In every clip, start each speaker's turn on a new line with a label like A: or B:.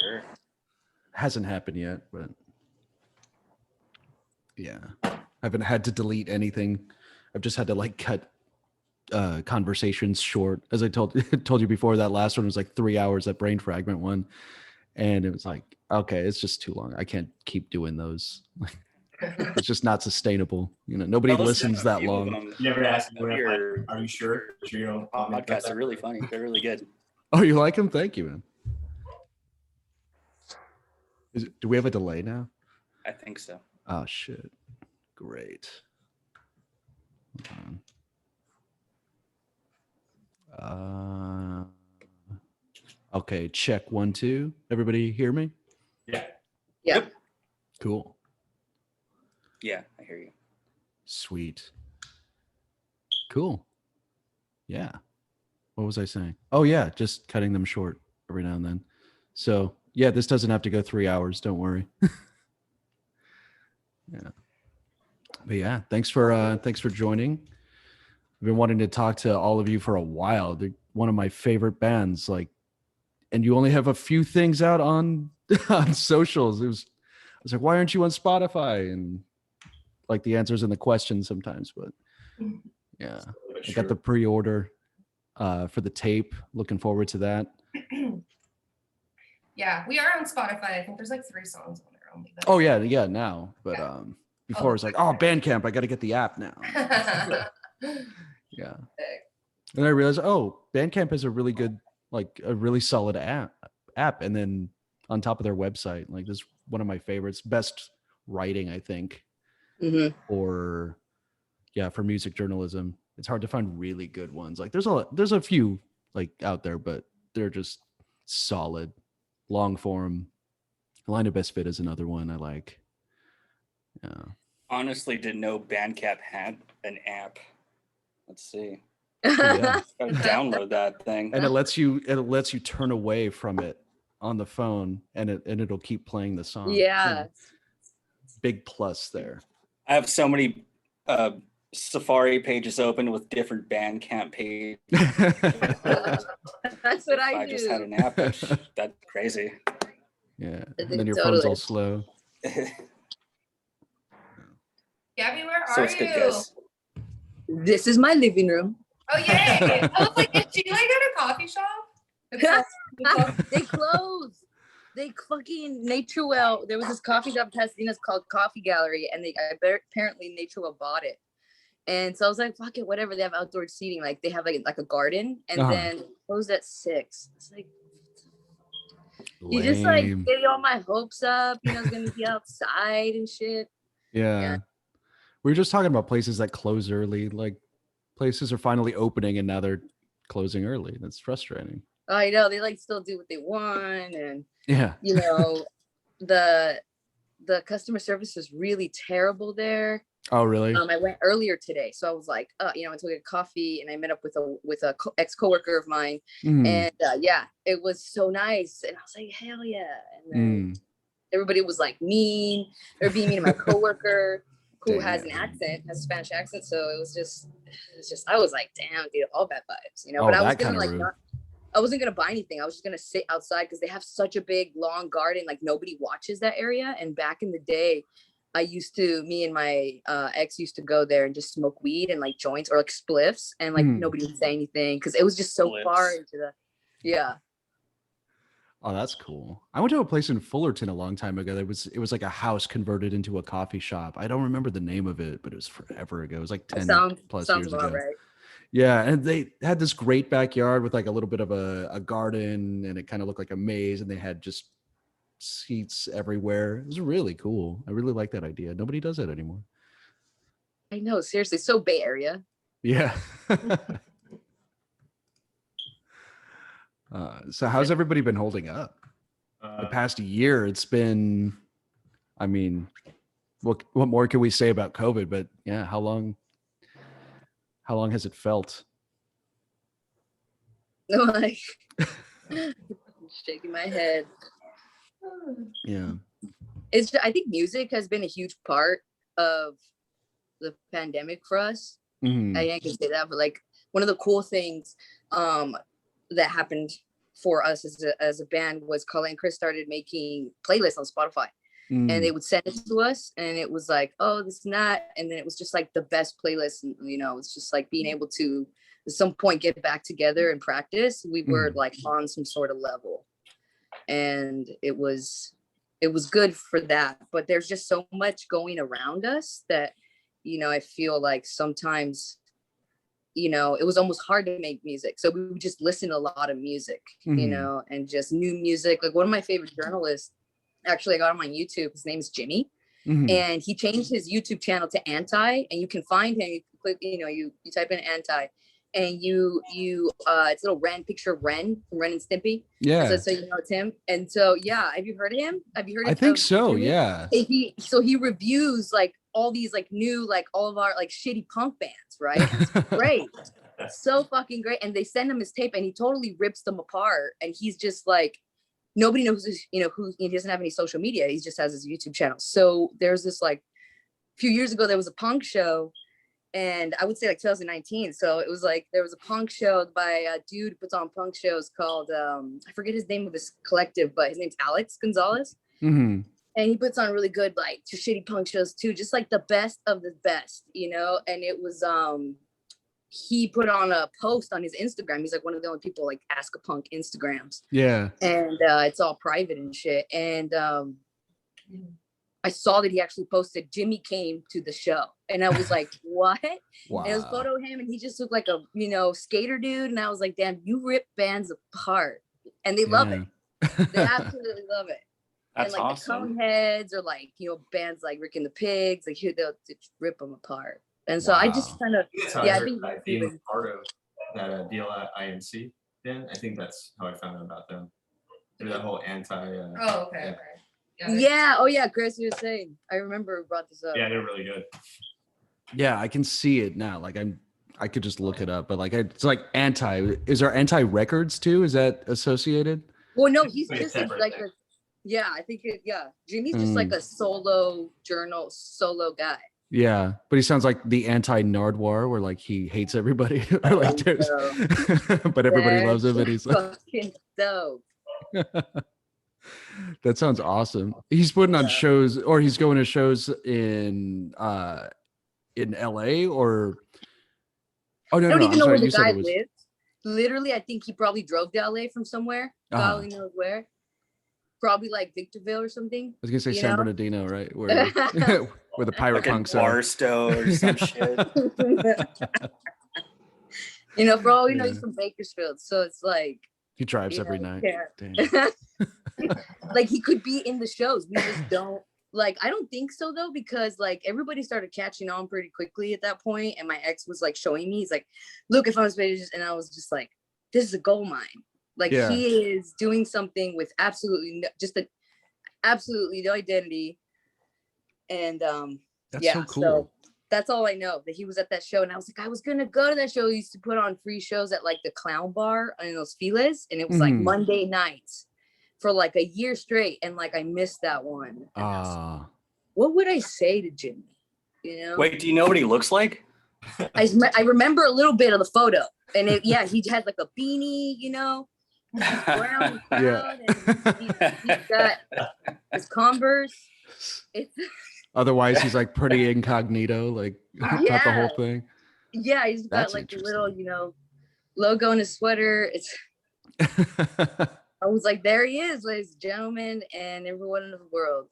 A: Sure.
B: Hasn't happened yet, but yeah, I haven't had to delete anything. I've just had to like cut conversations short. As I told you before, that last one was like 3 hours, that brain fragment one, and it was like, okay, it's just too long. I can't keep doing those. It's just not sustainable. Nobody listens that long.
C: You ever ask me, are you sure you don't
A: podcasts are really funny. They're really good.
B: Oh, you like them? Thank you, man. Do we have a delay now?
A: I think so.
B: Oh shit! Great. Hold on. Okay, check 1 2. Everybody hear me?
C: Yeah.
D: Yep.
B: Cool.
A: Yeah, I hear you.
B: Sweet. Cool. Yeah. What was I saying? Oh yeah, just cutting them short every now and then. So yeah, this doesn't have to go 3 hours. Don't worry. Yeah. But yeah, thanks for joining. I've been wanting to talk to all of you for a while. They're one of my favorite bands. Like, and you only have a few things out on on socials. I was like, why aren't you on Spotify? And like the answers in the questions sometimes, but yeah, I got the pre-order for the tape. Looking forward to that.
E: Yeah, we are on Spotify. I think there's like 3 songs on there only. Though.
B: Oh yeah, now. But before it's like, oh, Bandcamp, I got to get the app now. Yeah. And I realized, oh, Bandcamp is a really good, like a really solid app. And then on top of their website, like this is one of my favorites, best writing, I think.
D: Mm-hmm.
B: Or yeah, for music journalism. It's hard to find really good ones. Like there's a few like out there, but they're just solid. Long form. Line of Best Fit is another one I like. Yeah.
A: Honestly, didn't know Bandcamp had an app. Let's see.
B: Yeah.
A: Gotta download that thing.
B: And it lets you turn away from it on the phone, and it'll keep playing the song.
D: Yeah.
B: Big plus there.
A: I have so many Safari pages open with different Bandcamp pages.
D: That's what I do.
A: Just had an app. That's crazy.
B: Yeah. And then your phone's all slow.
E: Gabby, where
A: So
E: are
A: it's good,
E: you?
A: guys.
D: This is my living room.
E: Oh, yay. I was like, is she like at a coffee shop?
D: They closed. They fucking Nature Well. There was this coffee shop in Pasadena called Coffee Gallery, and apparently Nature Well bought it. And so I was like, fuck it, whatever. They have outdoor seating. Like they have like a garden, and then closed at 6. It's like, you just like get all my hopes up. It's gonna be outside and shit.
B: Yeah. We were just talking about places that close early. Like places are finally opening and now they're closing early. That's frustrating.
D: I know, they like still do what they want, and
B: yeah,
D: the customer service is really terrible there.
B: Oh really?
D: I went earlier today, so I was like, I went to get coffee, and I met up with a ex coworker of mine, and yeah, it was so nice, and I was like, hell yeah. And then everybody was like mean. They're being mean to my coworker who has an accent, has a Spanish accent, so it was just I was like, damn, dude, all bad vibes, But I was gonna like I wasn't gonna buy anything. I was just gonna sit outside because they have such a big long garden, like nobody watches that area. And back in the day, me and my ex used to go there and just smoke weed and like joints or like spliffs, and like nobody would say anything because it was just so far into the
B: Oh, that's cool. I went to a place in Fullerton a long time ago. It was like a house converted into a coffee shop. I don't remember the name of it, but it was forever ago. It was like 10 plus years ago. Right. Yeah, and they had this great backyard with like a little bit of a garden, and it kind of looked like a maze, and they had just seats everywhere. It was really cool. I really like that idea. Nobody does that anymore.
D: I know, seriously, so Bay Area.
B: Yeah. So how's everybody been holding up? The past year, it's been, I mean, what more can we say about COVID? But yeah, how long has it felt?
D: No, like shaking my head.
B: Yeah.
D: I think music has been a huge part of the pandemic for us. I can say that, but like one of the cool things that happened for us as a band was Colin and Chris started making playlists on Spotify. And they would send it to us, and it was like, oh, this and that. And then it was just like the best playlist. And, you know, it's just like being able to at some point get back together and practice. We were like on some sort of level, and it was good for that. But there's just so much going around us that, you know, I feel like sometimes, you know, it was almost hard to make music. So we would just listen to a lot of music, you know, and just new music. Like one of my favorite journalists, actually, I got him on YouTube. His name's Jimmy, and he changed his YouTube channel to Anti, and you can find him. You click, you know, you type in Anti, and you it's a little Ren picture of Ren from Ren and Stimpy.
B: Yeah.
D: So you know it's him. And so yeah, have you heard of him? Have you heard?
B: I think so. Jimmy? Yeah.
D: He reviews like all these like new like all of our like shitty punk bands, right? It's great. So fucking great. And they send him his tape, and he totally rips them apart. And he's just like, nobody knows, you know, who, he doesn't have any social media. He just has his YouTube channel. So there's this like a few years ago, there was a punk show, and I would say like 2019. So it was like, there was a punk show by a dude who puts on punk shows called, I forget his name of his collective, but his name's Alex Gonzalez. And he puts on really good, like shitty punk shows too, just like the best of the best, you know? And it was, he put on a post on his Instagram. He's like one of the only people like Ask a Punk Instagrams. Yeah. And it's all private and shit. And I saw that he actually posted Jimmy came to the show. And I was like, what? Wow. And it was a photo of him, and he just looked like a, you know, skater dude. And I was like, damn, you rip bands apart. And they love it. They absolutely love it.
A: That's
D: and like
A: awesome.
D: the Coneheads, or like, you know, bands like Rick and the Pigs, like they'll just rip them apart. And so I just kind of, I think
C: being part of that deal at INC, then I think that's how I found out about them. Through that whole anti.
E: Okay.
D: Yeah. Oh yeah, Chris, you were saying. I remember we brought this up.
C: Yeah, they're really good.
B: Yeah, I can see it now. Like I could just look it up, but like it's like Anti. Is there Anti Records too? Is that associated?
D: Well, no, he's just like a, yeah. I think Jimmy's just like a solo guy.
B: Yeah, but he sounds like the anti-Nardwar, where like he hates everybody, or like but everybody loves him, and he's like,
D: fucking dope.
B: That sounds awesome. He's putting on shows, or he's going to shows in LA, or
D: I don't even know where the guy lives. Literally, I think he probably drove to LA from somewhere. God only knows where. Probably like Victorville or something.
B: I was gonna say San Bernardino, right? Where where the pirate punks are.
A: Barstow or some shit.
D: You know, for all we know, he's from Bakersfield, so it's like
B: he drives every night.
D: Like he could be in the shows. We just don't like. I don't think so though, because like everybody started catching on pretty quickly at that point, and my ex was like showing me. He's like, "Look, if I was pages," and I was just like, "This is a gold mine." Like he is doing something with absolutely absolutely no identity. And
B: that's so cool.
D: So that's all I know, that he was at that show. And I was like, I was gonna go to that show. He used to put on free shows at like the Clown Bar in Los Feliz, and it was like Monday nights for like a year straight. And like I missed that one. What would I say to Jimmy? You know?
A: Wait, do you know what he looks like?
D: I remember a little bit of the photo, and he had like a beanie, you know. Brown crowd, and he's got his Converse.
B: Otherwise, he's like pretty incognito, like not the whole thing.
D: Yeah, he's got like a little, you know, logo in his sweater. It's. I was like, there he is, ladies and gentlemen, and everyone in the world.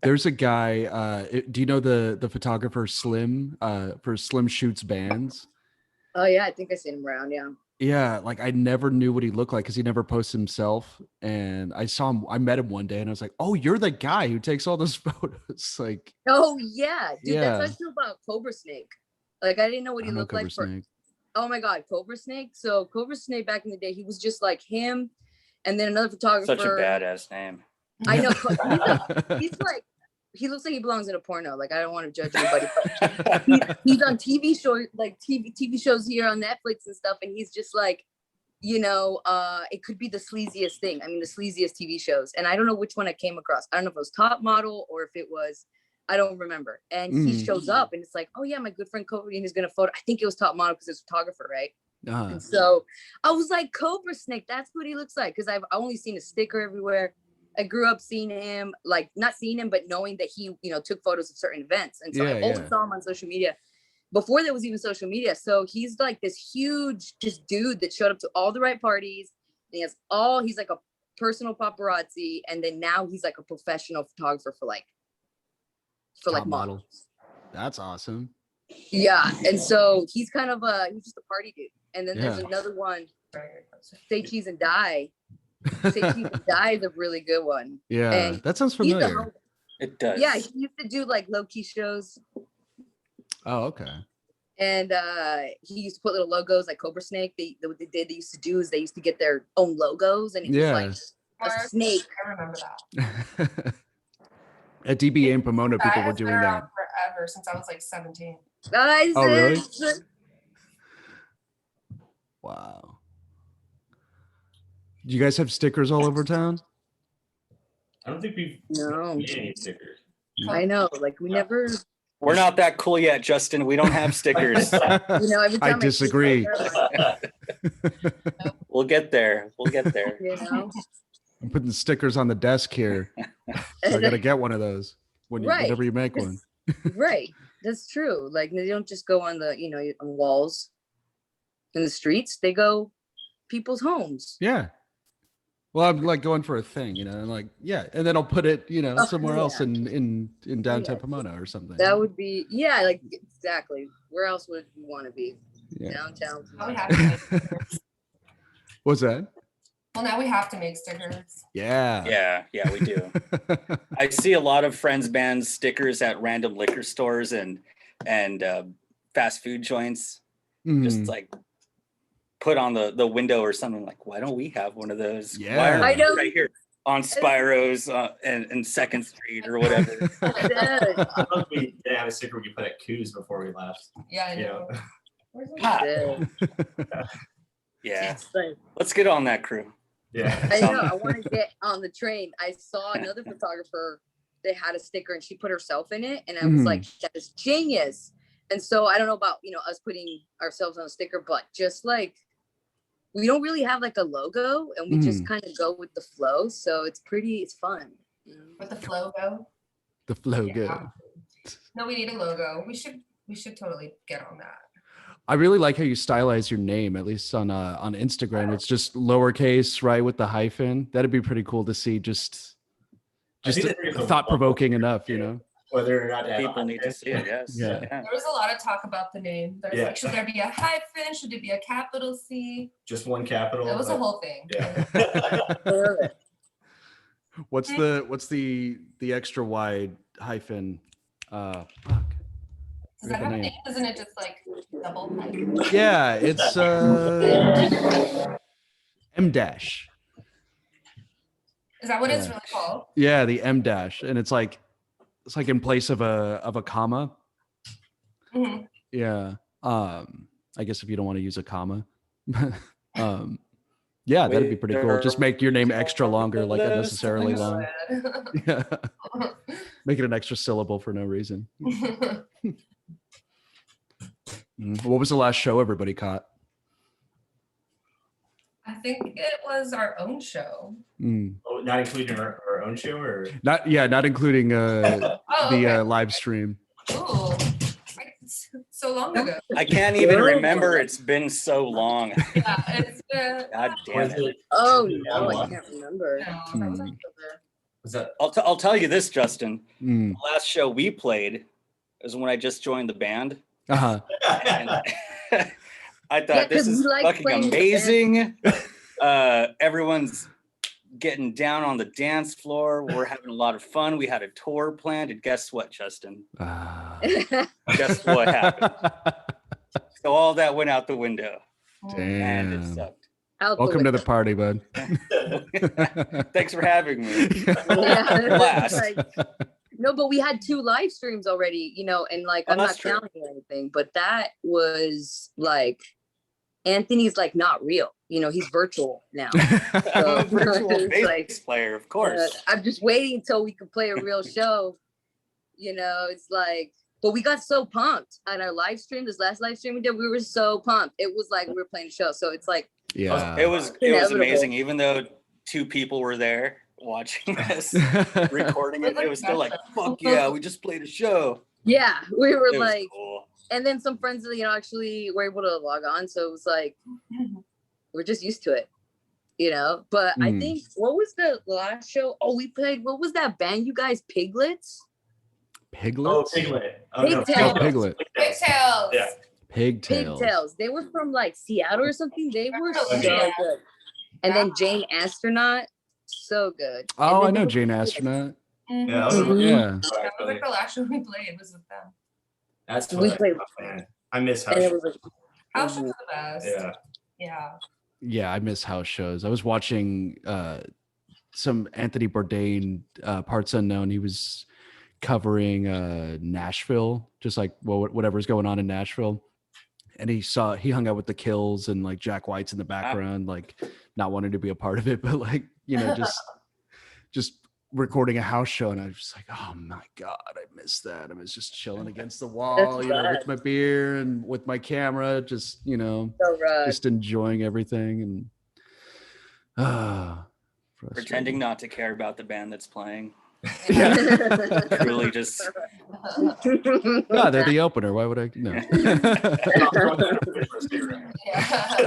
B: There's a guy. Do you know the photographer Slim? For Slim Shoots Bands.
D: Oh yeah, I think I seen him around. Yeah.
B: Yeah, like I never knew what he looked like because he never posted himself. And I met him one day, and I was like, "Oh, you're the guy who takes all those photos." Like,
D: oh yeah, dude, that's how I feel about Cobra Snake. Like I didn't know what he looked like. Oh my god, Cobra Snake. So Cobra Snake back in the day, he was just like him, and then another photographer.
A: Such a badass name.
D: I know. He's like. He looks like he belongs in a porno. Like I don't want to judge anybody, but he's on TV shows, like TV shows here on Netflix and stuff. And he's just like, you know, it could be the sleaziest thing. I mean, the sleaziest TV shows. And I don't know which one I came across. I don't know if it was Top Model or if it was, I don't remember. And he shows up, and it's like, oh yeah, my good friend Cody is gonna photo. I think it was Top Model because it's a photographer, right? And so I was like, Cobra Snake, that's what he looks like. Cause I've only seen a sticker everywhere. I grew up seeing him, like not seeing him, but knowing that he, took photos of certain events. And so I always saw him on social media before there was even social media. So he's like this huge, just dude that showed up to all the right parties. And he's like a personal paparazzi. And then now he's like a professional photographer for models.
B: That's awesome.
D: Yeah. And so he's kind of he's just a party dude. And then there's another one, Say Cheese and Die. Say Cheese and Die is a really good one.
B: Yeah,
D: and
B: that sounds familiar.
A: It does.
D: Yeah, he used to do like low-key shows.
B: Oh, okay.
D: And he used to put little logos like Cobra Snake. What they used to do is they used to get their own logos, and it was like a snake.
E: I remember that.
B: At DBA in Pomona, people were doing that
E: forever since I was like 17.
B: Oh, really? Wow. Do you guys have stickers all over town?
C: I don't think we've made any stickers.
D: I know, like we never.
A: We're not that cool yet, Justin. We don't have stickers.
D: Every time
B: I disagree.
A: We'll get there. We'll get there.
B: I'm putting stickers on the desk here. So I gotta get one of those whenever you make one.
D: Right. That's true. Like they don't just go on the, on walls in the streets. They go people's homes.
B: Yeah. Well, I'm like going for a thing, and like, and then I'll put it, somewhere else in downtown Pomona or something.
D: That would be, like exactly. Where else would you want to be? Downtown.
B: What's that?
E: Well, now we have to make stickers.
B: Yeah,
A: we do. I see a lot of friends' bands stickers at random liquor stores and fast food joints, just like put on the window or something. Like, why don't we have one of those?
B: Yeah,
A: I know, right here on Spiro's and Second Street or whatever.
C: I thought we had a sticker we could put at Coos before we left.
E: Yeah, I know.
A: Yeah, let's get on that crew.
C: Yeah,
D: I know. I want to get on the train. I saw another photographer that had a sticker and she put herself in it, and I was like, that is genius. And so I don't know about us putting ourselves on a sticker, but just like we don't really have like a logo, and we just kind of go with the flow. So it's fun.
E: With the flow go.
B: The flow go.
E: No, we need a logo. We should totally get on that.
B: I really like how you stylize your name, at least on Instagram. It's just lowercase, right, with the hyphen. That'd be pretty cool to see. Just thought provoking enough,
C: Whether or not
A: people need to see it. Yes.
B: Yeah.
E: There was a lot of talk about the name. There's like, should there be a hyphen? Should it be a capital C?
C: Just one capital.
E: That was a whole thing.
C: Yeah.
B: What's the extra wide hyphen? Fuck.
E: Does that have a name? Isn't it just like double hyphen?
B: Yeah, it's M dash.
E: Is that what it's really called?
B: Yeah, the M dash, and it's like in place of a comma.
E: Mm-hmm.
B: Yeah. I guess if you don't want to use a comma. Yeah, that'd be pretty cool. Just make your name extra longer, like unnecessarily long. Yeah. Make it an extra syllable for no reason. What was the last show everybody caught?
E: I think it was our own show.
C: Oh, not including our own show, or
B: not including the live stream.
E: Ooh, so long ago.
A: I can't even remember. It's been so long.
E: Yeah, it's
A: God damn it.
D: Oh no, I can't remember.
C: was that?
A: I'll tell you this, Justin. The last show we played was when I just joined the band.
B: Uh-huh.
A: And I thought this is fucking amazing. Everyone's getting down on the dance floor. We're having a lot of fun. We had a tour planned, and guess what, Justin? Guess what happened? So all that went out the window. And it
B: Damn.
A: sucked.
B: Welcome to the party, bud.
A: Thanks for having me.
D: No, but we had 2 live streams already, and like I'm not counting anything, but that was like Anthony's like not real, he's virtual now. So,
A: virtual bass player, of course.
D: I'm just waiting until we can play a real show. It's like But we got so pumped at our live stream. This last live stream we did, we were so pumped. It was like we were playing a show. So it's like,
B: yeah,
A: it was amazing. Even though 2 people were there watching us recording it, it was still like, fuck yeah, we just played a show.
D: Yeah, we were like,
A: cool.
D: And then some friends, actually were able to log on. So it was like, we're just used to it, But I think, what was the last show? Oh, we played, what was that band, you guys? Piglets?
B: Piglets?
C: Oh, Piglet.
D: Pigtails.
B: Piglet.
E: Pigtails.
C: Yeah.
B: Pigtails.
D: They were from like Seattle or something. They were so
E: Yeah.
D: good. And then Jane Astronaut, so good.
B: Oh, I know Jane Astronaut.
E: Mhm.
C: Yeah, that was a
B: Yeah.
E: That was like the last show we played was with them.
C: That's
D: We
C: what
D: played-
C: I miss how.
D: And it was like,
E: House shows are the best.
C: Yeah.
E: Yeah.
B: Yeah, I miss house shows. I was watching some Anthony Bourdain, Parts Unknown. He was covering Nashville, just like whatever's going on in Nashville. And he hung out with the Kills and like Jack White's in the background, like not wanting to be a part of it, but like, just recording a house show. And I was just like, oh my God, I miss that. I was just chilling against the wall, with my beer and with my camera, just,
D: so right.
B: just enjoying everything and
A: Pretending not to care about the band that's playing.
B: Yeah.
A: Really just
B: No, they're the opener. Why would I? No.
E: Yeah.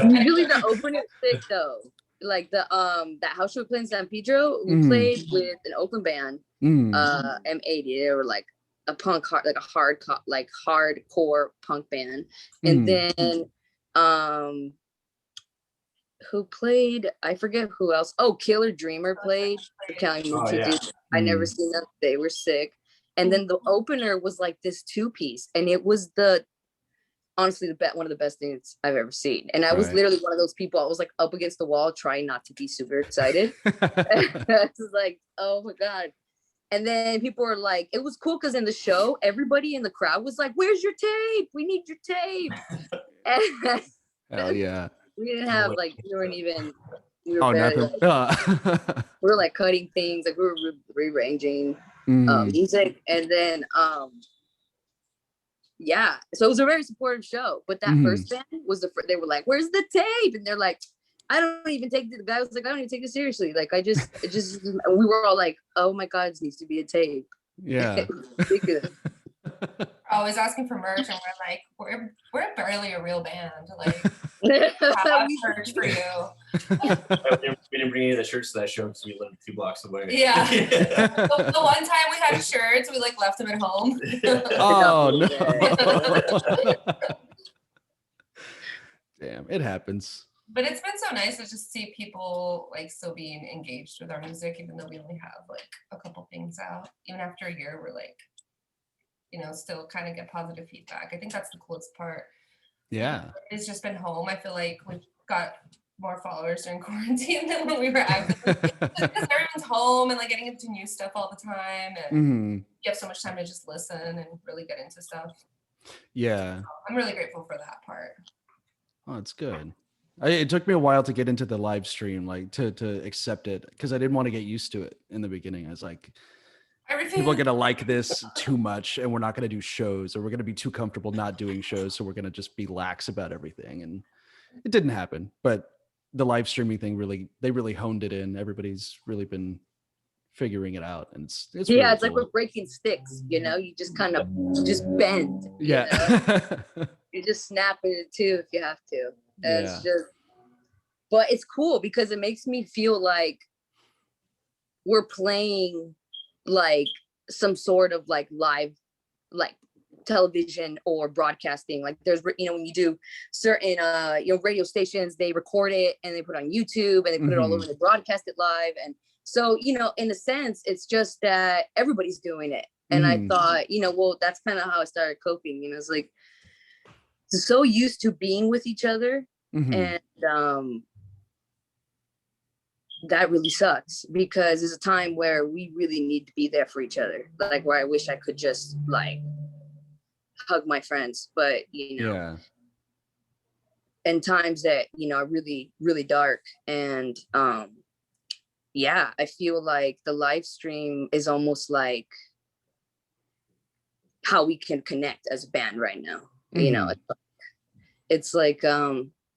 D: Usually the opener is sick though. Like that house show we played in San Pedro, we played with an Oakland band, M80. They were like a punk hardcore punk band. And then who played? I forget who else. Oh, Killer Dreamer played. I never seen them. They were sick. And then the opener was like this 2-piece, and it was honestly one of the best things I've ever seen. And I was literally one of those people. I was like up against the wall trying not to be super excited. It's like, oh my God. And then people were like, it was cool because in the show, everybody in the crowd was like, where's your tape? We need your tape.
B: Hell yeah.
D: We didn't have we weren't even. We
B: Oh,
D: were
B: nothing.
D: we were like cutting things, like we were rearranging music, and then so it was a very supportive show. But that first band was they were like, "Where's the tape?" And they're like, "I don't even take the guy was like, I don't even take this seriously. Like, I just we were all like, oh my God, this needs to be a tape."
B: Yeah.
E: Always asking for merch, and we're like, we're barely a real band. Like,
D: Have
E: merch for you.
C: We didn't bring any of the shirts to that show because we lived 2 blocks away.
E: Yeah. The one time we had shirts, we like left them at home.
B: Oh no. Damn, it happens.
E: But it's been so nice to just see people like still being engaged with our music, even though we only have like a couple things out. Even after a year, we're like, still kind of get positive feedback. I think that's the coolest part.
B: Yeah.
E: It's just been home. I feel like we've got more followers during quarantine than when we were active. Because everyone's home and like getting into new stuff all the time. And you have so much time to just listen and really get into stuff.
B: Yeah.
E: I'm really grateful for that part.
B: Oh, it's good. It took me a while to get into the live stream, like to accept it, because I didn't want to get used to it in the beginning. I was like, people are going to like this too much and we're not going to do shows, or we're going to be too comfortable not doing shows. So we're going to just be lax about everything. And it didn't happen, but the live streaming thing they really honed it in. Everybody's really been figuring it out. And it's really
D: it's
B: cool.
D: like we're breaking sticks, you just kind of just bend.
B: Yeah.
D: You just snap it too if you have to. And
B: Yeah.
D: it's just, but it's cool because it makes me feel like we're playing like some sort of like live, like television or broadcasting. Like there's, when you do certain, radio stations, they record it and they put it on YouTube and they put it all over, they broadcast it live. And so, in a sense, it's just that everybody's doing it. And I thought, well, that's kind of how I started coping. It's like, so used to being with each other. And that really sucks because there's a time where we really need to be there for each other. Like where I wish I could just like hug my friends, but and times that, are really, really dark. And I feel like the live stream is almost like how we can connect as a band right now. You know, it's like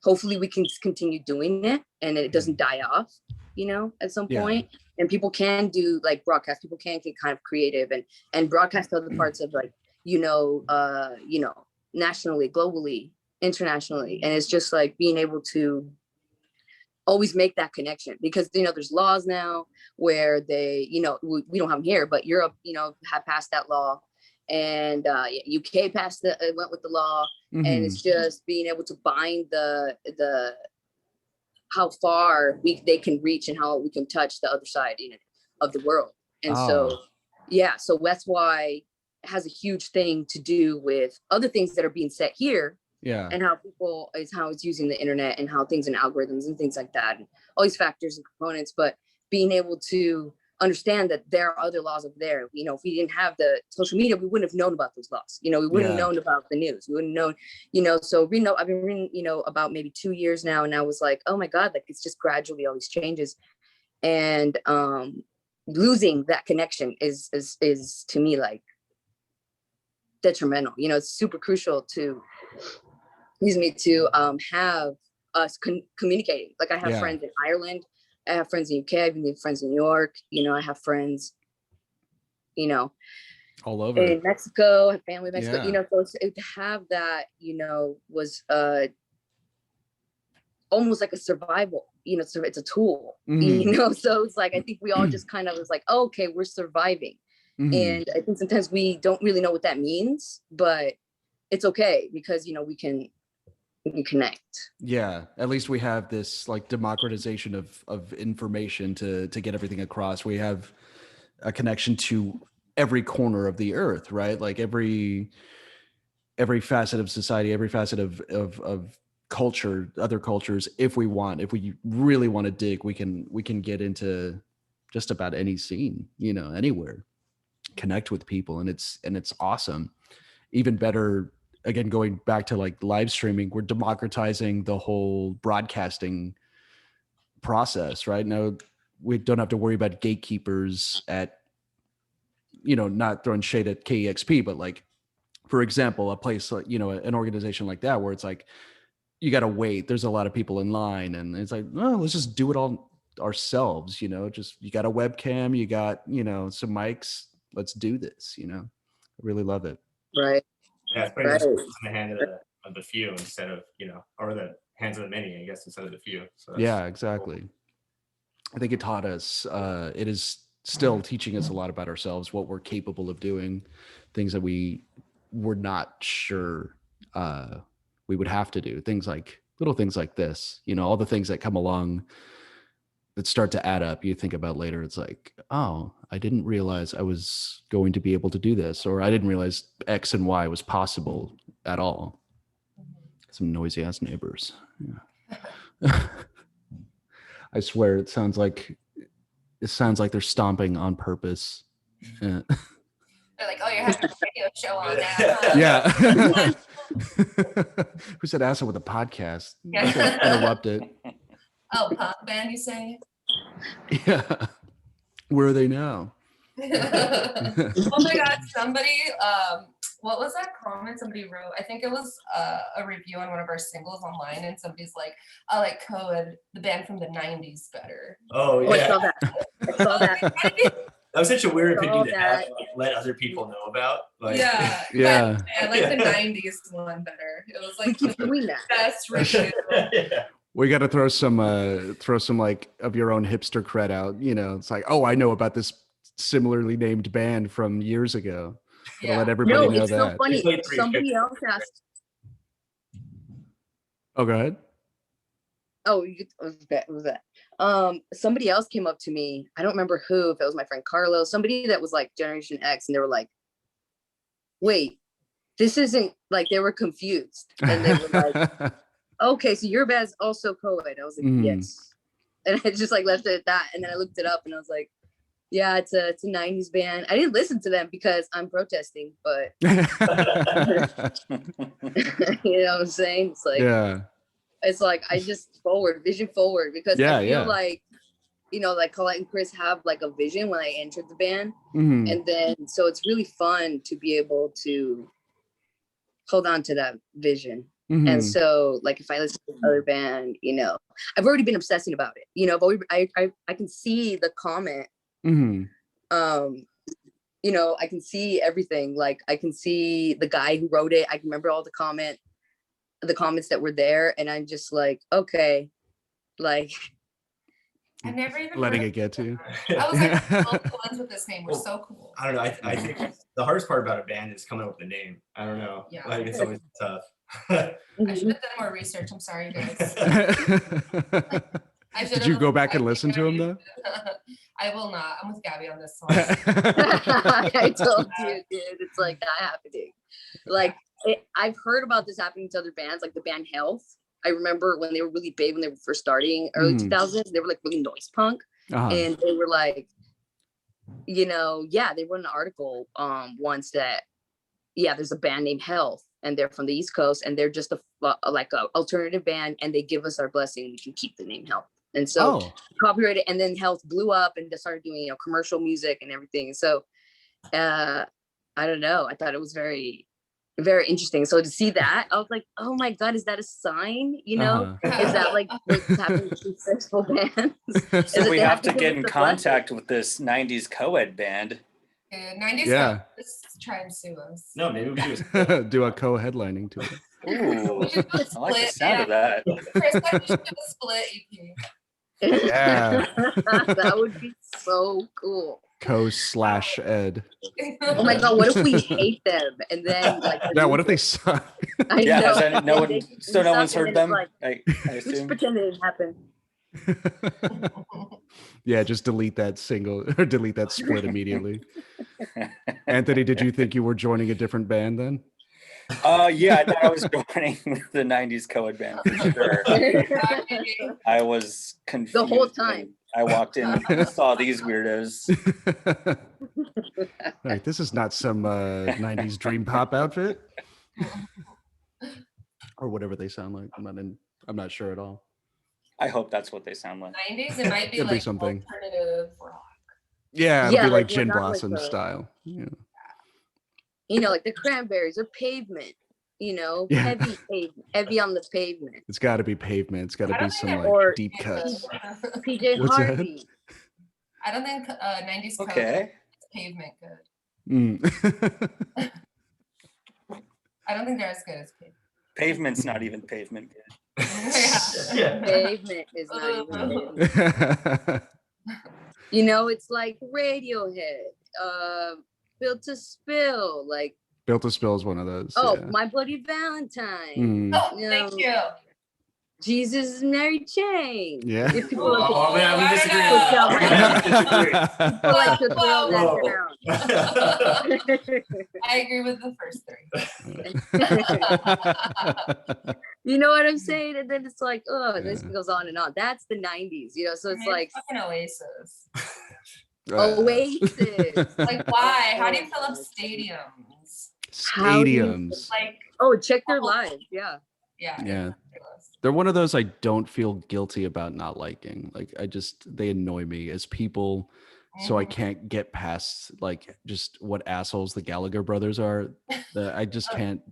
D: hopefully we can continue doing it and it doesn't die off, you know, at some point. And people can do like broadcast, people can get kind of creative and broadcast other parts of like, you know, nationally, globally, internationally. And it's just like being able to always make that connection, because, you know, there's laws now where they, you know, we don't have them here, but Europe, you know, have passed that law, and UK went with the law. And it's just being able to bind the how far they can reach and how we can touch the other side, you know, of the world. And so that's why it has a huge thing to do with other things that are being said here. And how it's using the internet and how things and algorithms and things like that, and all these factors and components, but being able to understand that there are other laws over there. You know, if we didn't have the social media, we wouldn't have known about those laws. You know, we wouldn't have known about the news. We wouldn't know, you know, so I've been reading, you know, about maybe 2 years now, and I was like, oh my God, like it's just gradually all these changes. And losing that connection is to me like detrimental. You know, it's super crucial to have us communicating. Like I have friends in Ireland, I have friends in UK, I have friends in New York, you know, I have friends, you know,
B: all over
D: in Mexico, I have family in Mexico, you know, so to have that, you know, was almost like a survival, you know, so it's a tool, you know, so it's like, I think we all just kind of was like, oh, okay, we're surviving. And I think sometimes we don't really know what that means, but it's okay because, you know, we can connect.
B: At least we have this like democratization of information to get everything across. We have a connection to every corner of the earth, right? Like every facet of society, every facet of culture, other cultures. If we really want to dig, we can get into just about any scene, you know, anywhere, connect with people, and it's awesome. Even better, again, going back to like live streaming, we're democratizing the whole broadcasting process, right? Now we don't have to worry about gatekeepers at, you know, not throwing shade at KEXP, but like, for example, a place like, you know, an organization like that, where it's like, you got to wait. There's a lot of people in line, and it's like, oh, let's just do it all ourselves. You know, just, you got a webcam, you got, you know, some mics, let's do this, you know. I really love it.
D: Right.
C: Yeah, it's putting this in the hand of the few instead of, you know, or the hands of the many, I guess, instead of the few. So
B: exactly. Cool. I think it taught us, it is still teaching us a lot about ourselves, what we're capable of doing, things that we were not sure we would have to do. Little things like this, you know, all the things that come along that start to add up. You think about later, it's like, oh, I didn't realize I was going to be able to do this, or I didn't realize X and Y was possible at all. Some noisy ass neighbors. I swear it sounds like they're stomping on purpose.
E: They're like, oh, you're having a radio show on now.
B: Huh? Who said asshole with a podcast? Interrupt it.
E: Oh, pop band, you say?
B: Yeah. Where are they now?
E: Oh my God, somebody, what was that comment somebody wrote? I think it was a review on one of our singles online, and somebody's like, I like Coed, the band from the 90s, better.
C: Oh, yeah.
D: I saw that.
C: That was such a weird opinion to have, like, let other people know about. Like,
B: yeah.
E: I like the 90s one better. It was like
D: the
E: best review.
B: We got to throw some like of your own hipster cred out. You know, it's like, oh, I know about this similarly named band from years ago. Yeah. Let everybody know
D: it's
B: that.
D: So funny. Somebody else asked.
B: Oh, go ahead.
D: Oh, what was that? Somebody else came up to me. I don't remember who, if it was my friend Carlos, somebody that was like Generation X, and they were like, wait, this isn't, like, they were confused. And they were like, okay, so your band's also Coed. I was like, yes. And I just like left it at that. And then I looked it up and I was like, yeah, it's a 90s band. I didn't listen to them because I'm protesting, but you know what I'm saying? It's like, it's like I just vision forward, because I feel like, you know, like Colette and Chris have like a vision when I entered the band.
B: Mm-hmm.
D: And then, so it's really fun to be able to hold on to that vision.
B: Mm-hmm.
D: And so, like, if I listen to another band, you know, I've already been obsessing about it, you know, but I can see the comment.
B: Mm-hmm.
D: You know, I can see everything. Like, I can see the guy who wrote it. I can remember all the comments that were there. And I'm just like, okay, like,
E: I never even
B: letting it get to you.
E: I was like, all the ones with this name were so cool.
C: I don't know. I think the hardest part about a band is coming up with a name. I don't know.
E: Yeah.
C: Like, it's always tough.
E: I should have done more research. I'm sorry, guys.
B: Did you go back and listen to him though?
E: I will not. I'm with Gabby on this song.
D: I told you, dude, it's like that happening. Like, I've heard about this happening to other bands, like the band Health. I remember when they were really big, when they were first starting, early 2000s, they were like really noise punk. And they were like, you know, yeah, they wrote an article once that, yeah, there's a band named Health and they're from the East Coast and they're just like a alternative band and they give us our blessing. We can keep the name Health. And so copyrighted, and then Health blew up and just started doing, you know, commercial music and everything. So I don't know. I thought it was very, very interesting. So to see that, I was like, oh my God, is that a sign? You know, is that like what's happening to successful bands?
A: So we have to get in contact with this 90s co-ed band.
E: 90s, yeah. Let's try and sue us.
C: No, maybe we
B: do a co-headlining to it.
A: Ooh, I like the sound of that.
E: Chris, I think we should do a split EP.
B: Yeah.
D: That would be so cool.
B: Co/ed.
D: Oh my God, what if we hate them and then like
B: what if they suck?
A: Yeah, no one's heard them.
D: Like,
A: I assume.
D: just pretend it didn't happen.
B: Yeah, just delete that single or delete that split immediately. Anthony, did you think you were joining a different band then?
A: Yeah, I thought I was joining the 90s co-ed band for sure. I was confused
D: the whole time.
A: I walked in and saw these weirdos.
B: Like, this is not some 90s dream pop outfit. Or whatever they sound like. I'm not sure at all.
A: I hope that's what they sound like.
E: 90s, it might be
B: It'd
E: like
B: be something.
E: alternative rock.
B: Yeah, it'll be like
D: we're
B: Gin
D: not
B: Blossom
D: like
B: style. Yeah.
D: You know, like the Cranberries or Pavement. You know, heavy on the pavement.
B: It's got to be Pavement. It's got to be some like
D: or
B: deep cuts.
D: PJ
B: What's
D: Harvey.
E: I don't think 90s
A: okay.
E: Pavement good.
B: Mm.
E: I don't think they're as good as Pavement.
A: Pavement's not even Pavement good.
E: Yeah.
D: Pavement is not even Pavement. You know, it's like Radiohead, Built to Spill, like
B: Built to Spill is one of those.
D: Oh,
B: yeah.
D: My Bloody Valentine.
E: Oh, thank you.
D: Jesus and Mary Chain.
B: Yeah.
D: If people like
C: we disagree.
D: People like to throw that down.
E: I agree with the first three.
D: You know what I'm saying? And then it's like, oh, this goes on and on. That's the 90s, you know. So it's like
E: fucking Oasis.
D: Oasis.
E: Like, why? How do you fill up stadiums?
B: Stadiums.
E: Like,
D: check their lives. Yeah.
B: They're one of those I don't feel guilty about not liking. Like, they annoy me as people. So I can't get past like just what assholes the Gallagher brothers are. I just can't.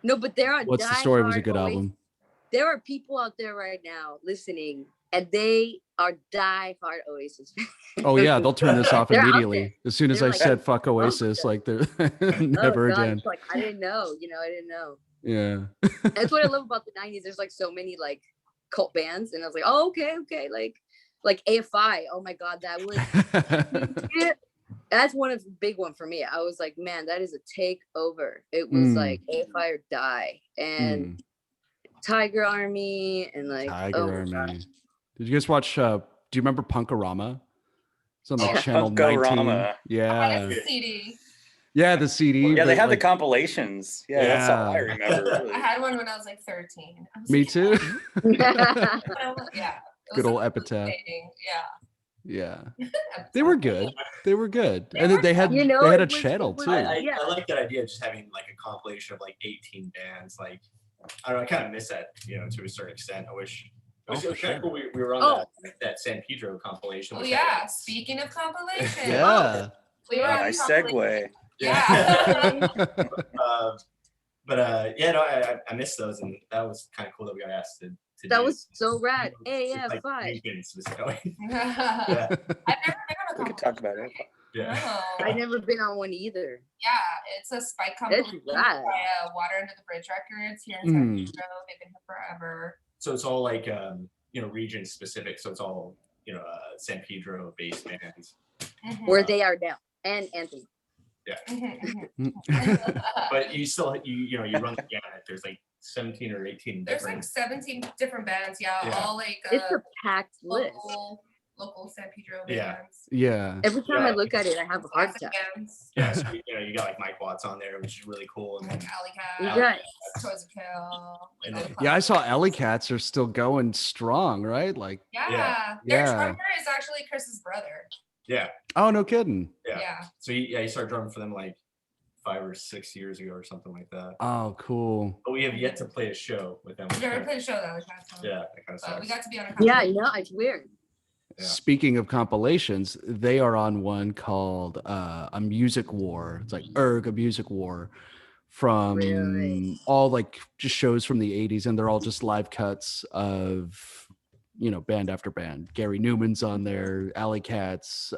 D: No, but there are.
B: What's the Story was a good album.
D: There are people out there right now listening, and they are die-hard Oasis fans.
B: Oh yeah, they'll turn this off immediately as soon as I said "fuck Oasis." Like they're never again.
D: Like I didn't know, I didn't know.
B: Yeah,
D: that's what I love about the 90s. There's like so many like cult bands, and I was like, oh okay, like AFI. Oh my God, that was. That's one big one for me. I was like, man, that is a takeover. It was like AFI or die, and Tiger Army, and like
B: Army. God. Did you guys watch? Do you remember Punkorama? It's on like channel 19. Yeah.
E: The CD.
B: Yeah, the CD.
A: Yeah, they had the compilations. Yeah, that's all I remember. Really.
E: I had one when I was like 13.
B: Me too.
E: Yeah.
B: Good old Epitaph.
E: Yeah.
B: They were good. And they had a channel too.
C: I like that idea of just having like a compilation of like 18 bands. Like, I don't know, I kind of miss that, to a certain extent. I wish It was,
B: for
C: kind of
B: sure.
C: cool. We were on that San Pedro compilation.
E: Oh
C: which
E: yeah,
C: had-
E: speaking of compilations.
B: Yeah.
E: We were on
A: Nice
E: compilation.
A: segue.
E: Yeah.
C: Yeah, no, I missed those, and that was kind of cool that we got asked to
D: That
C: do.
D: was so rad.
C: It's like
D: AF5.
C: Lincoln specifically.
E: I've never been on a
A: We could talk about it.
C: Yeah.
E: No.
D: I've never been on one either.
E: Yeah, it's a Spike
D: It's
E: compilation by
D: rad.
E: Water Under the Bridge Records here in San
B: Mm.
E: Pedro. They've been here forever.
C: So it's all like region specific. So it's all San Pedro based bands.
D: Where they are now. And Anthony.
C: But you still you run the gamut. There's like 17 or 18
E: There's
C: different.
E: like 17 different bands, yeah. All like
D: It's a packed list.
E: local San Pedro
C: Yeah.
E: bands.
B: Yeah.
D: Every time I look at it, I have a heart
E: Classic
D: attack.
E: bands.
C: Yeah, so you got like Mike Watts on there, which is really cool. And
E: Like
C: then
E: Alley
D: You
E: Cat,
D: got
E: Toys of Kill.
C: And
E: all
C: then-
E: the
B: Yeah, I saw
E: classics.
B: Alley Cats are still going strong, right? Like,
E: Yeah. Their
B: Yeah.
E: drummer is actually Chris's brother.
C: yeah,
B: oh, no kidding.
C: yeah. So he started drumming for them like 5 or 6 years ago or something like that.
B: Oh, cool.
C: But we have yet to play a show with them.
E: We never played a show that like that.
C: Yeah, that kind of
E: But
C: sucks.
E: we got to be on a
D: Yeah, I
E: compilation.
D: know. It's weird.
C: Yeah.
B: Speaking of compilations, they are on one called A Music War. It's like A Music War from
D: Really?
B: all like just shows from the 80s, and they're all just live cuts of band after band. Gary Newman's on there, Alley Cats.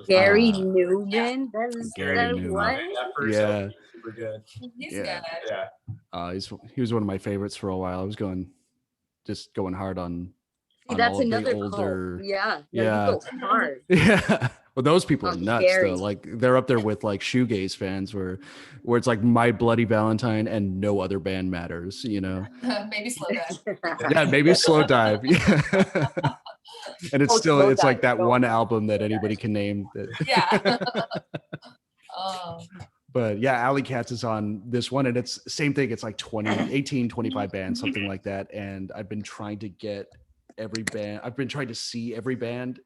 D: Gary
B: Uh,
D: Newman. That is
B: Gary
D: that
B: Newman.
D: what?
C: That first
B: Yeah.
C: album was super good.
E: He's
B: Yeah.
E: good.
C: Yeah.
B: He was one of my favorites for a while. I was going hard on
D: See, that's
B: all of the
D: another
B: older.
D: cult. Yeah.
B: Yeah.
D: You go hard.
B: Yeah. Well, those people are
D: Oh,
B: nuts
D: Gary.
B: though. Like they're up there with like shoegaze fans where it's like My Bloody Valentine and no other band matters,
E: Maybe slow down.
B: Yeah, maybe Slow Dive. Yeah. And it's
D: Oh,
B: still
D: Slow
B: it's like
D: Dive.
B: that one album that anybody can name.
E: Yeah. Oh.
B: But yeah, Alley Cats is on this one, and it's same thing. It's like 18, 25 bands, something like that. And I've been trying to get every band. I've been trying to see every band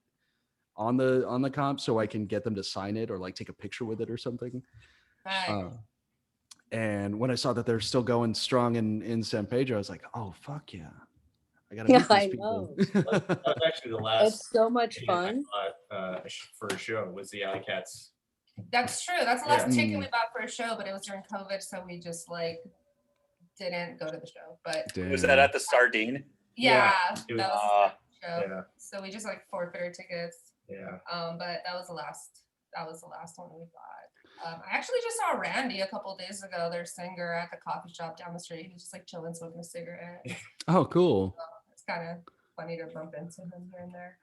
B: on the comp so I can get them to sign it or like take a picture with it or something.
E: Nice.
B: And when I saw that they're still going strong in San Pedro, I was like, oh fuck yeah. I gotta
D: Yeah,
B: meet these
D: I
B: people.
C: That was actually the last
D: It's so much
C: ticket I
D: fun.
C: bought, for a show was the Alley Cats.
E: That's true. That's the last
B: Yeah.
E: ticket we bought for a show, but it was during COVID, so we just like didn't go to the show. But
A: Was that at the Sardine?
E: yeah,
C: it was-
E: that was the show.
C: Yeah,
E: So we just like forfeited tickets.
C: yeah.
E: But that was the last one we bought. I actually just saw Randy a couple days ago, their singer, at the coffee shop down the street. He was just like chilling, smoking a cigarette.
B: Oh, cool.
E: It's kind of funny to bump into him here and there.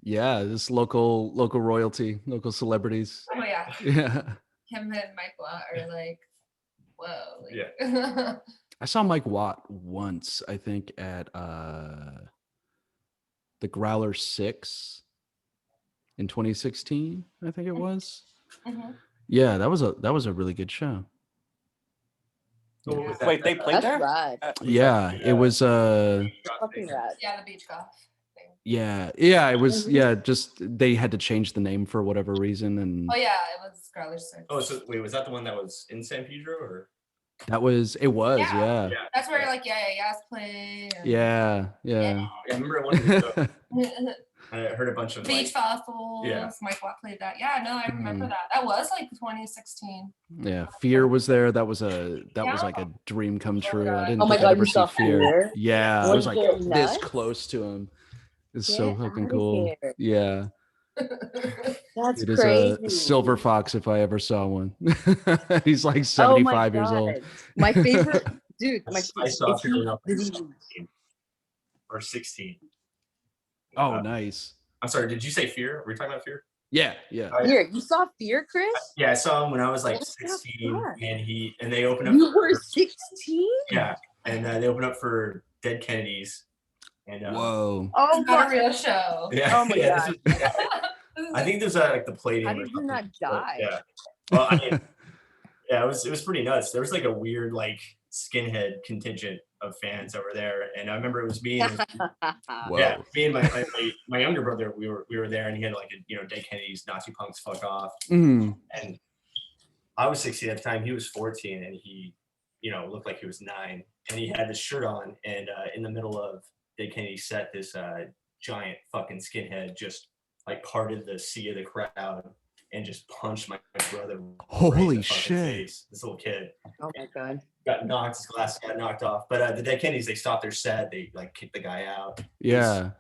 B: Yeah, this local royalty, local celebrities.
E: Oh yeah,
B: Yeah.
E: him and Mike Watt are like, whoa. Like,
C: Yeah.
B: I saw Mike Watt once, I think, at the Growler 6 in 2016, I think it was.
E: Mhm.
B: Yeah, that was a really good show.
C: So what was that?
A: Wait, they played
D: That's
A: there?
D: rad.
B: Yeah, it was
D: Fucking rad.
E: Yeah, the beach golf thing.
B: yeah, it was just they had to change the name for whatever reason, and
E: Oh yeah, it was Growler 6.
C: Oh, so wait, was that the one that was in San Pedro or?
B: it was
E: Yeah.
B: yeah.
E: That's where like Yes played. and-
B: Yeah.
C: Yeah, I remember at one of the shows, I heard a bunch of
E: Beach
C: like,
E: Fossils.
C: Yeah.
E: Mike Watt played that. Yeah, no, I remember that. That was like 2016.
B: Yeah, Fear was there. That was
E: Yeah.
B: like a dream come true. I didn't
D: Oh my
B: think I'd
D: God,
B: ever
D: you
B: see
D: saw
B: Fear.
D: Fear?
B: Yeah, I
D: Was
B: was like
D: it
B: this
D: nuts?
B: close to him. It's so
D: Get
B: fucking
D: outta
B: cool.
D: here.
B: Yeah,
D: That's
B: it is
D: crazy.
B: a silver fox if I ever saw one. He's like
D: Oh my
B: 75 years old.
D: God. My favorite, dude.
C: I saw
D: is
C: Fear when I was
D: did he-
C: 16 or 16.
B: Oh, nice.
C: I'm sorry, did you say Fear? Were we talking about Fear?
B: Yeah.
D: Here, you saw Fear, Chris?
C: Yeah, I saw him when I was like
D: What the
C: 16,
D: fuck?
C: and they opened up.
D: You were 16?
C: Yeah, and they opened up for Dead Kennedys. And
B: Whoa.
D: Oh
E: It's not a
D: my.
E: real show.
C: yeah,
D: Oh my
C: yeah,
D: God.
C: I think there's like the Palladium.
D: How
C: or
D: did you
C: something.
D: not die?
C: Yeah. Well, I mean, yeah, it was pretty nuts. There was like a weird like skinhead contingent of fans over there, and I remember it was me. And
B: Whoa.
C: yeah, me and my younger brother. We were there, and he had like a Dead Kennedys, Nazi punks, fuck off.
B: Mm.
C: And I was 16 at the time. He was 14, and he looked like he was 9, and he had this shirt on, and in the middle of Dead Kennedy set, this giant fucking skinhead just like parted the sea of the crowd and just punched my brother.
B: Holy
C: right
B: shit!
C: Face. This little kid.
D: Oh my god.
C: Got knocked. His glasses got knocked off. But the Dead Kennedys, they stopped their set. They like kicked the guy out.
B: Yeah.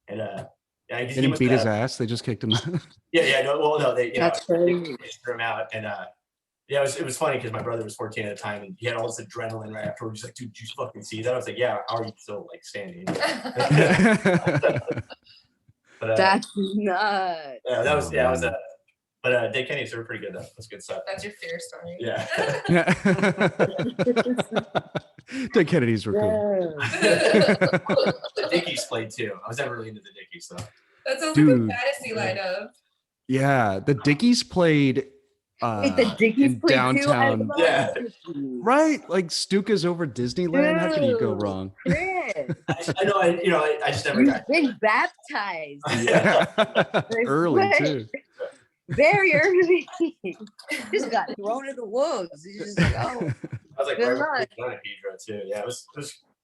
C: And yeah,
B: they didn't beat his ass. They just kicked him out.
C: No, they
D: That's crazy.
C: They threw him out. And yeah, it was funny because my brother was 14 at the time, and he had all this adrenaline right afterwards. He's like, dude, did you fucking see that? I was like, yeah, how are you still like standing? But,
D: that's nuts.
C: Yeah, that was but Dead Kennedys were pretty good though. That's good stuff.
E: That's your fear story.
C: Yeah.
B: Dead Kennedys were cool.
C: The Dickies played too. I was never really into the Dickies though.
E: That sounds like a fantasy lineup.
B: Yeah, the Dickies played
D: the Dickies
B: in downtown.
D: Too.
C: Yeah.
B: Right, like Stuka's over Disneyland. How could you go wrong?
C: I just never got
D: been baptized.
B: Yeah. Early too.
D: Very early. Just got thrown in the wolves. He's just like, oh.
C: I was like, right Pedro too. Yeah, it was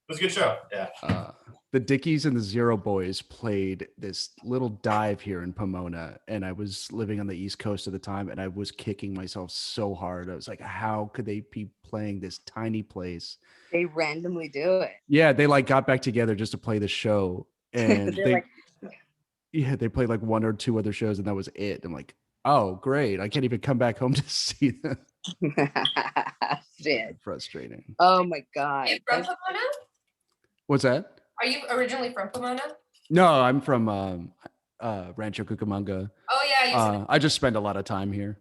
C: a good show. Yeah.
B: The Dickies and the Zero Boys played this little dive here in Pomona, and I was living on the East Coast at the time, and I was kicking myself so hard. I was like, how could they be playing this tiny place?
D: They randomly do it.
B: Yeah, they like got back together just to play the show, and they played like one or two other shows, and that was it. I'm like, oh, great! I can't even come back home to see them.
D: Shit.
B: Frustrating.
D: Oh my god.
E: You're from Pomona?
B: What's that?
E: Are you originally from Pomona?
B: No, I'm from Rancho Cucamonga.
E: Oh yeah.
B: I just spend a lot of time here,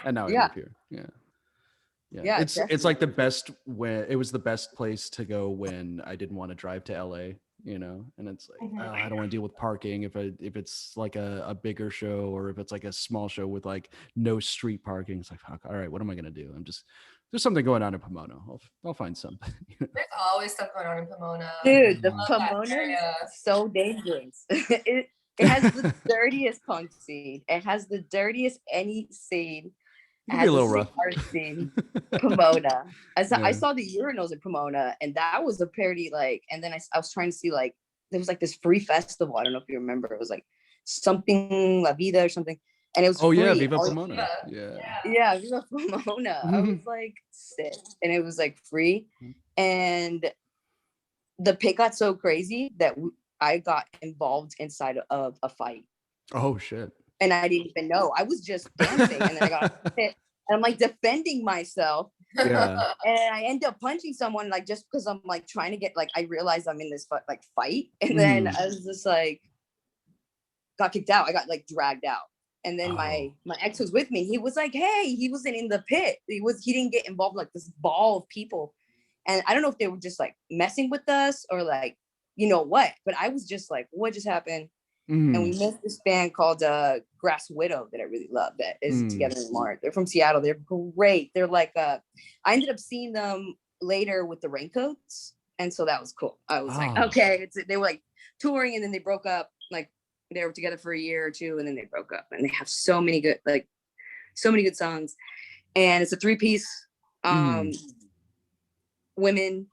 B: and now I live here. Yeah. It's like the best when it was the best place to go when I didn't want to drive to LA, and it's like I don't want to deal with parking if it's like a bigger show, or if it's like a small show with like no street parking. It's like, fuck, all right, what am I gonna do? There's something going on in Pomona. I'll find something.
E: There's always stuff going on in Pomona.
D: Dude, the Pomona is so dangerous. It has the dirtiest punk scene. It has the dirtiest any scene. It has
B: a little rough.
D: Scene. Pomona. I saw the urinals in Pomona, and that was a parody. Like, and then I was trying to see like there was like this free festival. I don't know if you remember. It was like something La Vida or something. And it was free.
B: Yeah, Viva Pomona.
D: Yeah, Viva Pomona. I was like sick, and it was like free, and the pit got so crazy that I got involved inside of a fight.
B: Oh shit!
D: And I didn't even know. I was just dancing, and then I got hit, and I'm like defending myself.
B: Yeah.
D: And I end up punching someone like just because I'm like trying to get like I realized I'm in this fight, and then I was just like got kicked out. I got like dragged out. And then my ex was with me. He was like, hey, he wasn't in the pit. He didn't get involved like this ball of people. And I don't know if they were just like messing with us or like, what, but I was just like, what just happened? And we met this band called Grass Widow that I really love that is together in March. They're from Seattle. They're great. They're like, I ended up seeing them later with the Raincoats. And so that was cool. I was like, okay, they were like touring and then they broke up. Like, they were together for a year or two and then they broke up, and they have so many good songs, and it's a 3-piece women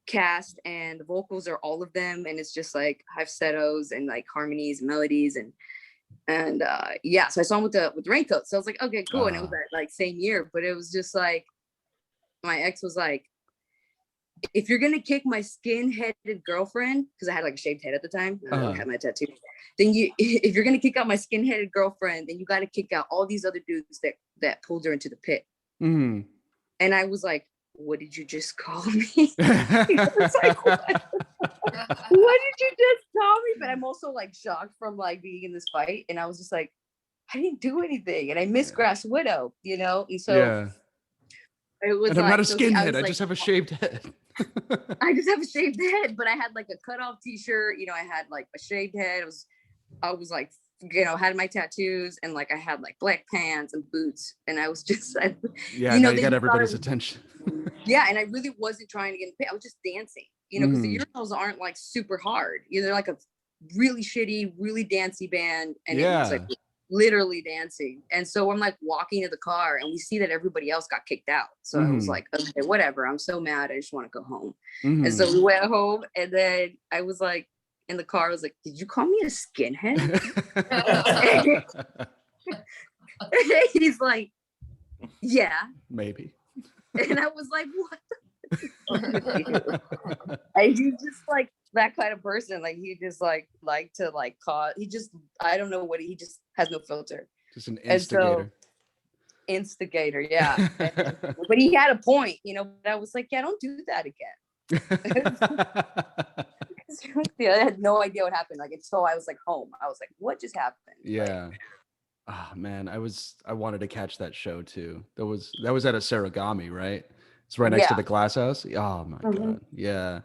D: cast, and the vocals are all of them, and it's just like falsettos and like harmonies and melodies and so I saw them with the Raincoat, so I was like, okay, cool. And it was that like same year, but it was just like my ex was like, if you're gonna kick my skin-headed girlfriend, because I had like a shaved head at the time, I had my tattoo, then if you're gonna kick out my skin-headed girlfriend, then you got to kick out all these other dudes that pulled her into the pit. And I was like, what did you just call me? I was like, what did you just call me? But I'm also like shocked from like being in this fight, and I was just like, I didn't do anything, and I miss Grass Widow, and so it was.
B: And I'm not a skinhead. I just have a shaved head.
D: I just have a shaved head, but I had like a cutoff t-shirt. I had like a shaved head. I was like, had my tattoos, and like I had like black pants and boots, and I was just,
B: now you got everybody's attention.
D: Yeah, and I really wasn't trying to get in the pit. I was just dancing, because the urinals aren't like super hard. They're like a really shitty, really dancey band, and it was like literally dancing. And so I'm like walking to the car and we see that everybody else got kicked out. So I was like, okay, whatever. I'm so mad. I just want to go home. And so we went home, and then I was like in the car, I was like, did you call me a skinhead? He's like, yeah.
B: Maybe.
D: And I was like, what? And he's just like that kind of person. Like he just like to like cause, he just, I don't know what, he just has no filter.
B: Just an instigator.
D: Instigator, yeah. But he had a point, you know, but I was like, yeah, don't do that again. I had no idea what happened. Like until I was like home. I was like, what just happened?
B: Yeah.
D: Like,
B: oh man, I wanted to catch that show too. That was at a Sarigami, right? It's right next to the Glass House. Oh my god. Yeah.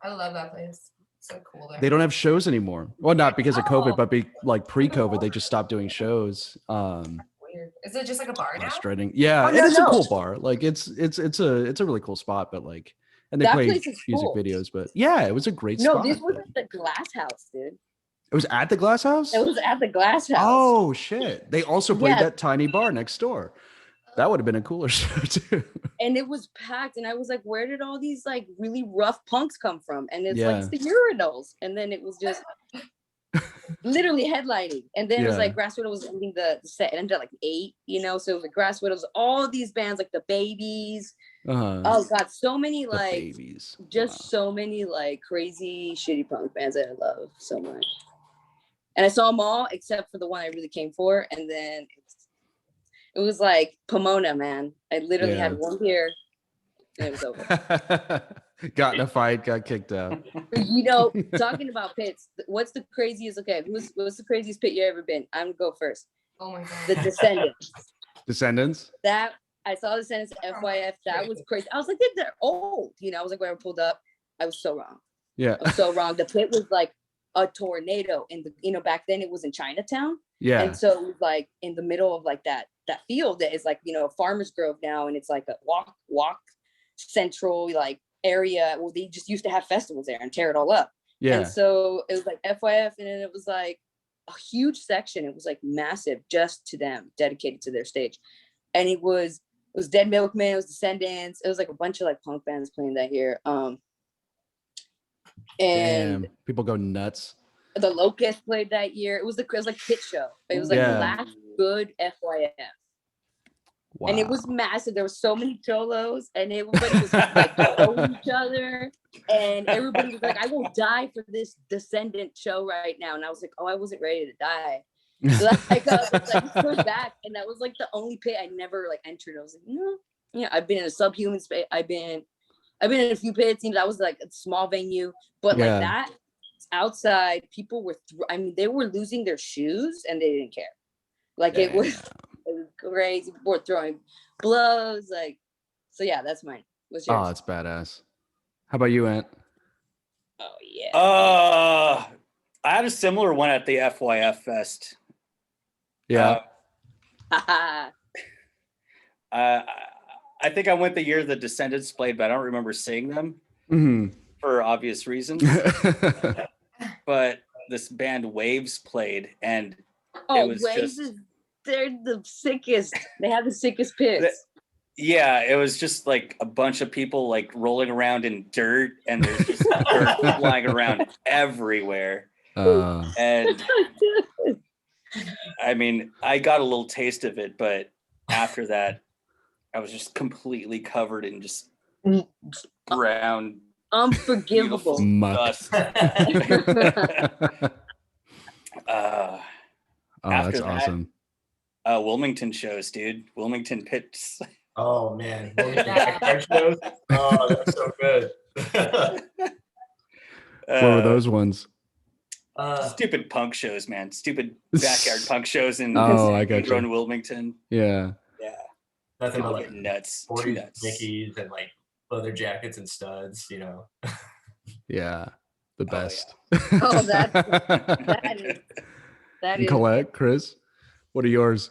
E: I love that place. So cool there.
B: They don't have shows anymore. Well, not because of COVID, but like pre-COVID, they just stopped doing shows.
E: Weird. Is it just like a bar now?
B: Frustrating. Yeah, it is a cool bar. Like it's a really cool spot, but like, and they
D: that
B: play
D: place is
B: music
D: cool.
B: videos. But yeah, it was a great
D: No,
B: spot.
D: this was at the Glass House, dude.
B: It was at the Glass House?
D: It was at the Glass House.
B: Oh shit! They also played that tiny bar next door. That would have been a cooler show too.
D: And it was packed, and I was like, where did all these like really rough punks come from? And it's like it's the urinals, and then it was just literally headlining. And then it was like Grass Widow was ending the set. It ended at like 8, you know. So it was like Grass Widows, all these bands like the Babies. Oh god, so many like
B: Babies.
D: Just so many like crazy shitty punk bands that I love so much. And I saw them all except for the one I really came for, and then it was like Pomona, man. I literally had one beer and it was over.
B: Got in a fight, got kicked out.
D: You know, talking about pits, what's the craziest? Okay, what's the craziest pit you ever been? I'm gonna go first.
E: Oh my god.
D: The Descendants.
B: Descendants?
D: That I saw Descendants at FYF. That was crazy. I was like, they're old. You know, I was like, when I pulled up, I was so wrong.
B: Yeah.
D: I was so wrong. The pit was like a tornado, and back then it was in Chinatown.
B: Yeah.
D: And so it was like in the middle of like that field that is like, you know, Farmers Grove now, and it's like a walk central like area. Well, they just used to have festivals there and tear it all up. Yeah. And so it was like FYF, and then it was like a huge section. It was like massive, just to them, dedicated to their stage. And it was Dead Milkmen, it was Descendants, it was like a bunch of like punk bands playing that year. And
B: damn, people go nuts.
D: The Locust played that year. It was like pit show. It was like the last good FYF. Wow. And it was massive. There were so many cholos, and everybody was like throwing each other, and everybody was like, "I will die for this Descendant show right now." And I was like, "Oh, I wasn't ready to die." So like, I was like, "Go back," and that was like the only pit I never like entered. I was like, "No, yeah." I've been in a Subhuman space. I've been in a few pits. That was like a small venue, but like that outside, people were. They were losing their shoes, and they didn't care. Like it was crazy. People were throwing blows, like. So yeah, that's mine. What's yours?
B: Oh, it's badass. How about you, Ant?
D: Oh yeah.
A: I had a similar one at the FYF Fest.
B: Yeah.
A: I think I went the year the Descendants played, but I don't remember seeing them for obvious reasons. But this band Waves played, and it was
D: Waves they're the sickest. They have the sickest pits.
A: Yeah, it was just like a bunch of people like rolling around in dirt, and there's just dirt flying around everywhere. And I mean, I got a little taste of it, but after that, I was just completely covered in just brown,
D: unforgivable
A: dust.
B: That's awesome.
A: Wilmington shows, dude. Wilmington pits.
C: Oh man, Wilmington shows. Oh, that's so good.
B: What were those ones?
A: Stupid punk shows, man. Stupid backyard punk shows in
B: I got you.
A: Wilmington.
B: Yeah.
C: Nothing but like
A: nuts.
C: 40s Dickies and like leather jackets and studs, you know.
B: Yeah, the best.
D: Oh, that is.
B: Colette, Chris, what are yours?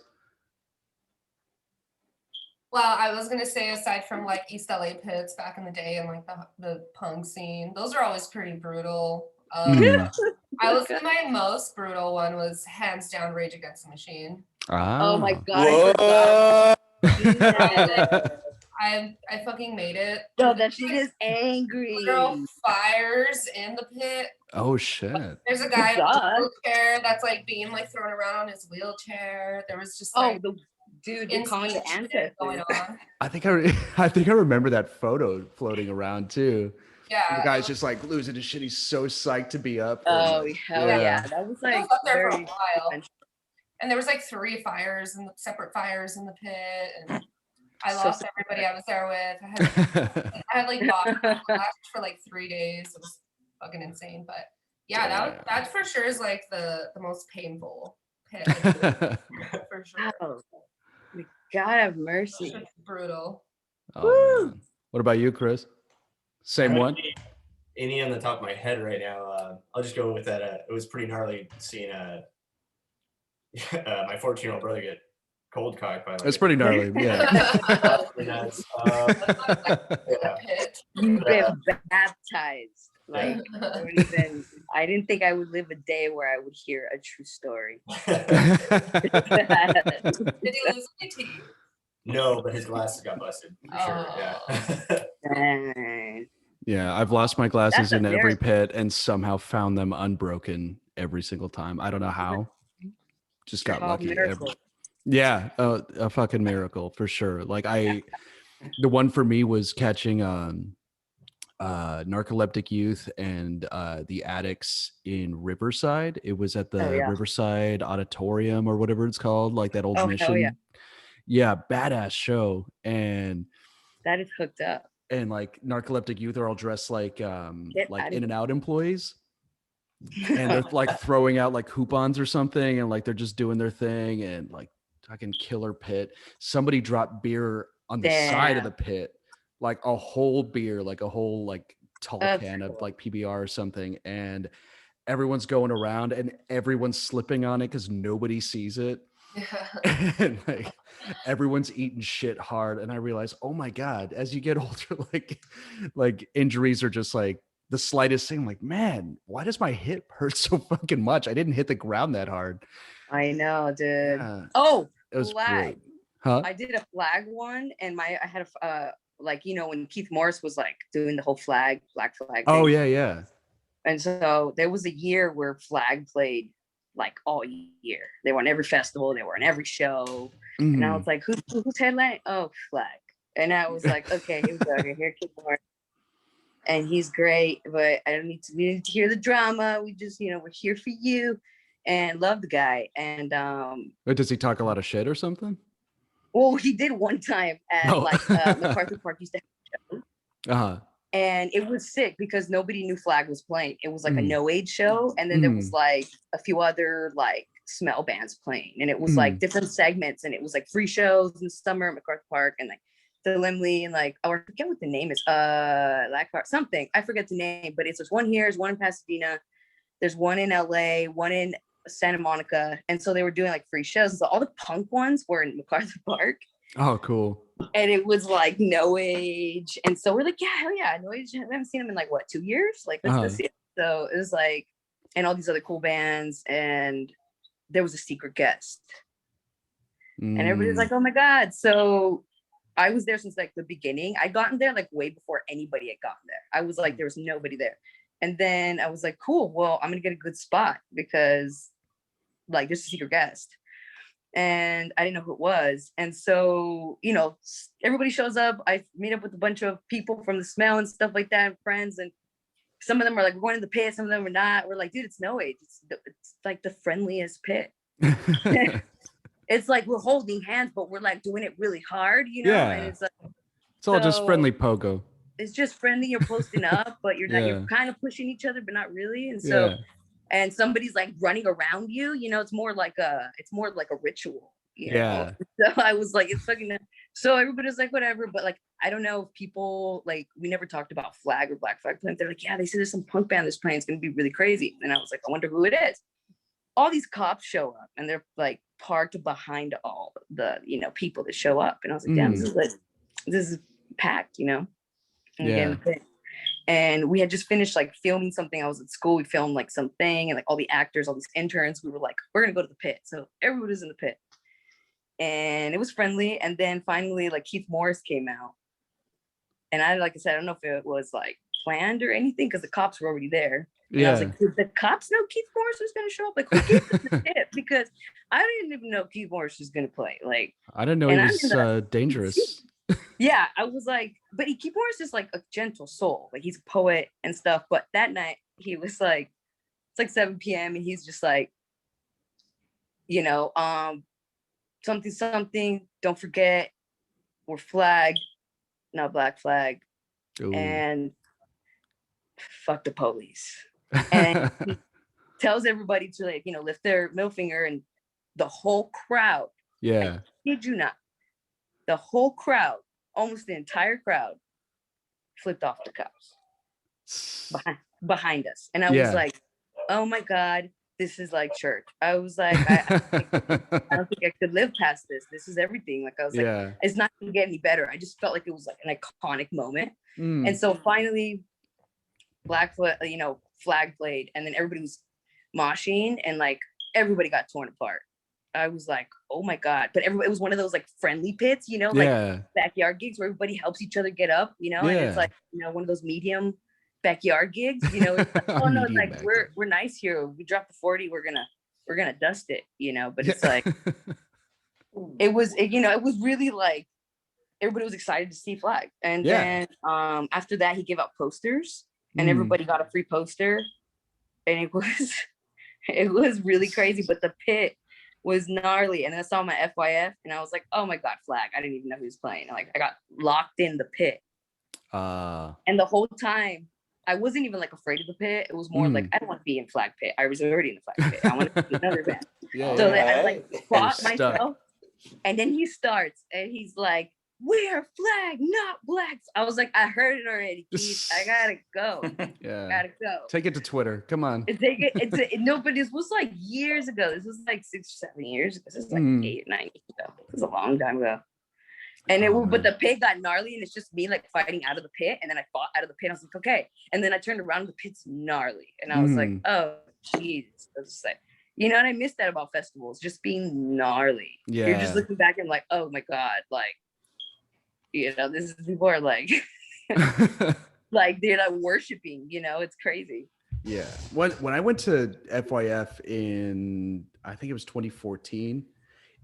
E: Well, I was gonna say, aside from like East LA pits back in the day and like the punk scene, those are always pretty brutal. I would say my most brutal one was hands down Rage Against the Machine.
D: Oh my God.
E: I fucking made it.
D: No, that shit is angry.
E: Literal fires in the pit.
B: Oh shit.
E: There's a guy in a wheelchair that's like being like thrown around on his wheelchair. There was just like
D: dude, they're calling the ancestors
E: going on.
B: I think I remember that photo floating around too.
E: Yeah.
B: The guy's just like losing his shit. He's so psyched to be up.
D: Oh hell yeah. That was like
E: up there for a while. And there was like 3 fires and separate fires in the pit, and I lost everybody I was there with. I had like body for like 3 days. It was fucking insane. But yeah, that for sure is like the most painful pit. For sure.
D: Oh, God have mercy.
E: Brutal.
B: Oh, what about you, Chris? Same one?
C: Any on the top of my head right now. I'll just go with that. It was pretty gnarly seeing my 14-year-old brother get cold cocked by like
B: it's pretty gnarly, yeah.
D: You've been baptized. Like I didn't think I would live a day where I would hear a true story.
E: Did he lose any teeth?
C: No, but his glasses got busted for sure. Yeah.
B: Yeah, I've lost my glasses in every pit and somehow found them unbroken every single time. I don't know how. Just got lucky. Yeah, a fucking miracle for sure. Like the one for me was catching Narcoleptic Youth and the Addicts in Riverside. It was at the Riverside Auditorium or whatever it's called, like that old mission. Yeah, badass show. And
D: that is hooked up.
B: And like Narcoleptic Youth are all dressed like In-N-Out employees. And they're like throwing out like coupons or something, and like they're just doing their thing, and like fucking killer pit. Somebody dropped beer on the side of the pit, like a whole beer, like a whole like tall can of like PBR or something, and everyone's going around and everyone's slipping on it because nobody sees it. And like everyone's eating shit hard, and I realized, oh my God, as you get older, like injuries are just like the slightest thing. Like, man, why does my hip hurt so fucking much? I didn't hit the ground that hard.
D: I know, dude. Oh,
B: it was
D: flag.
B: Great. Huh?
D: I did a flag one, and I had a like, you know, when Keith Morris was like doing the whole black flag thing.
B: Oh yeah.
D: And so there was a year where Flag played like all year. They were on every festival, they were on every show. And I was like, who's headlining? Oh, Flag. And I was like, okay, here we go. Here Keith Morris. And he's great, but we need to hear the drama. We just, you know, we're here for you, and love the guy. And
B: does he talk a lot of shit or something?
D: Well, he did one time at MacArthur Park used to have a show. And it was sick because nobody knew Flag was playing. It was like a no age show, and then there was like a few other like smell bands playing, and it was like different segments, and it was like free shows in the summer at MacArthur Park, and like the Limley, and like I forget what the name is, something, I forget the name, but it's there's one here, there's one in Pasadena, there's one in LA, one in Santa Monica, and so they were doing like free shows, and so all the punk ones were in MacArthur Park.
B: Oh, cool.
D: And it was like no age, and so we're like, yeah, hell yeah, no age. I haven't seen them in like what, 2 years, like let's see it. So it was like, and all these other cool bands, and there was a secret guest, and everybody's like, oh my God. So I was there since like the beginning. I gotten there like way before anybody had gotten there. I was like, there was nobody there. And then I was like, cool, well, I'm gonna get a good spot because like there's a secret guest. And I didn't know who it was. And so, you know, everybody shows up. I meet up with a bunch of people from the smell and stuff like that, friends. And some of them are like, we're going to the pit. Some of them are not. We're like, dude, it's no age. It's like the friendliest pit. It's like we're holding hands, but we're like doing it really hard, you know?
B: Yeah.
D: And it's like,
B: it's all just friendly pogo.
D: It's just friendly. You're posting up, but you're not, you're kind of pushing each other, but not really. And so, and somebody's like running around you, you know, it's more like a ritual, you know? So I was like, it's fucking, so everybody's like, whatever. But like, I don't know if people, like, we never talked about Flag or Black Flag playing. They're like, yeah, they say there's some punk band that's playing. It's going to be really crazy. And I was like, I wonder who it is. All these cops show up, and they're like parked behind all the, you know, people that show up. And I was like, damn, this is packed, you know? And we had just finished like filming something. I was at school. We filmed like something, and like all the actors, all these interns, we were like, we're gonna go to the pit. So everybody was in the pit, and it was friendly. And then finally, like Keith Morris came out, and like I said, I don't know if it was like planned or anything because the cops were already there. And I was like, did the cops know Keith Morris was gonna show up? Like, who gave them the tip? Because I didn't even know Keith Morris was gonna play. Like,
B: I didn't know he was dangerous.
D: Yeah, I was like, but Keith Morris is like a gentle soul. Like, he's a poet and stuff. But that night he was like, it's like 7 p.m. and he's just like, you know, something, don't forget, we're flag, not black flag. Ooh. And fuck the police. And he tells everybody to, like, you know, lift their middle finger, and the whole crowd, I kid you not, the whole crowd, almost the entire crowd, flipped off the cops behind us. And I was like, oh my God, this is like church. I was like, I don't think I could live past this. This is everything. Like, I was like, it's not gonna get any better. I just felt like it was like an iconic moment. And so finally, flag played, and then everybody was moshing, and like everybody got torn apart. I was like, oh my God. But it was one of those like friendly pits, you know, like backyard gigs where everybody helps each other get up, you know, and it's like, you know, one of those medium backyard gigs, you know, it's like, oh no, it's like we're nice here. We dropped the 40, we're gonna dust it, you know, but it's like it was really like everybody was excited to see Flag. And then after that he gave out posters, and everybody got a free poster, and it was really crazy, but the pit was gnarly. And then I saw my FYF, and I was like, oh my God, Flag. I didn't even know he was playing. Like, I got locked in the pit. And the whole time I wasn't even like afraid of the pit. It was more like, I don't want to be in Flag pit. I was already in the Flag pit. I want to be another band. I like fought myself. And then he starts, and he's like, we're Flag, not blacks. I was like, I heard it already, Keith. I gotta go. Gotta go.
B: Take it to Twitter. Come on.
D: No, but this was like years ago. This was like 6 or 7 years ago. This is like 8 or 9 years ago. This was a long time ago. And but the pit got gnarly, and it's just me like fighting out of the pit. And then I fought out of the pit. I was like, okay. And then I turned around, and the pit's gnarly. And I was like, oh, Jesus. I was just like, you know, and I miss that about festivals, just being gnarly. Yeah. You're just looking back and like, oh my God, like, you know, this is people are like, like they're like worshiping, you know, it's crazy.
B: Yeah. When I went to FYF in, I think it was 2014,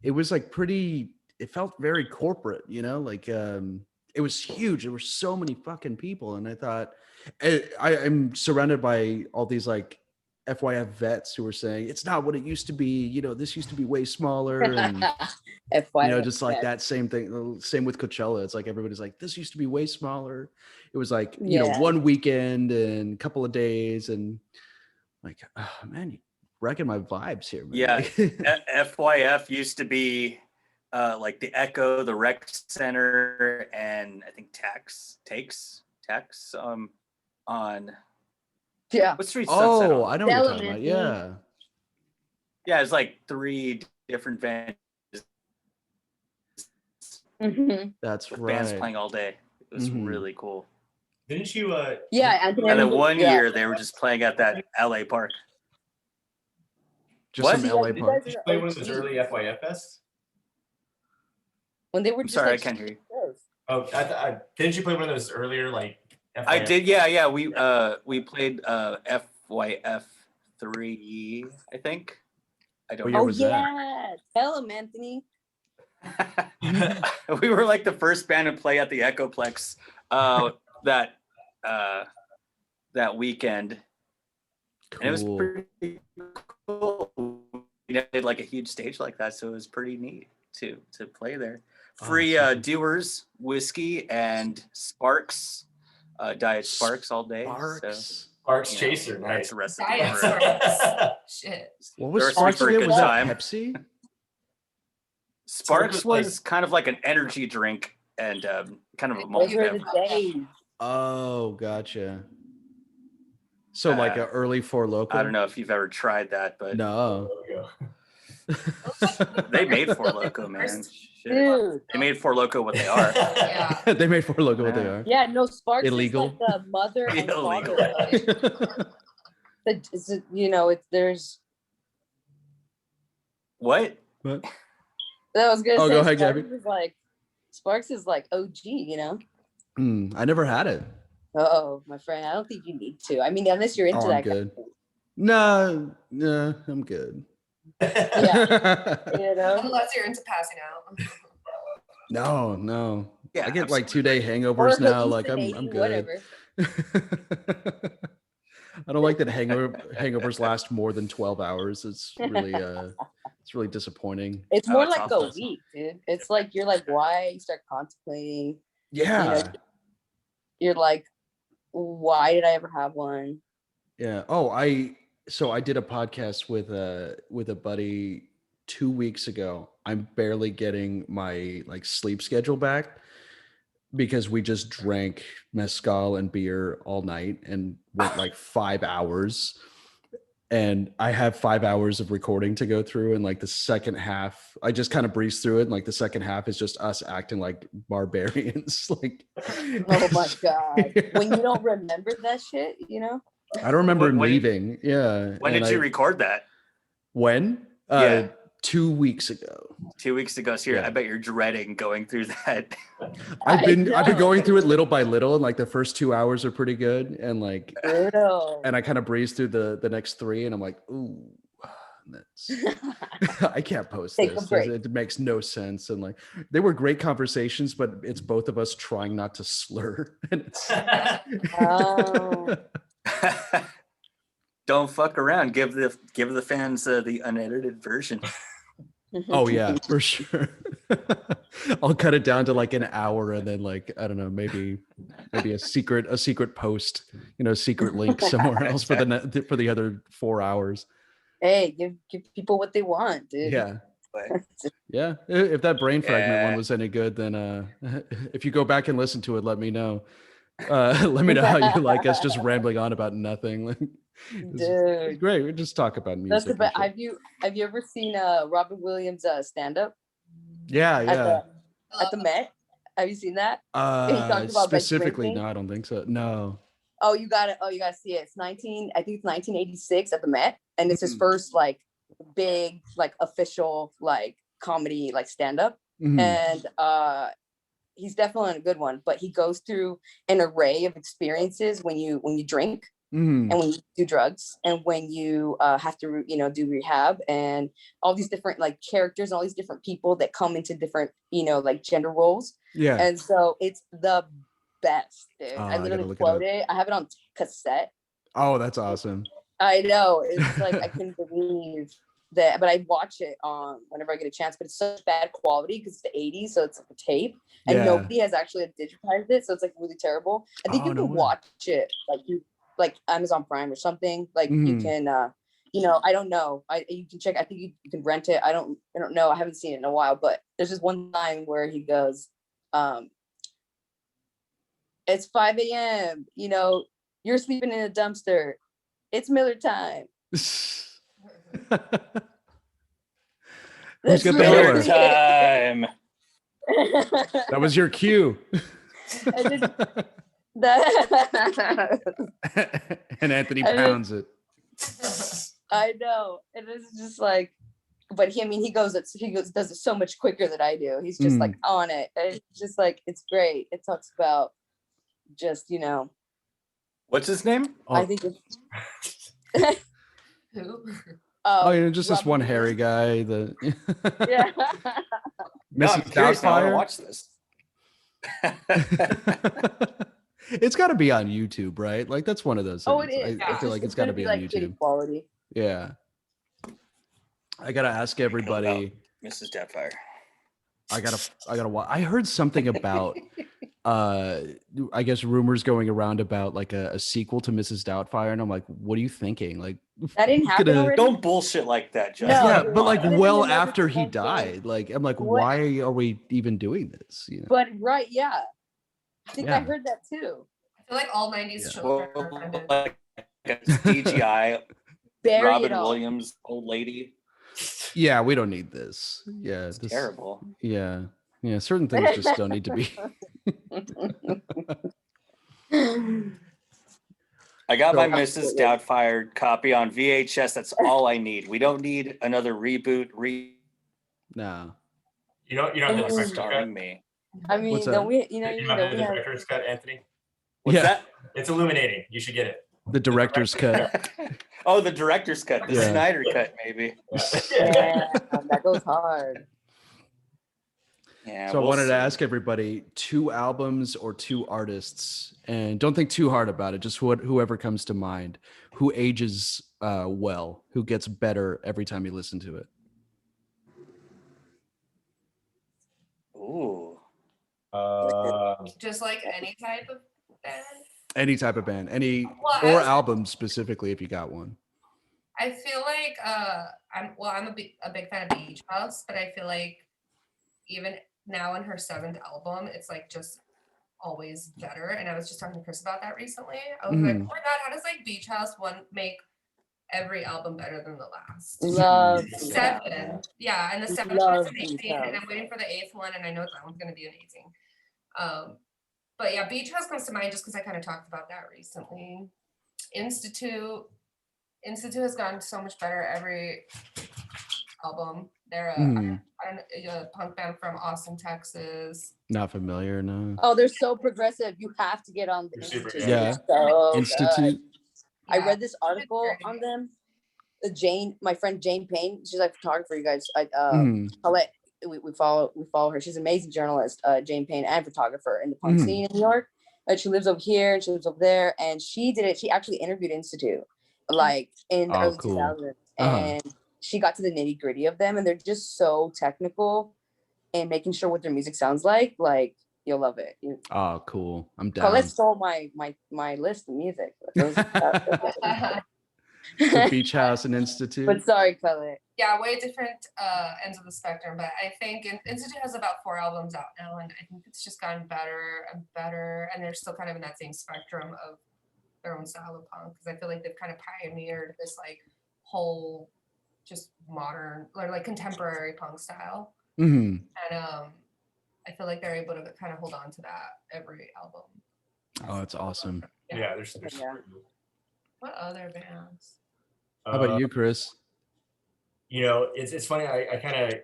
B: it was like it felt very corporate, you know, like it was huge. There were so many fucking people. And I thought, I'm surrounded by all these like FYF vets who were saying, it's not what it used to be. You know, this used to be way smaller. And,
D: FYF,
B: you know, just like that same thing. Same with Coachella. It's like, everybody's like, this used to be way smaller. It was like, you know, one weekend and a couple of days. And like, oh man, you're wrecking my vibes here, man.
A: Yeah. FYF used to be like the Echo, the Rec Center, and I think Tax on what street?
B: Oh, I know what you're talking about. Yeah,
A: it's like 3 different venues.
B: That's right.
A: Bands playing all day. It was really cool.
C: Didn't you?
A: And then one year they were just playing at that LA park.
B: Some LA park.
C: Did you play one of those early FYF fests?
D: When they were
A: I'm sorry, I can't hear you.
C: Oh, didn't you play one of those earlier like? FYF?
A: I did, yeah. We played FYF 3, I think. I don't know.
D: Oh yeah, tell him, Anthony.
A: We were like the first band to play at the Echoplex that weekend. Cool. And it was pretty cool. You know, did like a huge stage like that, so it was pretty neat to play there. Free Dewars whiskey and Sparks. Diet Sparks all day.
C: Sparks Chaser,
A: nice. That's a recipe.
E: Diet Sparks. Shit.
B: What was Sparks?
A: For a good time.
B: Pepsi?
A: Sparks was kind of like an energy drink and kind of a malt beverage.
B: Oh, gotcha. So like an early Four Loko?
A: I don't know if you've ever tried that, but
B: no.
A: They made Four Loko, man. Shit.
D: Dude.
A: They made Four Loko what they are.
E: Yeah.
B: They made Four Loko what they are.
D: Yeah, no, Sparks
B: Illegal.
D: is like the mother and
A: Illegal.
D: father. You know, there's.
A: What?
B: What?
D: I was gonna say.
B: Go ahead,
D: Sparks
B: Gabby.
D: is like, Sparks is like OG, you know.
B: I never had it.
D: Oh, my friend, I don't think you need to. I mean, unless you're into
B: I'm
D: that.
B: good. No, I'm good.
D: Yeah. You know.
E: Unless you're into passing out.
B: No.
A: Yeah,
B: I get like 2-day
D: Or
B: hangovers now. Like I'm
D: hallucinating,
B: good.
D: Whatever.
B: I don't like that hangovers last more than 12 hours. It's really disappointing.
D: It's more
A: it's
D: like
A: awful.
D: a week, dude. It's like you're like, why? You start contemplating.
B: Yeah.
D: You know, you're like, why did I ever have one?
B: Yeah. Oh, so I did a podcast with a buddy 2 weeks ago. I'm barely getting my like sleep schedule back because we just drank mezcal and beer all night and went like 5 hours. And I have 5 hours of recording to go through. And like the second half, I just kind of breezed through it. And like the second half is just us acting like barbarians. Like,
D: Oh my God. When you don't remember that shit, you know?
B: I don't remember
A: When-
B: leaving. Yeah.
A: When did you record that?
B: When?
A: Yeah.
B: 2 weeks ago.
A: 2 weeks ago. So
B: Yeah.
A: I bet you're dreading going through that.
B: I've been
D: know.
B: going through it little by little, and like the first 2 hours are pretty good, and like,
D: Brutal.
B: and I kind of breeze through the next 3, and I'm like, ooh, that's I can't post
D: Take a
B: this.
D: break.
B: It makes no sense, and like they were great conversations, but it's both of us trying not to slur, and it's
D: Oh.
A: Don't fuck around. Give the fans the unedited version.
B: oh yeah, for sure. I'll cut it down to like an hour, and then like I don't know, maybe a secret post, secret link somewhere else for the other 4 hours.
D: Hey, give people what they want, dude.
B: Yeah.
A: But
B: Yeah. If that brain fragment one
A: Yeah.
B: was any good, then if you go back and listen to it, let me know. Let me know how you like us just rambling on about nothing. It's
D: Dude.
B: great. We just talk about music.
D: That's the
B: and
D: best.
B: shit.
D: Have you ever seen Robin Williams stand up
B: Yeah, yeah.
D: at the Met? Have you seen that? He talked about, like,
B: Specifically,
D: drinking.
B: no, I don't think so. No.
D: Oh, you got it. Oh, you got to see it. I think it's 1986 at the Met, and it's his first like big like official like comedy like stand up,
B: Mhm.
D: and he's definitely a good one. But he goes through an array of experiences when you drink.
B: Mhm.
D: And when you do drugs and when you have to, do rehab and all these different like characters and all these different people that come into different, like gender roles.
B: Yeah.
D: And so it's the best, dude.
B: Oh,
D: I
B: I gotta
D: literally
B: look it
D: quote
B: up.
D: it. I have it on cassette.
B: Oh, that's awesome.
D: I know. It's like, I couldn't believe that, but I watch it whenever I get a chance, but it's such bad quality because it's the 80s. So it's like a tape and
B: Yeah.
D: nobody has actually digitized it. So it's like really terrible. I think
B: Oh,
D: you
B: no
D: can
B: way.
D: watch it like Amazon Prime or something. Like you
B: Mhm.
D: can, I don't know. You can check. I think you can rent it. I don't know. I haven't seen it in a while, but there's this one time where he goes, it's 5 a.m. You're sleeping in a dumpster. It's Miller time.
B: Who's
D: That's
B: got the
A: Miller
B: Miller?
A: time.
B: That was your cue. And Anthony
D: I mean-
B: pounds it.
D: I know. And it's just like, but he does it so much quicker than I do. He's just like on it. And it's just like, it's great. It talks about just,
A: What's his name?
D: I think it's,
E: Who?
B: Just this
D: Robin
B: one
D: Williams.
B: hairy guy. The
D: Yeah.
A: No, I'm
B: Mrs.
A: curious now. I
B: Doubtfire.
A: want to watch this.
B: It's got to be on YouTube, right? Like that's one of those.
D: Oh,
B: things.
D: it is.
B: I feel like it's got to
D: gonna
B: be on
D: like shitty
B: YouTube.
D: quality.
B: Yeah. I gotta ask everybody.
A: Mrs. Doubtfire.
B: I gotta watch. I heard something about I guess rumors going around about like a sequel to Mrs. Doubtfire, and I'm like, what are you thinking? Like
D: That didn't happen
B: gonna-
D: already.
A: Don't bullshit like that, Justin.
D: No,
B: yeah,
D: it
B: but like
D: wasn't
B: well
D: another
B: after he
D: convention.
B: died. Like I'm like,
D: What?
B: why are we even doing this?
D: But right, yeah. I think I
B: Yeah.
D: heard that too.
E: I feel like all 90s
B: Yeah.
E: children are
A: Well,
E: offended.
A: like a CGI
D: Bury
A: Robin
D: it all.
A: Williams old lady.
B: Yeah, we don't need this. Yeah,
A: It's
B: this,
A: terrible.
B: Yeah, yeah. Certain things just don't need to be.
A: I got my Mrs. Doubtfire copy on VHS. That's all I need. We don't need another reboot.
B: No.
C: You don't have the director's cut?
A: Starring me.
D: I mean,
B: What's
D: don't
B: that?
D: we?
C: You don't have the director's cut, Anthony?
A: What's that?
C: It's illuminating. You should get it.
B: The director's cut.
A: Oh, the director's cut, the Snyder cut, maybe.
D: Yeah, that goes hard.
A: Yeah.
B: So I wanted to ask everybody 2 albums or 2 artists, and don't think too hard about it. Just whoever comes to mind, who ages well, who gets better every time you listen to it.
A: Ooh.
E: Just like any type of band.
B: Any type of band, album specifically, if you got one.
E: I feel like I'm a big fan of Beach House, but I feel like even now in her 7th album, it's like just always better. And I was just talking to Chris about that recently. I was like, oh my god, how does like Beach House one make every album better than the last?
D: Love
E: 7, yeah, and the 7th one's amazing, and I'm waiting for the 8th one, and I know that one's gonna be amazing. But yeah, Beach House comes to mind just because I kind of talked about that recently. Institute has gotten so much better every album. They're a punk band from Austin, Texas.
B: Not familiar, no.
D: Oh, they're so progressive. You have to get on the Institute.
B: Yeah.
D: So
B: Institute.
D: I read this article on them. My friend Jane Payne, she's like a photographer, you guys. We follow her. She's an amazing journalist, Jane Payne, and photographer in the punk scene in New York. She lives over here and she lives over there, and she did it. She actually interviewed Institute like in the early 2000s, and she got to the nitty gritty of them, and they're just so technical and making sure what their music sounds like. Like you'll love it.
B: Oh, cool! I'm down.
D: Colette stole my list of music.
B: The Beach House and Institute.
D: But sorry, Colette.
E: Yeah, way different ends of the spectrum. But I think Institute has about 4 albums out now, and I think it's just gotten better and better. And they're still kind of in that same spectrum of their own style of punk, because I feel like they've kind of pioneered this like whole just modern or like contemporary punk style. And I feel like they're able to kind of hold on to that every album.
B: Oh, that's awesome.
C: Yeah, there's
E: What other bands?
B: How about you, Chris?
C: You know, it's funny. I kind of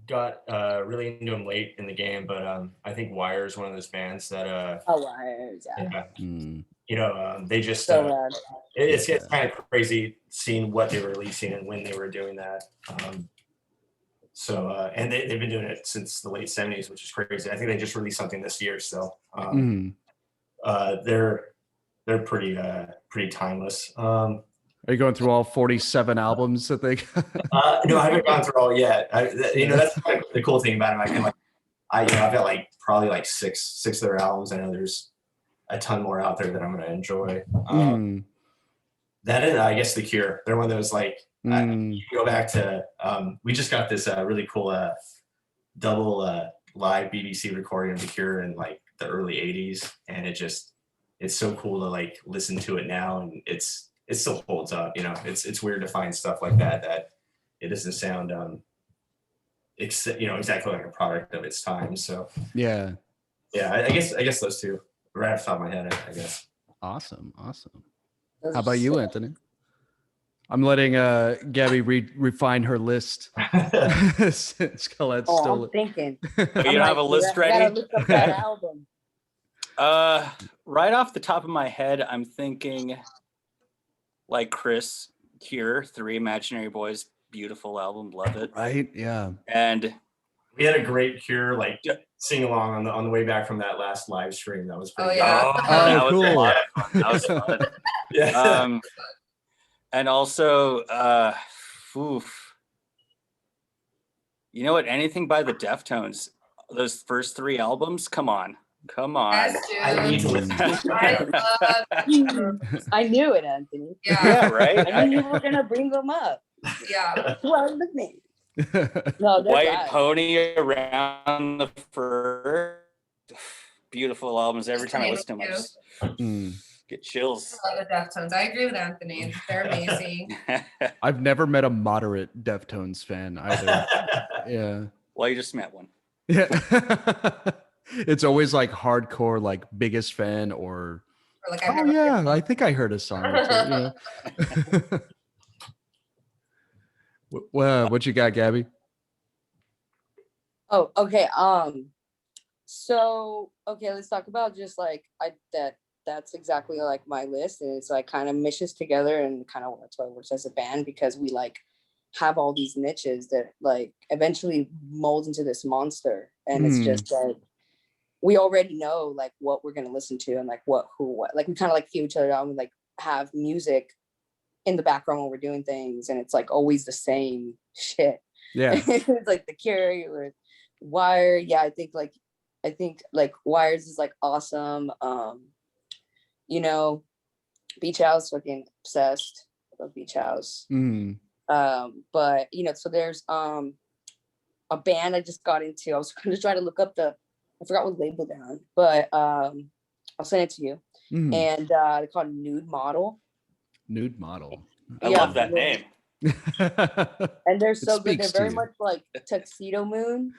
C: got really into them late in the game, but I think Wire is one of those bands that.
D: Wires,
C: yeah. You know, they just.
D: So
C: it's kind of crazy seeing what they were releasing and when they were doing that. And they've been doing it since the late 70s, which is crazy. I think they just released something this year, so they're pretty timeless.
B: Are you going through all 47 albums that they got?
C: No, I haven't gone through all yet. That's kind of the cool thing about them. I've got like probably like six of their albums. I know there's a ton more out there that I'm going to enjoy. That and I guess The Cure. They're one of those like, you go back to, we just got this really cool double live BBC recording of The Cure in like the early 80s. And it's so cool to like listen to it now, and it still holds up. It's weird to find stuff like that it doesn't sound exactly like a product of its time. So
B: yeah,
C: I guess those 2 right off the top of my head, I guess.
B: Awesome. How about you, Anthony? I'm letting Gabby refine her list. Since Colette's
D: I'm thinking.
A: You don't have a list ready?
D: I gotta look up that album.
A: Right off the top of my head, I'm thinking like Chris, Cure, 3 Imaginary Boys, beautiful album, love it.
B: Right? Yeah.
A: And
C: we had a great Cure like sing along on the way back from that last live stream. That was pretty
A: that
B: cool.
A: was a lot of fun. That was fun.
C: Yeah.
A: And also, you know what? Anything by the Deftones, those first 3 albums, come on.
E: Yes,
C: I need to listen.
D: I knew it, Anthony.
A: Yeah, right?
D: I knew you were going to bring them up.
E: Yeah.
D: Well, look me. No,
A: White Pony, Around the Fur. Beautiful albums. Every time I listen to them, Get chills.
E: I love the Deftones. I agree with Anthony. They're amazing.
B: I've never met a moderate Deftones fan either. Yeah.
A: Well, you just met one.
B: Yeah. It's always like hardcore, like biggest fan or
E: Or like,
B: oh yeah, I think I heard a song or two. Yeah. Well, what you got, Gabby?
D: Oh, okay. So okay, let's talk about just like that's exactly like my list, and it's like kind of meshes together, and kind of that's why it works as a band, because we like have all these niches that like eventually mold into this monster, and it's just like we already know like what we're gonna listen to and like what like we kind of like feel each other out and like have music in the background when we're doing things, and it's like always the same shit.
B: Yeah.
D: It's like The Cure or Wire. Yeah, I think like Wires is like awesome. You know, Beach House, fucking obsessed. I love Beach House. But you know, so there's a band I just got into. I was gonna try to look up I forgot what label they're on, but I'll send it to you. And they're called Nude Model.
B: Nude Model.
A: I love that name.
D: And they're so good. They're very much like Tuxedo Moon,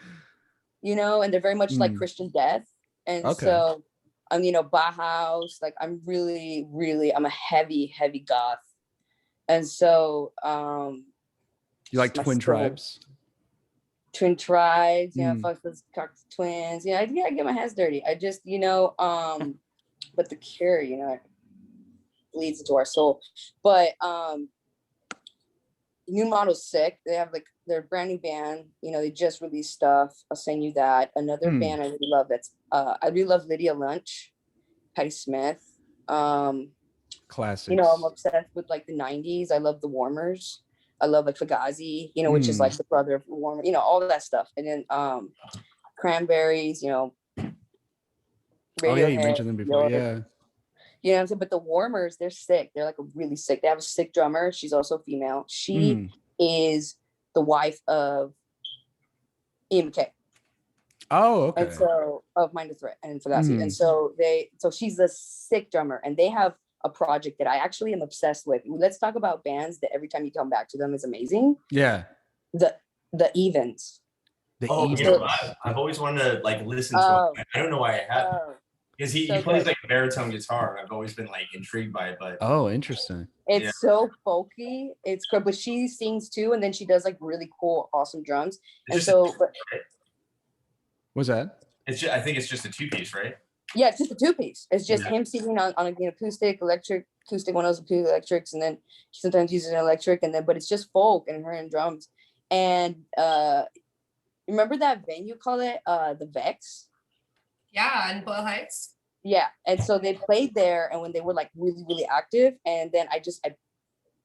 D: you know, and they're very much like Christian Death. And so you know, Bauhaus, like I'm really, I'm a heavy goth. And so
B: you like Twin Tribes?
D: Twin Tribes, you know, fuck those Cox Twins. You know, I get my hands dirty. I just, you know, but The Cure, you know, bleeds into our soul. But New Model's sick. They have like their brand new band. You know, they just released stuff. I'll send you that. Another band I really love. I really love Lydia Lunch, Patti Smith.
B: Classics.
D: You know, I'm obsessed with like the 90s. I love the Warmers. I love like Fugazi, you know, which is like the brother of Warmer. You know, all of that stuff. And then Cranberries. You know.
B: Oh yeah, you mentioned them before. Yeah.
D: You know what I'm saying? But the Warmers, they're sick. They're like really sick. They have a sick drummer. She's also female. She is the wife of Ian McKay.
B: Oh, okay.
D: And so of Mind the Threat and Fugazi. And so she's a sick drummer, and they have a project that I actually am obsessed with. Let's talk about bands that every time you come back to them is amazing.
B: Yeah.
D: The Evens.
C: You know, I've always wanted to like listen to it. I don't know why I haven't. Because he plays like baritone guitar. I've always been like intrigued by it, but
B: interesting.
D: It's so folky. It's good, but she sings too, and then she does like really cool, awesome drums. And so,
B: what's that?
C: I think it's just a 2-piece, right?
D: Yeah, it's just a 2-piece. It's just him singing on an acoustic, one of those acoustic electrics, and then she sometimes uses an electric, and then but it's just folk and her and drums. And remember that venue called it the Vex?
E: Yeah, in Boyle Heights.
D: Yeah, and so they played there, and when they were like really, really active, and then I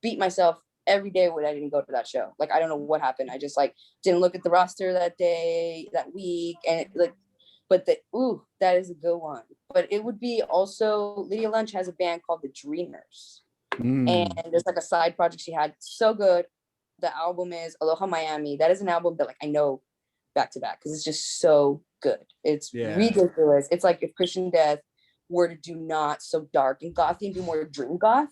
D: beat myself every day when I didn't go to that show. Like I don't know what happened. I just like didn't look at the roster that week, and that is a good one. But it would be also Lydia Lunch has a band called The Dreamers, and there's like a side project she had. So good. The album is Aloha Miami. That is an album that like I know back to back because it's just so good. It's ridiculous. It's like if Christian Death were to do not so dark and gothy and do more dream goth.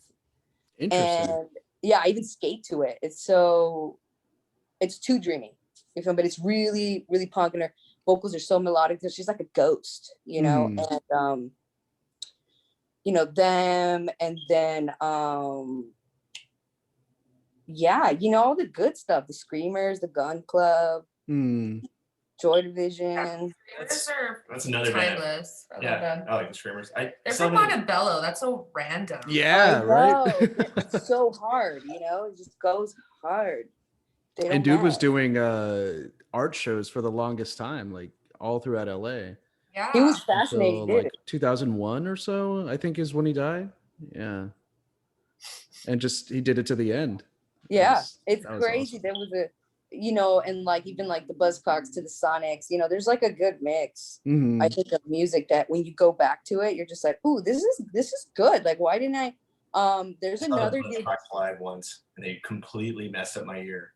B: Interesting.
D: And yeah, I even skate to it. It's too dreamy. You feel me? But it's really, really punk, and her vocals are so melodic that she's like a ghost, you know. And you know, them, and then yeah, you know, all the good stuff, the Screamers, the Gun Club, Joy Division.
C: That's another
E: timeless.
C: I like the Screamers.
E: They're from Montebello. That's so random.
B: Yeah, right.
D: It's so hard, you know. It just goes hard.
B: And dude was doing art shows for the longest time, like all throughout LA.
E: Yeah,
D: he was fascinating.
B: Until, like 2001 or so, I think is when he died. Yeah, and just he did it to the end.
D: Yeah, it's crazy.
B: Awesome.
D: There was a, you know, and like even like the Buzzcocks to the Sonics, you know, there's like a good mix. I think of music that when you go back to it, you're just like, ooh, this is good. Like, why didn't I? There's another dude
C: live once, and they completely messed up my ear.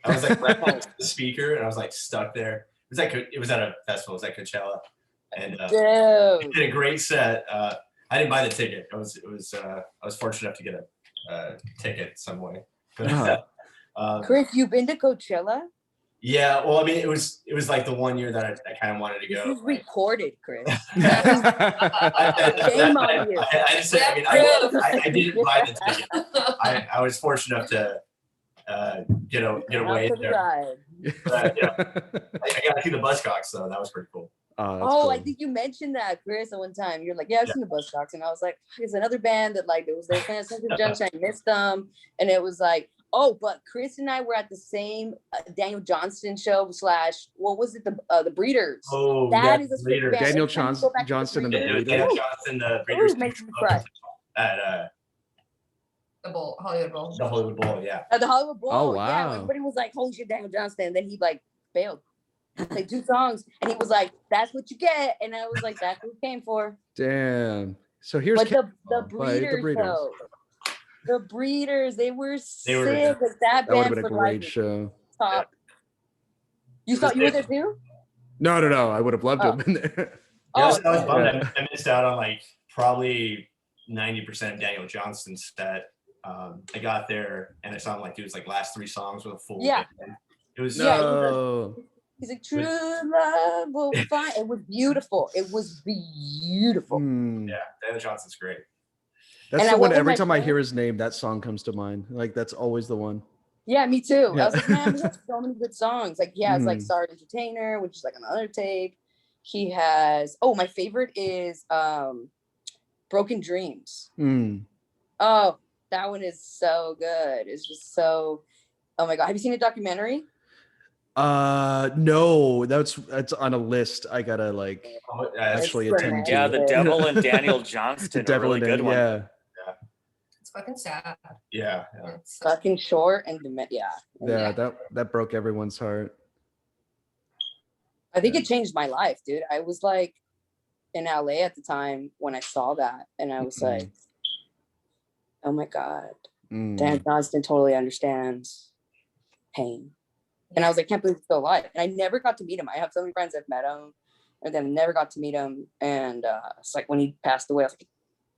C: I was like right next to the speaker, and I was like stuck there. It was at a festival. It was at Coachella, and he did a great set. I didn't buy the ticket. I was fortunate enough to get a ticket some way.
D: Chris, you've been to Coachella?
C: Yeah, well, I mean, it was like the one year that I kind of wanted to go.
D: This is recorded, Chris.
C: Shame
D: on you.
C: I just said, I mean, I didn't buy the ticket. I was fortunate enough to get away there. But, yeah, I got to see the Buzzcocks, so that was pretty cool.
D: Cool. I think you mentioned that, Chris, at one time. You're like, yeah, I've seen the Buzzcocks, and I was like, it's another band that like it was their kind of Central Junction. I missed them, and it was like, oh, but Chris and I were at the same Daniel Johnston show / what was it, the Breeders?
C: Oh,
D: that is a
C: Breeders.
D: band.
B: Daniel Johnston and the Breeders.
C: Daniel Johnston, the Breeders.
D: Makes me cry.
C: At
E: The Hollywood Bowl.
C: the Hollywood Bowl, yeah.
D: At the Hollywood Bowl.
B: Oh, wow.
D: Yeah, everybody was like, holy shit, Daniel Johnston. And then he like failed. Like 2 songs. And he was like, that's what you get. And I was like, that's what we came for.
B: Damn. So here's
D: But the Breeders, though. The Breeders, they were sick. That
B: That would have
D: band
B: been a
D: for
B: great
D: like
B: show.
D: top. You thought you were there too?
B: No. I would have loved to have been there.
C: Yeah, I was bummed. I missed out on like probably 90% of Daniel Johnston's set. I got there and I saw him like do his like last 3 songs with a full band. It was
D: He's like, true love will find. It was beautiful. It was beautiful.
C: Yeah, Daniel Johnston's great.
B: That's the one. Every time I hear his name, that song comes to mind. Like that's always the one.
D: Yeah, me too.
B: Yeah.
D: I was like, man, he has so many good songs. Like he has like Star Entertainer, which is like another tape. He has my favorite is Broken Dreams. Oh, that one is so good. It's just so, oh my God. Have you seen a documentary?
B: No, that's on a list. I gotta like actually attend to.
A: Yeah, The Devil and Daniel Johnston.
B: The Devil
A: really good one.
B: Yeah.
E: It's fucking sad.
C: Yeah.
D: It's fucking short and
B: Yeah, that broke everyone's heart.
D: I think it changed my life, dude. I was like in LA at the time when I saw that, and I was like, oh my God, Dan Johnston totally understands pain. And I was like, can't believe he's still alive. And I never got to meet him. I have so many friends that have met him, and then never got to meet him. And it's like when he passed away, I was like,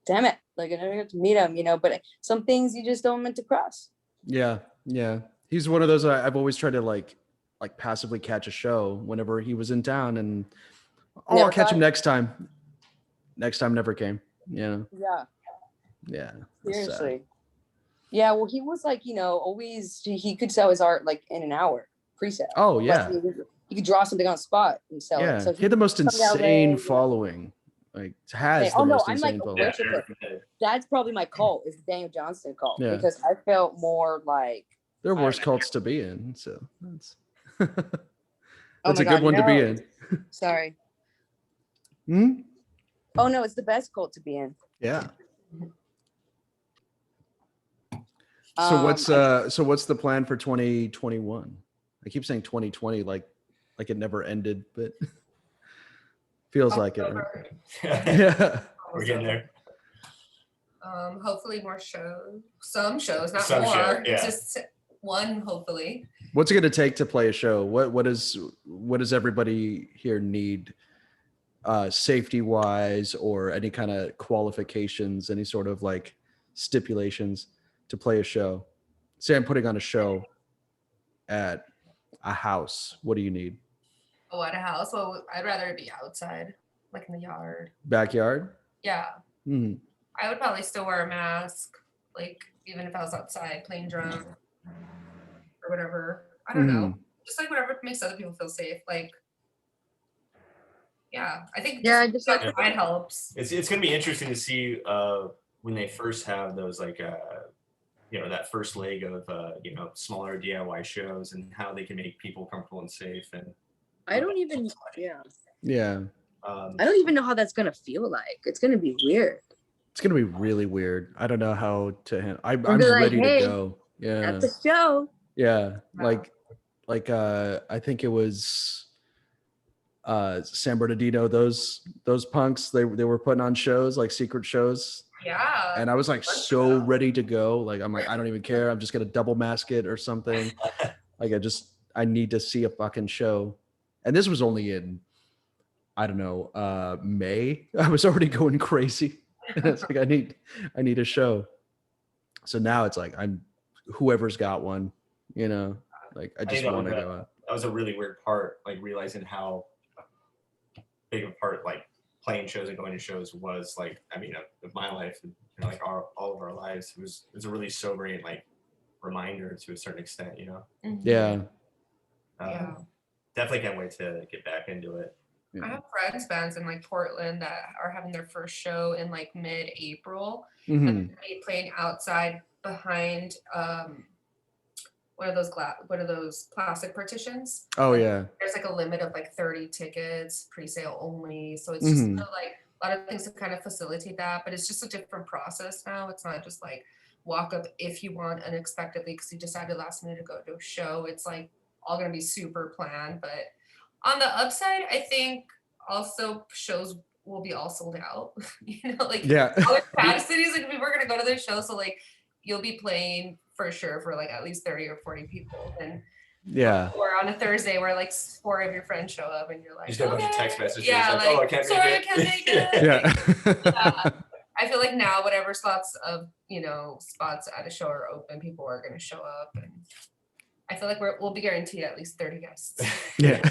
D: damn it, like I never got to meet him, But some things you just don't meant to cross.
B: Yeah. He's one of those I've always tried to like passively catch a show whenever he was in town, and I'll catch him next time. Next time never came. Yeah.
D: Seriously. Yeah, well, he was like, always he could sell his art like in an hour pre-sale.
B: Oh yeah.
D: Like, he could draw something on the spot and sell it. So
B: he had the most insane following. Like has the most insane following.
D: That's probably my cult, is the Daniel Johnston cult, because I felt more like
B: they're worse cults to be in. So that's
D: that's
B: a good one to be in.
D: Sorry. Oh no, it's the best cult to be in.
B: Yeah. So what's the plan for 2021? I keep saying 2020 like it never ended, but feels like it. Right? Yeah.
C: We're getting there.
E: Hopefully more shows. Some shows, not
C: Some
E: more.
C: show, yeah.
E: Just one, hopefully.
B: What's it going to take to play a show? What does everybody here need, safety wise, or any kind of qualifications, any sort of like stipulations to play a show? Say I'm putting on a show at a house. What do you need?
E: Oh, at a house? Well, I'd rather it be outside, like in the yard.
B: Backyard?
E: Yeah. I would probably still wear a mask, like even if I was outside playing drum or whatever. I don't know. Just like whatever makes other people feel safe. Like, yeah, I think just like it helps.
C: It's gonna be interesting to see when they first have those like that first leg of smaller DIY shows, and how they can make people comfortable and safe. And
D: I don't even
B: I
D: don't even know how that's gonna feel like. It's gonna be weird.
B: It's gonna be really weird. I don't know how to handle. I'm ready to go. Yeah.
D: At the show.
B: Yeah. Like I think it was San Bernardino, those punks, they were putting on shows, like secret shows.
E: Yeah.
B: And I was like so ready to go. Like I'm like, I don't even care. I'm just gonna double mask it or something. Like I need to see a fucking show. And this was only in, I don't know, May. I was already going crazy. And it's like, I need a show. So now it's like, whoever's got one, you know, like I just want to go out.
C: That was a really weird part, like realizing how big a part like playing shows and going to shows was, like, I mean, of my life and, you know, like all of our lives. It was a really sobering like reminder to a certain extent, you know.
B: Yeah.
C: Definitely can't wait to get back into it.
E: I have friends bands in like Portland that are having their first show in like mid-April. And they're gonna be playing outside behind what are those plastic partitions?
B: Oh yeah.
E: There's like a limit of like 30 tickets, pre-sale only. So it's just like a lot of things to kind of facilitate that, but it's just a different process now. It's not just like walk up if you want unexpectedly because you decided last minute to go to a show. It's like all gonna be super planned. But on the upside, I think also shows will be all sold out. You know, like all the capacities, like people are gonna go to their show, so like you'll be playing for sure for like at least 30 or 40 people. And or on a Thursday where like 4 of your friends show up and you're like,
C: you just get a bunch of text messages.
E: Yeah,
C: like, oh, I can't make it.
E: Yeah. I feel like now whatever spots at a show are open, people are gonna show up, and I feel like we'll be guaranteed at least 30 guests.
B: Yeah.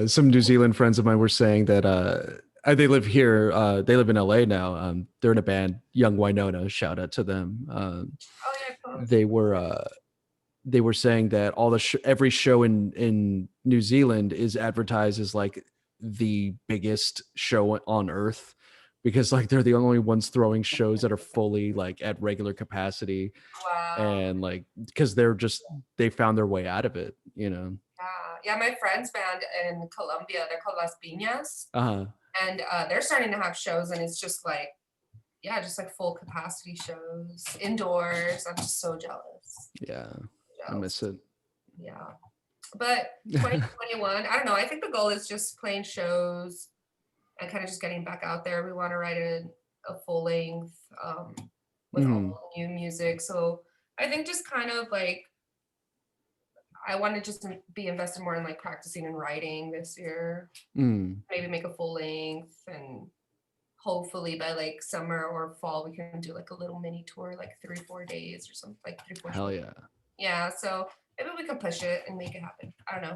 B: Some New Zealand friends of mine were saying that they live here. They live in LA now. They're in a band, Young Winona. Shout out to them.
E: Cool.
B: They were saying that every show in New Zealand is advertised as like the biggest show on earth, because like they're the only ones throwing shows that are fully like at regular capacity.
E: Wow.
B: And like because they found their way out of it, you know.
E: Yeah, my friend's band in Colombia, they're called Las Piñas. And they're starting to have shows, and it's just like full capacity shows indoors. I'm just so jealous.
B: Yeah, I miss it.
E: Yeah, but 2021, I don't know. I think the goal is just playing shows and kind of just getting back out there. We want to write a full length with all new music. So I think just kind of like I want to just be invested more in like practicing and writing this year. Maybe make a full length, and hopefully by like summer or fall we can do like a little mini tour, like 3-4 days or something, like 3-4
B: Hell yeah.
E: Yeah, so maybe we can push it and make it happen. I don't know.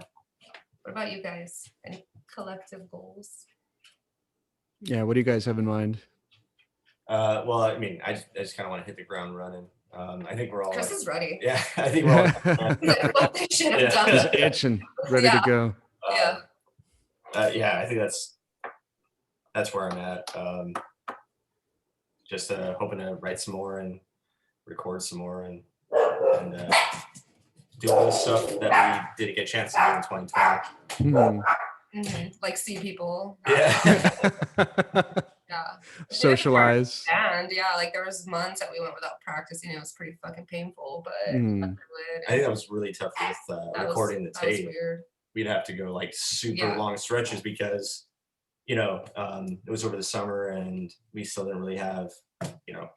E: What about you guys? Any collective goals?
B: Yeah, what do you guys have in mind?
C: Well, I mean, I just kind of want to hit the ground running. I think we're all.
E: Chris is ready.
C: Yeah, I think we're all.
B: He's itching, ready to go.
C: Yeah, I think that's where I'm at. Just hoping to write some more and record some more and do all the stuff that we didn't get a chance to do in 2020.
E: Like see people.
C: Yeah.
E: Yeah.
B: Socialize.
E: And like there was months that we went without practicing. It was pretty fucking painful, but
C: I think that was really tough with recording the tape.
E: That was weird.
C: We'd have to go like super long stretches because, you know, it was over the summer and we still didn't really have, you know,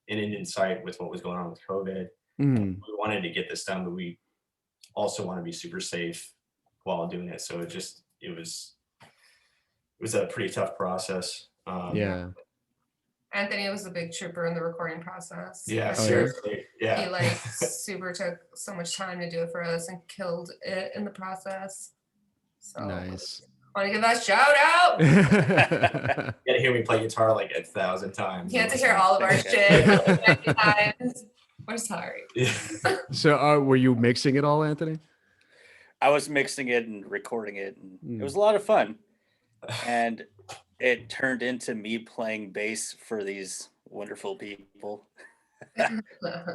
C: an end in sight with what was going on with COVID. We wanted to get this done, but we also want to be super safe while doing it. So it was a pretty tough process.
E: Anthony was a big trooper in the recording process.
C: Yeah, seriously. Yeah.
E: He like super took so much time to do it for us and killed it in the process. So
B: nice.
E: Want to give that shout out?
C: You gotta hear me play guitar like 1,000 times.
E: You have to hear all of our shit 50 times. We're sorry.
B: So were you mixing it all, Anthony?
A: I was mixing it and recording it, and it was a lot of fun. And it turned into me playing bass for these wonderful people.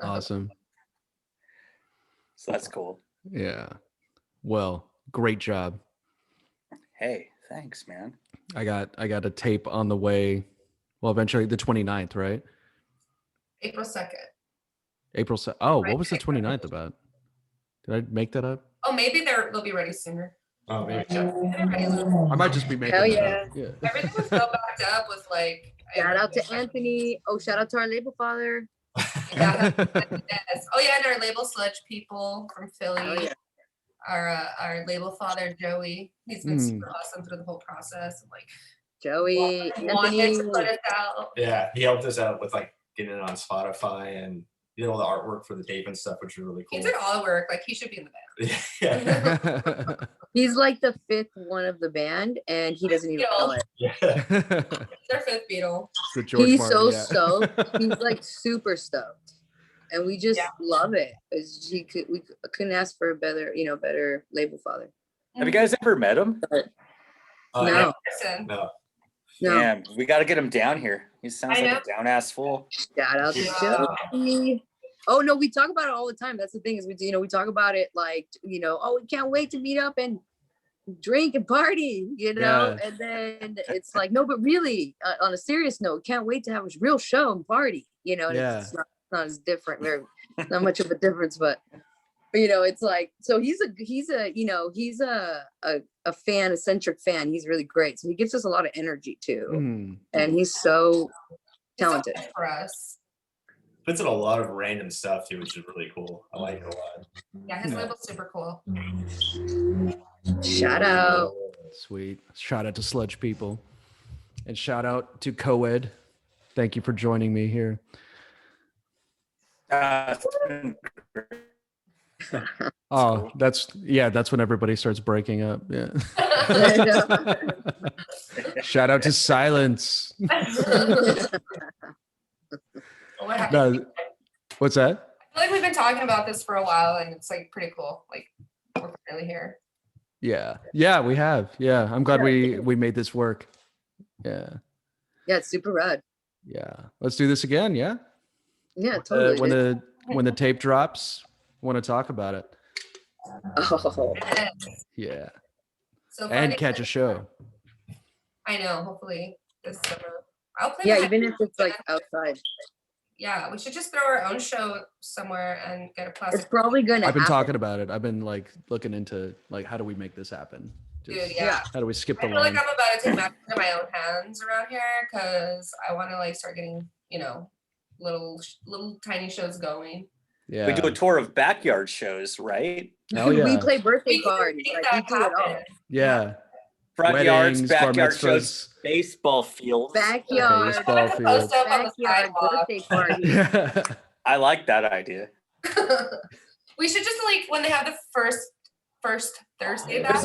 B: Awesome.
A: So that's cool.
B: Yeah. Well, great job.
A: Hey, thanks, man.
B: I got a tape on the way. Well, eventually the 29th, right?
E: April 2nd.
B: April 2nd. Oh, what was the 29th about? Did I make that up?
E: Oh, maybe they'll be ready sooner.
C: Oh, maybe.
B: I might just be making that up. Yeah.
E: Everything was so backed up with like.
D: Shout out to Anthony. Oh, shout out to our label father.
E: Yeah. Oh yeah, and our label Sludge People from Philly.
D: Oh, yeah.
E: Our label father Joey. He's been super awesome through the whole process. And like
D: Joey,
E: wanted
D: Anthony.
E: to put us out.
C: Yeah, he helped us out with like getting it on Spotify and all the artwork for the tape and stuff, which is really cool.
E: He did all the work. Like he should be in the band.
C: Yeah.
D: He's like the fifth one of the band, and he doesn't even know it.
C: Yeah.
E: He's our fifth Beatle.
B: The George
D: He's
B: Martin,
D: so
B: yeah.
D: stoked. He's like super stoked, and we just love it. We couldn't ask for a better, better label father.
A: Have you guys ever met him?
D: No.
C: No.
D: No.
A: Damn, we got to get him down here. He sounds like a down ass fool.
D: Shout out to Joey. Oh no, we talk about it all the time. That's the thing is we talk about it like, oh, we can't wait to meet up and drink and party,
B: Yeah.
D: and then it's like, no, but really on a serious note, can't wait to have a real show and party, and it's not as different, very not much of a difference, but it's like, so he's a fan, a centric fan. He's really great. So he gives us a lot of energy too. And he's so talented.
E: So for us.
C: Puts in a lot of random stuff too, which is really cool. I like it a lot.
E: Yeah, his label's super cool.
D: Shout out.
B: Sweet. Shout out to Sludge People. And shout out to Coed. Thank you for joining me here. Oh, that's when everybody starts breaking up. Yeah. Shout out to Silence. No, what's that?
E: I feel like we've been talking about this for a while, and it's like pretty cool. Like we're finally here.
B: Yeah, we have. Yeah, I'm glad we made this work. Yeah,
D: it's super rad.
B: Yeah, let's do this again. Yeah,
D: totally.
B: When the tape drops, want to talk about it.
D: Oh
B: yeah.
E: So
B: and catch a show.
E: I know. Hopefully this summer. I'll play.
D: Yeah, even if it's like outside.
E: Yeah, we should just throw our own show somewhere and get a plastic.
D: It's probably gonna.
B: I've been talking about it. I've been like looking into like how do we make this happen?
E: Dude, yeah.
B: How do we skip the
E: I feel
B: line?
E: like I'm about to take matters into my own hands around here because I want to like start getting little tiny shows going.
B: Yeah.
A: We do a tour of backyard shows, right?
B: Oh yeah.
D: We play birthday parties. Like we do it all.
B: Yeah.
A: Front yards,
B: Weddings,
A: backyard
B: bar
A: shows, baseball fields.
D: Backyard.
B: Baseball field.
D: Backyard birthday party.
A: I like that idea.
E: We should just like when they have the first Thursday back,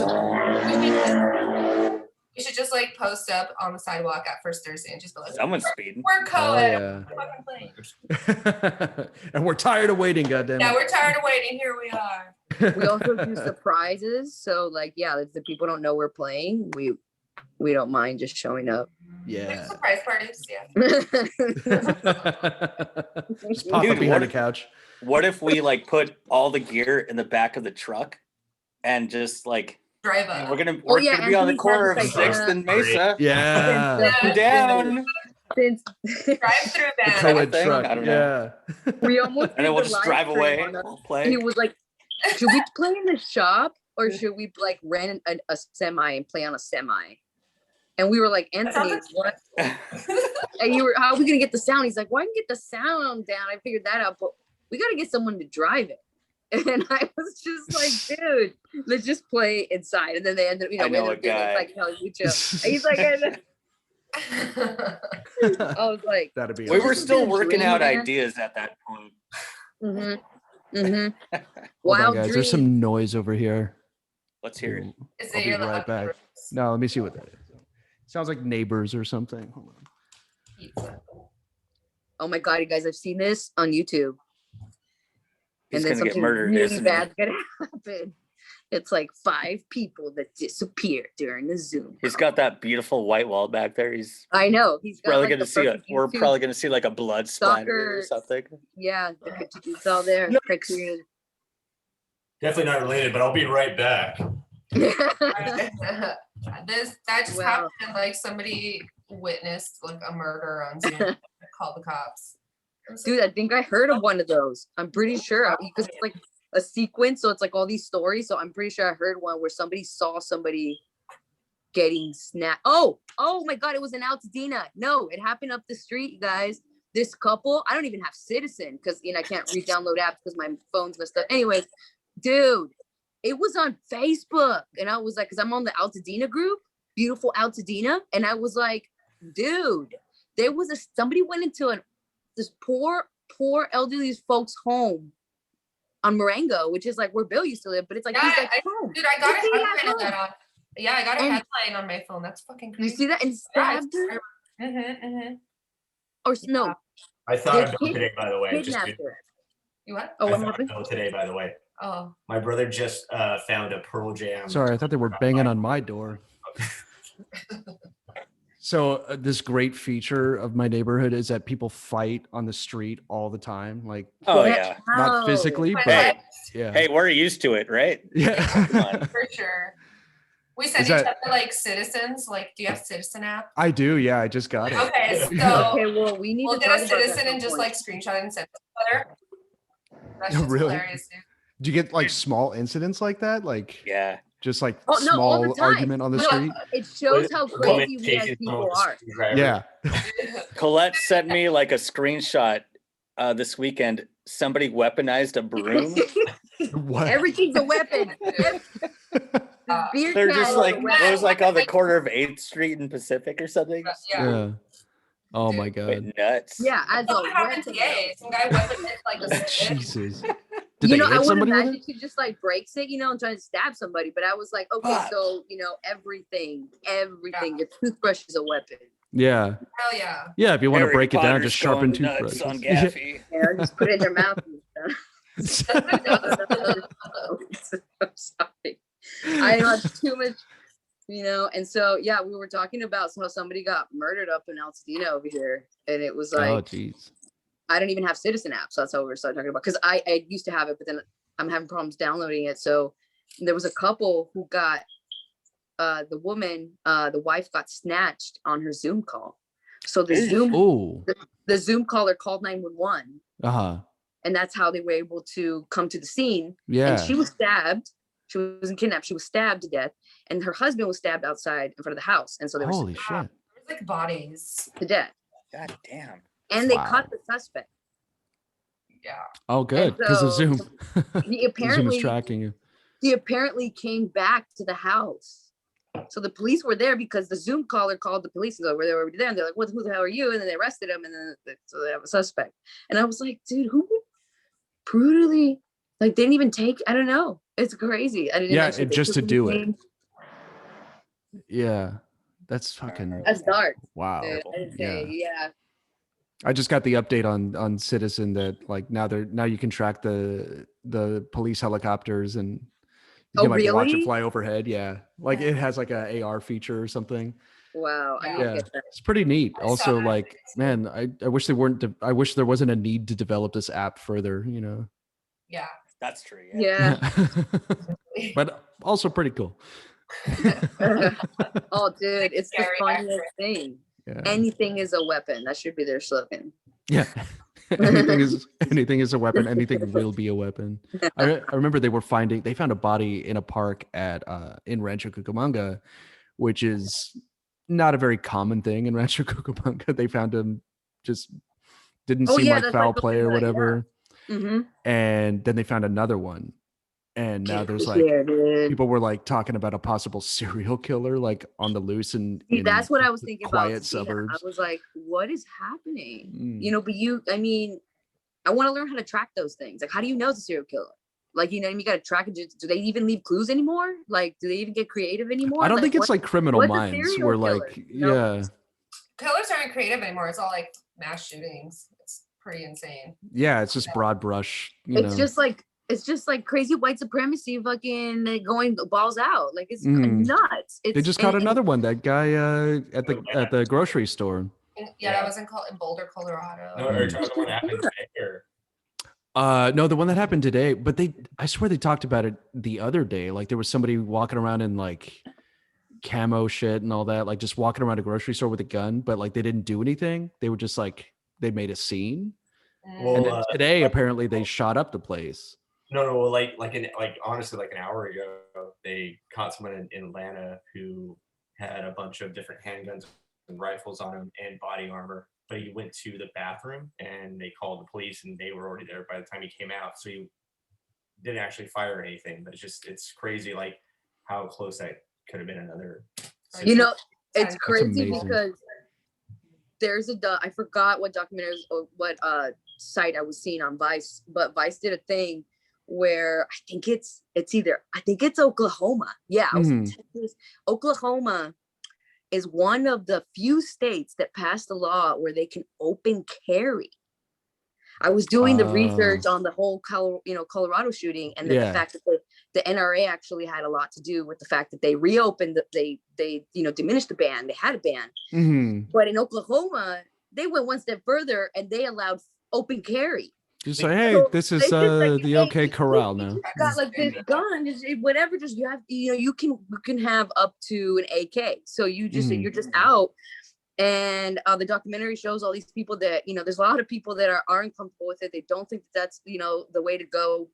E: we should just like post up on the sidewalk at first Thursday and just be like,
A: someone's speeding.
E: We're
B: Oh, yeah. And we're tired of waiting, goddamn.
E: Yeah, we're tired of waiting. Here we are.
D: We also do surprises. So like, if the people don't know we're playing, we don't mind just showing up.
B: Yeah.
E: Surprise parties, yeah.
B: Just pop up behind the couch.
A: What if we like put all the gear in the back of the truck and just like
E: drive up?
A: We're gonna be on the corner of 6th and Mesa.
B: Yeah.
A: Down.
D: Since
E: drive through that
B: Co-ed truck.
A: I don't know.
B: Yeah.
D: We almost
A: and then we'll just drive away. We'll play.
D: He was like, should we play in the shop or should we like rent a semi and play on a semi? And we were like, Anthony, what? And how are we gonna get the sound? He's like, well, I can get the sound down. I figured that out, but we gotta get someone to drive it. And I was just like, dude, let's just play inside. And then they ended up, like, no, you chill. And he's like, I was like,
B: that'd be
A: we
B: awesome.
A: were still working out ideas at that point.
B: Wow, guys, there's some noise over here.
A: Let's hear it.
B: I'll be right back. No, let me see what that is. Sounds like neighbors or something. Hold on.
D: Oh my god, you guys, I've seen this on YouTube.
A: He's
D: and then
A: gonna get murdered.
D: Really bad's gonna happen. It's like 5 people that disappear during the Zoom.
A: He's got that beautiful white wall back there.
D: I know. He's got
A: probably
D: like
A: gonna see it. We're probably gonna see like a blood splatter or something.
D: Yeah, it's all there. Criterion.
C: Definitely not related, but I'll be right back.
E: That just happened. Like somebody witnessed like a murder on Zoom. Called the cops.
D: Dude, I think I heard of one of those. I'm pretty sure because it's like a sequence, so it's like all these stories. So I'm pretty sure I heard one where somebody saw somebody getting snapped. Oh my god, it was in Altadena. No, it happened up the street, you guys. This couple, I don't even have Citizen because I can't re-download apps because my phone's messed up. Anyways, dude, it was on Facebook, and I was like, because I'm on the Altadena group, beautiful Altadena. And I was like, dude, there was somebody went into this poor elderly folks home on Marengo, which is like where Bill used to live, but it's like, he's like,
E: dude, I got a headline of that on. Yeah, I got a headline on my phone. That's fucking crazy.
D: You see that? And stabbed her? Or no.
C: I thought of Bill today, by the way.
E: You what?
D: Oh,
C: I
D: what
C: thought
D: happened?
C: of Bill today, by the way.
E: Oh.
C: My brother just found a Pearl Jam.
B: Sorry, I thought they were banging on my door. So this great feature of my neighborhood is that people fight on the street all the time. Like, not physically, but yeah.
A: Hey, we're used to it, right?
B: Yeah,
E: for sure. We send each other like citizens. Like, do you have Citizen app?
B: I do. Yeah, I just got it.
E: Okay, so
D: well, we'll
E: get a Citizen and just like screenshot it and send it to each other. That's just
B: really
E: hilarious, dude.
B: Do you get like small incidents like that? Like, just like
D: small
B: argument on the street?
D: It shows how crazy we as people are.
B: Yeah.
A: Colette sent me like a screenshot this weekend. Somebody weaponized a broom.
B: What?
D: Everything's a weapon.
A: They're just like, it was like on the corner of 8th Street and Pacific or something.
B: Yeah. Oh my God.
A: Went nuts.
D: Yeah, as a
E: happened today. Some guy weaponized like a
B: Jesus. Did
D: I would
B: somebody
D: imagine she just like breaks it, and trying to stab somebody. But I was like, okay, so everything. Your toothbrush is a weapon.
B: Yeah.
E: Hell yeah.
B: Yeah, if you want to
A: Harry
B: break it down,
A: Potter's
B: just sharpen
A: going nuts
B: toothbrushes.
A: on Gaffy.
D: Yeah, just put it in their mouth and stuff. I'm sorry. I watched too much, and so we were talking about how somebody got murdered up in Altadena over here, and it was like,
B: oh geez.
D: I don't even have Citizen app, so that's how we were starting talking about. Because I used to have it, but then I'm having problems downloading it. So there was a couple who got the wife got snatched on her Zoom call. So the Zoom caller called 911. And that's how they were able to come to the scene.
B: Yeah.
D: And she was stabbed. She wasn't kidnapped. She was stabbed to death, and her husband was stabbed outside in front of the house. And so they were
B: holy shit.
E: There's like bodies
D: to death.
A: God damn.
D: And they caught the suspect.
E: Yeah.
B: Oh, good. Because of Zoom.
D: He apparently
B: Zoom is tracking you.
D: He apparently came back to the house. So the police were there because the Zoom caller called the police and they were there. And they're like, who the hell are you? And then they arrested him. And then so they have a suspect. And I was like, dude, who would brutally, like, didn't even take, I don't know. It's crazy. I didn't
B: just to do it. Yeah. That's fucking.
D: That's dark.
B: Wow.
D: Yeah.
B: I just got the update on Citizen that like now you can track the police helicopters and you can like watch it fly overhead. Yeah. Like it has like a AR feature or something.
D: Wow.
B: Yeah. It's pretty neat. Also, like, man, I wish I wish there wasn't a need to develop this app further,
E: Yeah.
A: That's true.
D: Yeah.
B: But also pretty cool.
D: Oh, dude, it's the funniest thing. Yeah. Anything is a weapon. That should be their slogan.
B: Yeah. anything is a weapon. Anything will be a weapon. I remember they found a body in a park in Rancho Cucamonga, which is not a very common thing in Rancho Cucamonga. They found him just didn't seem like foul play or whatever.
D: Yeah. Mm-hmm.
B: And then they found another one. And now there's like people were like talking about a possible serial killer like on the loose and
D: that's what I was thinking
B: quiet
D: about.
B: Suburbs.
D: I was like, what is happening? But I want to learn how to track those things. Like, how do you know it's a serial killer? Like, you got to track it. Do they even leave clues anymore? Like, do they even get creative anymore?
B: I don't think it's like Criminal Minds where like, yeah.
E: Killers aren't creative anymore. It's all like mass shootings. It's pretty insane.
B: Yeah. It's just broad brush.
D: It's just like crazy white supremacy fucking going balls out. Like it's nuts.
B: They just caught another one. That guy at the grocery store.
E: That was in Boulder, Colorado.
C: No, or the one that happened today,
B: no, the one that happened today. But I swear they talked about it the other day. Like there was somebody walking around in like camo shit and all that, like just walking around a grocery store with a gun. But like they didn't do anything. They were just like they made a scene.
C: Well,
B: and then today apparently they shot up the place.
C: No, honestly, like an hour ago, they caught someone in Atlanta who had a bunch of different handguns and rifles on him and body armor. But he went to the bathroom and they called the police and they were already there by the time he came out. So he didn't actually fire anything. But it's crazy, like how close that could have been another
E: You
D: know, it's crazy
B: amazing.
D: because there's I forgot what documentary or what site I was seeing on Vice, but Vice did a thing where I think it's Oklahoma. Yeah, I was in Texas. Oklahoma is one of the few states that passed a law where they can open carry. I was doing the research on the whole Colorado shooting, and then the fact that the NRA actually had a lot to do with the fact that they reopened, they diminished the ban. They had a ban, but in Oklahoma they went one step further and they allowed open carry.
B: Just say, hey, so this is the OK Corral now.
D: Got like this gun, just whatever. Just you have, you can have up to an AK. So you're just out. And the documentary shows all these people that, there's a lot of people that are uncomfortable with it. They don't think that's, the way to go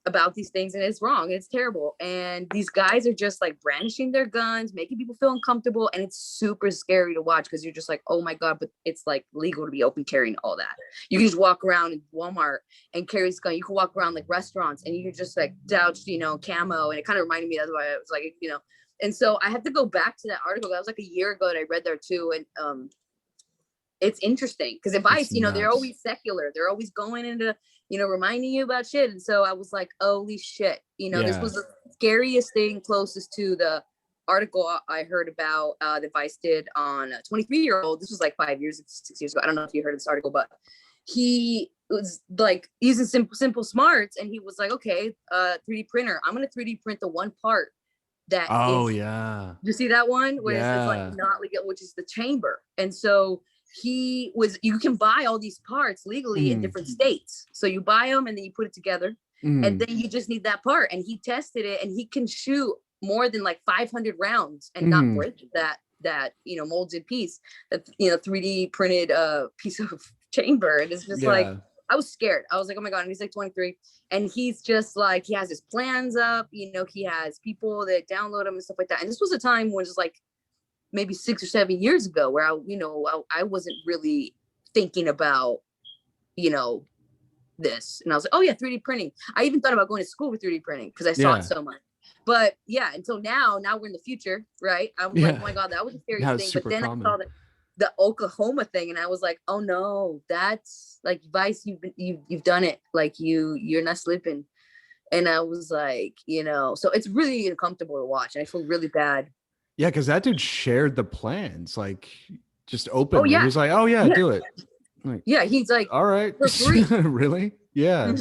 D: about these things. And it's wrong. It's terrible. And these guys are just like brandishing their guns, making people feel uncomfortable. And it's super scary to watch because you're just like, oh my God, but it's like legal to be open carrying all that. You can just walk around in Walmart and carry this gun. You can walk around like restaurants and you can just like douse, camo. And it kind of reminded me, that's why I was like, And so I had to go back to that article. That was like a year ago that I read there too. And it's interesting because Vice, they're always secular. They're always going into, reminding you about shit. And so I was like, holy shit. This was the scariest thing closest to the article I heard about that Vice did on a 23-year-old. This was like 6 years ago. I don't know if you heard of this article, but he was like using simple smarts. And he was like, okay, 3D printer. I'm going to 3D print the one part that you see that one where it's like not legal, which is the chamber. And so you can buy all these parts legally in different states. So you buy them and then you put it together and then you just need that part. And he tested it and he can shoot more than like 500 rounds and not break that molded piece, that 3D printed piece of chamber. And it's just like, I was scared. I was like, oh my God. And he's like 23. And he's just like, he has his plans up, he has people that download them and stuff like that. And this was a time when it's like maybe 6 or 7 years ago where I wasn't really thinking about, this. And I was like, oh yeah, 3D printing. I even thought about going to school for 3D printing because I saw it so much. But yeah, until now we're in the future, right? I'm like, oh my God, that was the scariest thing. But then common. I saw the Oklahoma thing and I was like, oh no, that's like Vice, you've done it. Like you're not slipping. And I was like, so it's really uncomfortable to watch. And I feel really bad.
B: Yeah, because that dude shared the plans, like just openly. He was like, oh yeah, do it. Like,
D: yeah, he's like,
B: all right. Really? Yeah.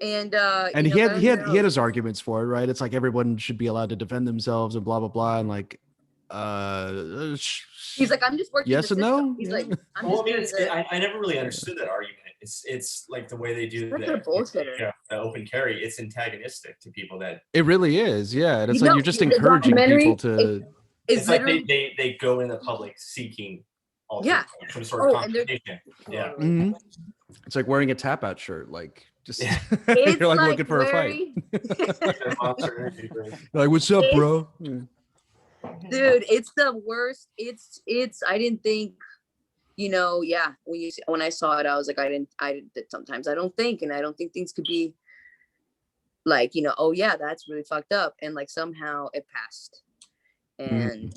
B: And he had his arguments for it, right? It's like everyone should be allowed to defend themselves and blah blah blah. And like
D: he's like, I'm just working.
B: Yes and no.
D: He's like,
C: I never really understood that argument. It's like the way they do the open carry. It's antagonistic to people that
B: it really is. Yeah, and it's like you're just encouraging people to.
C: It's like they go in the public seeking some sort of competition. Yeah.
B: Mm-hmm. It's like wearing a tap out shirt, like just you're like looking for a fight. Like, what's up, bro?
D: Dude, it's the worst. It's I didn't think, when I saw it, I was like, sometimes I don't think, and I don't think things could be like, oh yeah, that's really fucked up. And like somehow it passed. And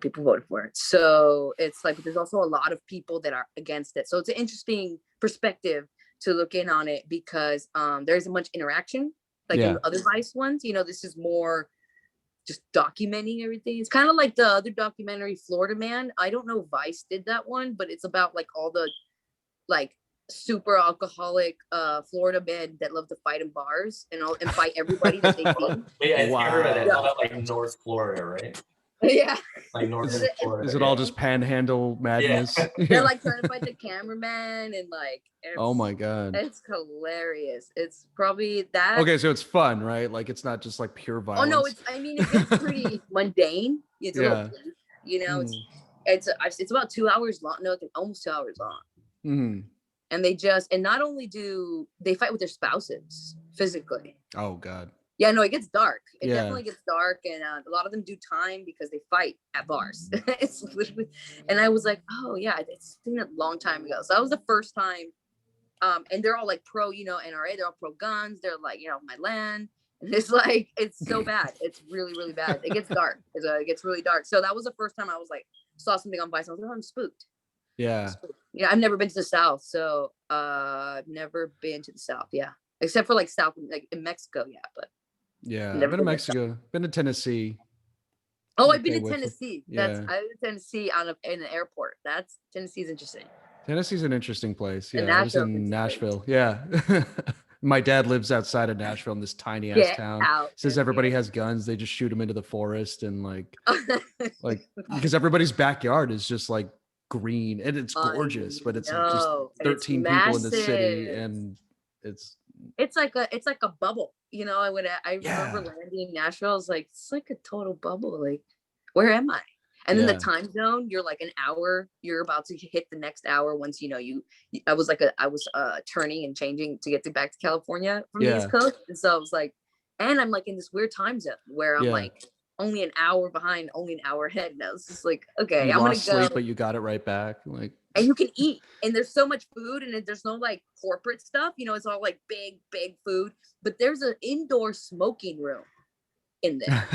D: people voted for it. So it's like there's also a lot of people that are against it. So it's an interesting perspective to look in on it because there isn't much interaction like in other Vice ones. This is more just documenting everything. It's kind of like the other documentary, Florida Man. I don't know if Vice did that one, but it's about like all the like super alcoholic Florida men that love to fight in bars and fight everybody that they see.
C: Wow. Like North Florida, right?
D: Yeah.
C: Like Northern Florida.
B: Is it all just panhandle madness?
D: Yeah. They're like trying to fight the cameraman and like.
B: Oh my God.
D: It's hilarious. It's probably that.
B: Okay, so it's fun, right? Like it's not just like pure violence.
D: Oh no, it gets pretty mundane. It's a little, it's about 2 hours long. No, almost 2 hours long.
B: Mm-hmm.
D: And not only do they fight with their spouses physically.
B: Oh God.
D: Yeah, no, it gets dark. It definitely gets dark, and a lot of them do time because they fight at bars. It's literally, and I was like, oh yeah, it's been a long time ago. So that was the first time. And they're all like pro, NRA. They're all pro guns. They're like, my land. And it's like, it's so bad. It's really, really bad. It gets dark. It gets really dark. So that was the first time I was like, saw something on Vice. I was like, oh, I'm spooked.
B: Yeah.
D: Yeah, I've never been to the South. So I've never been to the South. Yeah. Except for like South, like in Mexico. Yeah. But
B: yeah, I've been to Mexico, been to Tennessee.
D: Oh, I've been to Tennessee.
B: Yeah.
D: I've been to Tennessee in an airport. Tennessee's interesting.
B: Tennessee's an interesting place. Yeah,
D: And
B: I was in Nashville. Yeah. My dad lives outside of Nashville in this tiny ass town. Says everybody has guns. They just shoot them into the forest and like because everybody's backyard is just like green and it's gorgeous, but it's like just 13 people in the city and it's
D: like a bubble. You know, I remember landing in Nashville. I was like, it's like a total bubble. Like, where am I? And then the time zone, you're like an hour, you're about to hit the next hour once, you know, I was turning and changing to get back to California from the East Coast. And so I was like, and I'm like in this weird time zone where I'm like only an hour behind, only an hour ahead. And I was just like, okay, I'm going to go.
B: Sleep, but you got it right back. Like,
D: and you can eat and there's so much food and there's no like corporate stuff, you know, it's all like big food, but there's an indoor smoking room in there.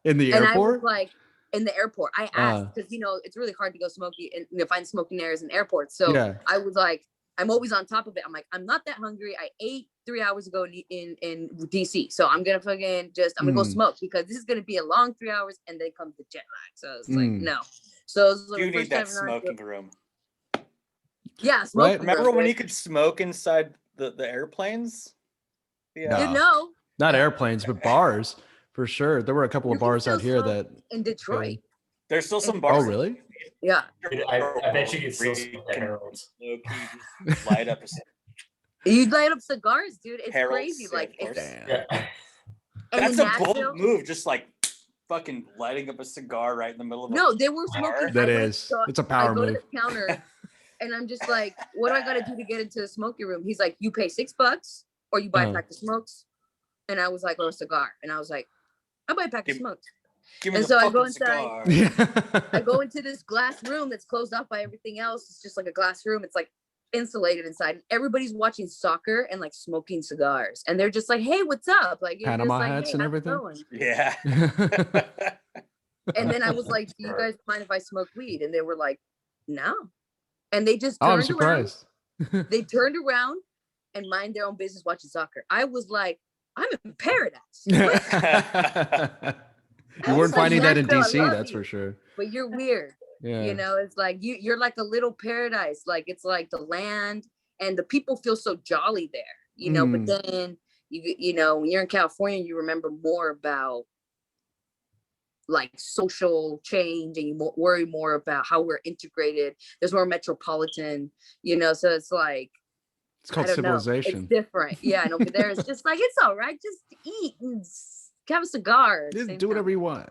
B: In the airport?
D: And I was like, in the airport, I asked because you know it's really hard to go smoky and find smoking areas in airports. So I was like, I'm always on top of it. I'm like, I'm not that hungry. I ate 3 hours ago in DC, so I'm gonna I'm gonna go smoke because this is gonna be a long 3 hours and then comes the jet lag. So it's like no. So
A: you need that smoking room.
D: Yeah, smoking room.
A: Remember when you could smoke inside the airplanes?
D: Yeah, you know,
B: not airplanes, but bars. For sure. There were a couple of bars out here that
D: in Detroit.
A: There's still some bars.
B: Oh, really?
D: Yeah.
C: I bet you could still smoke at Harold's.
A: Light up
D: You'd light up cigars, dude. It's
A: Harold's,
D: crazy. Like
A: that's a bold move, just like fucking lighting up a cigar right in the middle of
D: they were smoking.
B: That is. It's a power move.
D: I go to the counter and I'm just like, what do I gotta do to get into the smoking room? He's like, you pay $6 or you buy a pack of smokes. And I was like, or a cigar. And I was like, I'll buy a pack of smokes. And so I go inside. I go into this glass room that's closed off by everything else. It's just like a glass room. It's like insulated inside. And everybody's watching soccer and like smoking cigars. And they're just like, hey, what's up? Like
B: Panama
D: like,
B: hats and everything.
A: Yeah.
D: And then I was like, do you guys mind if I smoke weed? And they were like, no. And they just turned around. They turned around and mind their own business watching soccer. I was like, I'm in paradise.
B: You weren't finding that in DC, that's for sure.
D: But you're weird.
B: Yeah.
D: You know, it's like you're like a little paradise. Like it's like the land and the people feel so jolly there, you know, but then you know, when you're in California, you remember more about like social change and you worry more about how we're integrated. There's more metropolitan, you know, so it's like
B: it's called civilization.
D: It's different. Yeah. And over there, it's just like, it's all right. Just eat and have a cigar.
B: Just do whatever you want.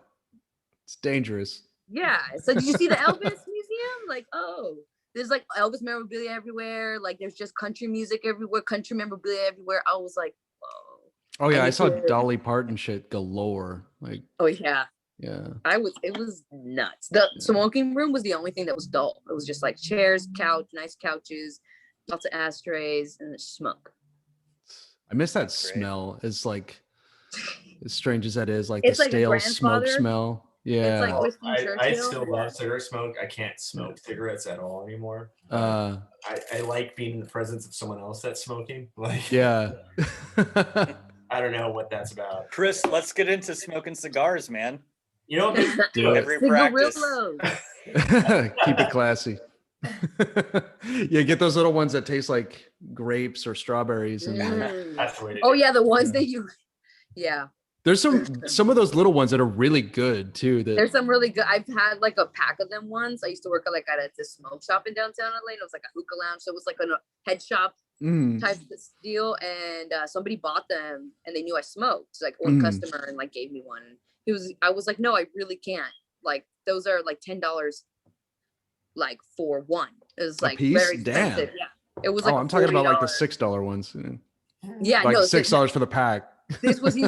B: It's dangerous.
D: Yeah. So did you see the Elvis museum? Like, oh, there's like Elvis memorabilia everywhere. Like there's just country music everywhere, country memorabilia everywhere. I was like, whoa.
B: Oh yeah. I saw Dolly Parton shit galore. Like,
D: oh yeah.
B: Yeah.
D: It was nuts. The smoking room was the only thing that was dull. It was just like chairs, nice couches, lots of ashtrays and smoke.
B: I miss that smell. It's like as strange as that is, like the stale smoke smell. Yeah.
D: It's like
C: I still love cigarette smoke. I can't smoke cigarettes at all anymore. I like being in the presence of someone else that's smoking. Like
B: yeah.
C: I don't know what that's about.
A: Chris, let's get into smoking cigars, man.
C: You know,
B: do
A: every practice.
B: Keep it classy. Yeah, get those little ones that taste like grapes or strawberries and
C: that's the way to
D: do it. The ones that you
B: there's some of those little ones that are really good too.
D: There's some really good. I've had like a pack of them once. I used to work at this smoke shop in downtown LA. And it was like a hookah lounge, so it was like a head shop type of deal. And somebody bought them, and they knew I smoked, like or a customer, and like gave me one. I was like, no, I really can't. Like those are like $10, like for one. It was like very expensive. Yeah, it was like.
B: I'm talking about like the $6 ones.
D: Yeah,
B: like $6 for the pack.
D: This was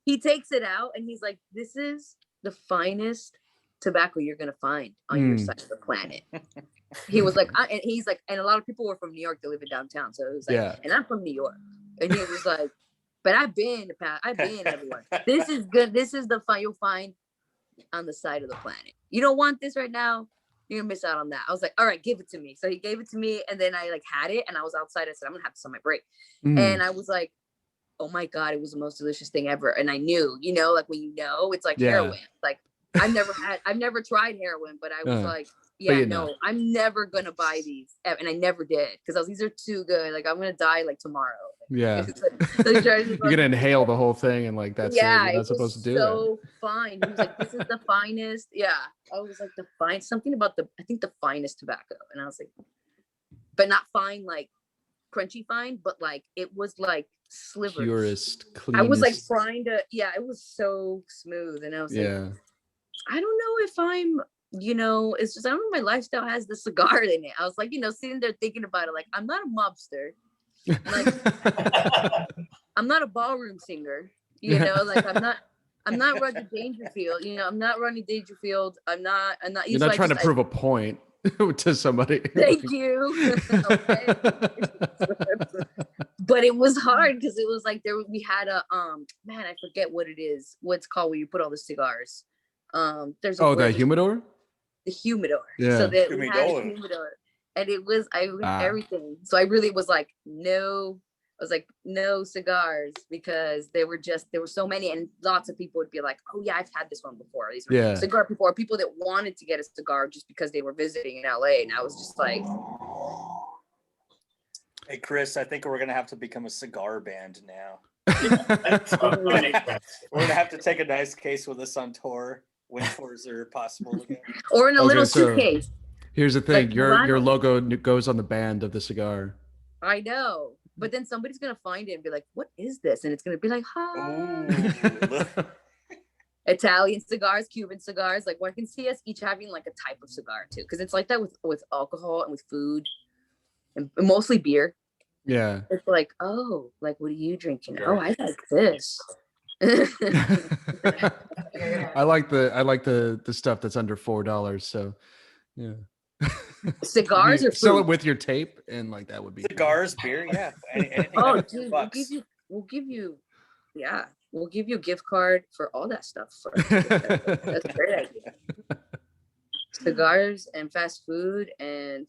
D: he takes it out and he's like, this is the finest tobacco you're gonna find on your side of the planet. He was like, and he's like, and a lot of people were from New York that live in downtown, so it was like, and I'm from New York, and he was like, But I've been everywhere. This is good. This is the fun you'll find on the side of the planet. You don't want this right now, you're gonna miss out on that. I was like, all right, give it to me. So he gave it to me, and then I like had it, and I was outside. I said, I'm gonna have this on my break. And I was like, oh my God, it was the most delicious thing ever. And I knew, you know, like when you know, it's like heroin. Like I've never tried heroin, but I was like, yeah, no, I'm never gonna buy these. And I never did, because these are too good. Like I'm gonna die like tomorrow.
B: Yeah. You're gonna inhale the whole thing, and like that's it. You're not supposed to do that.
D: So fine. He was like, this is the finest. Yeah. I was like, the fine, something about I think the finest tobacco. And I was like, but not fine, like crunchy fine, but like it was like slivers.
B: Purest, cleanest.
D: I was like trying to, it was so smooth. And I was like, I don't know if I'm, you know, it's just, I don't know if my lifestyle has the cigar in it. I was like, you know, sitting there thinking about it, like, I'm not a mobster. Like, I'm not a ballroom singer, you know, like I'm not Rodney Dangerfield, you know, I'm not Rodney Dangerfield. I'm not.
B: You're not trying to prove a point to somebody.
D: Thank you. But it was hard because it was like we had a man, I forget what it is. What's called where you put all the cigars. There's
B: the humidor.
D: The humidor.
B: Yeah.
D: So that we had a humidor, and it was everything. So I really was like, no. I was like, no cigars, because there were so many, and lots of people would be like, oh yeah, I've had this one before. These were cigar before. People that wanted to get a cigar just because they were visiting in LA, and I was just like,
A: hey Chris, I think we're gonna have to become a cigar band now. We're gonna have to take a nice case with us on tour when tours are possible again.
D: Or in a little suitcase.
B: Here's the thing: like, your logo goes on the band of the cigar.
D: I know. But then somebody's gonna find it and be like, "What is this?" And it's gonna be like, Italian cigars, Cuban cigars. Like, I can see us each having like a type of cigar too, because it's like that with alcohol and with food, and mostly beer.
B: Yeah.
D: It's like, oh, like what are you drinking? Oh, I like this.
B: I like the stuff that's under $4. So, yeah.
D: Cigars or food?
B: Sell it with your tape, and like that would be
A: cigars, beer, yeah.
D: Oh, dude, we'll give you a gift card for all that stuff. That's a great idea. Cigars and fast food and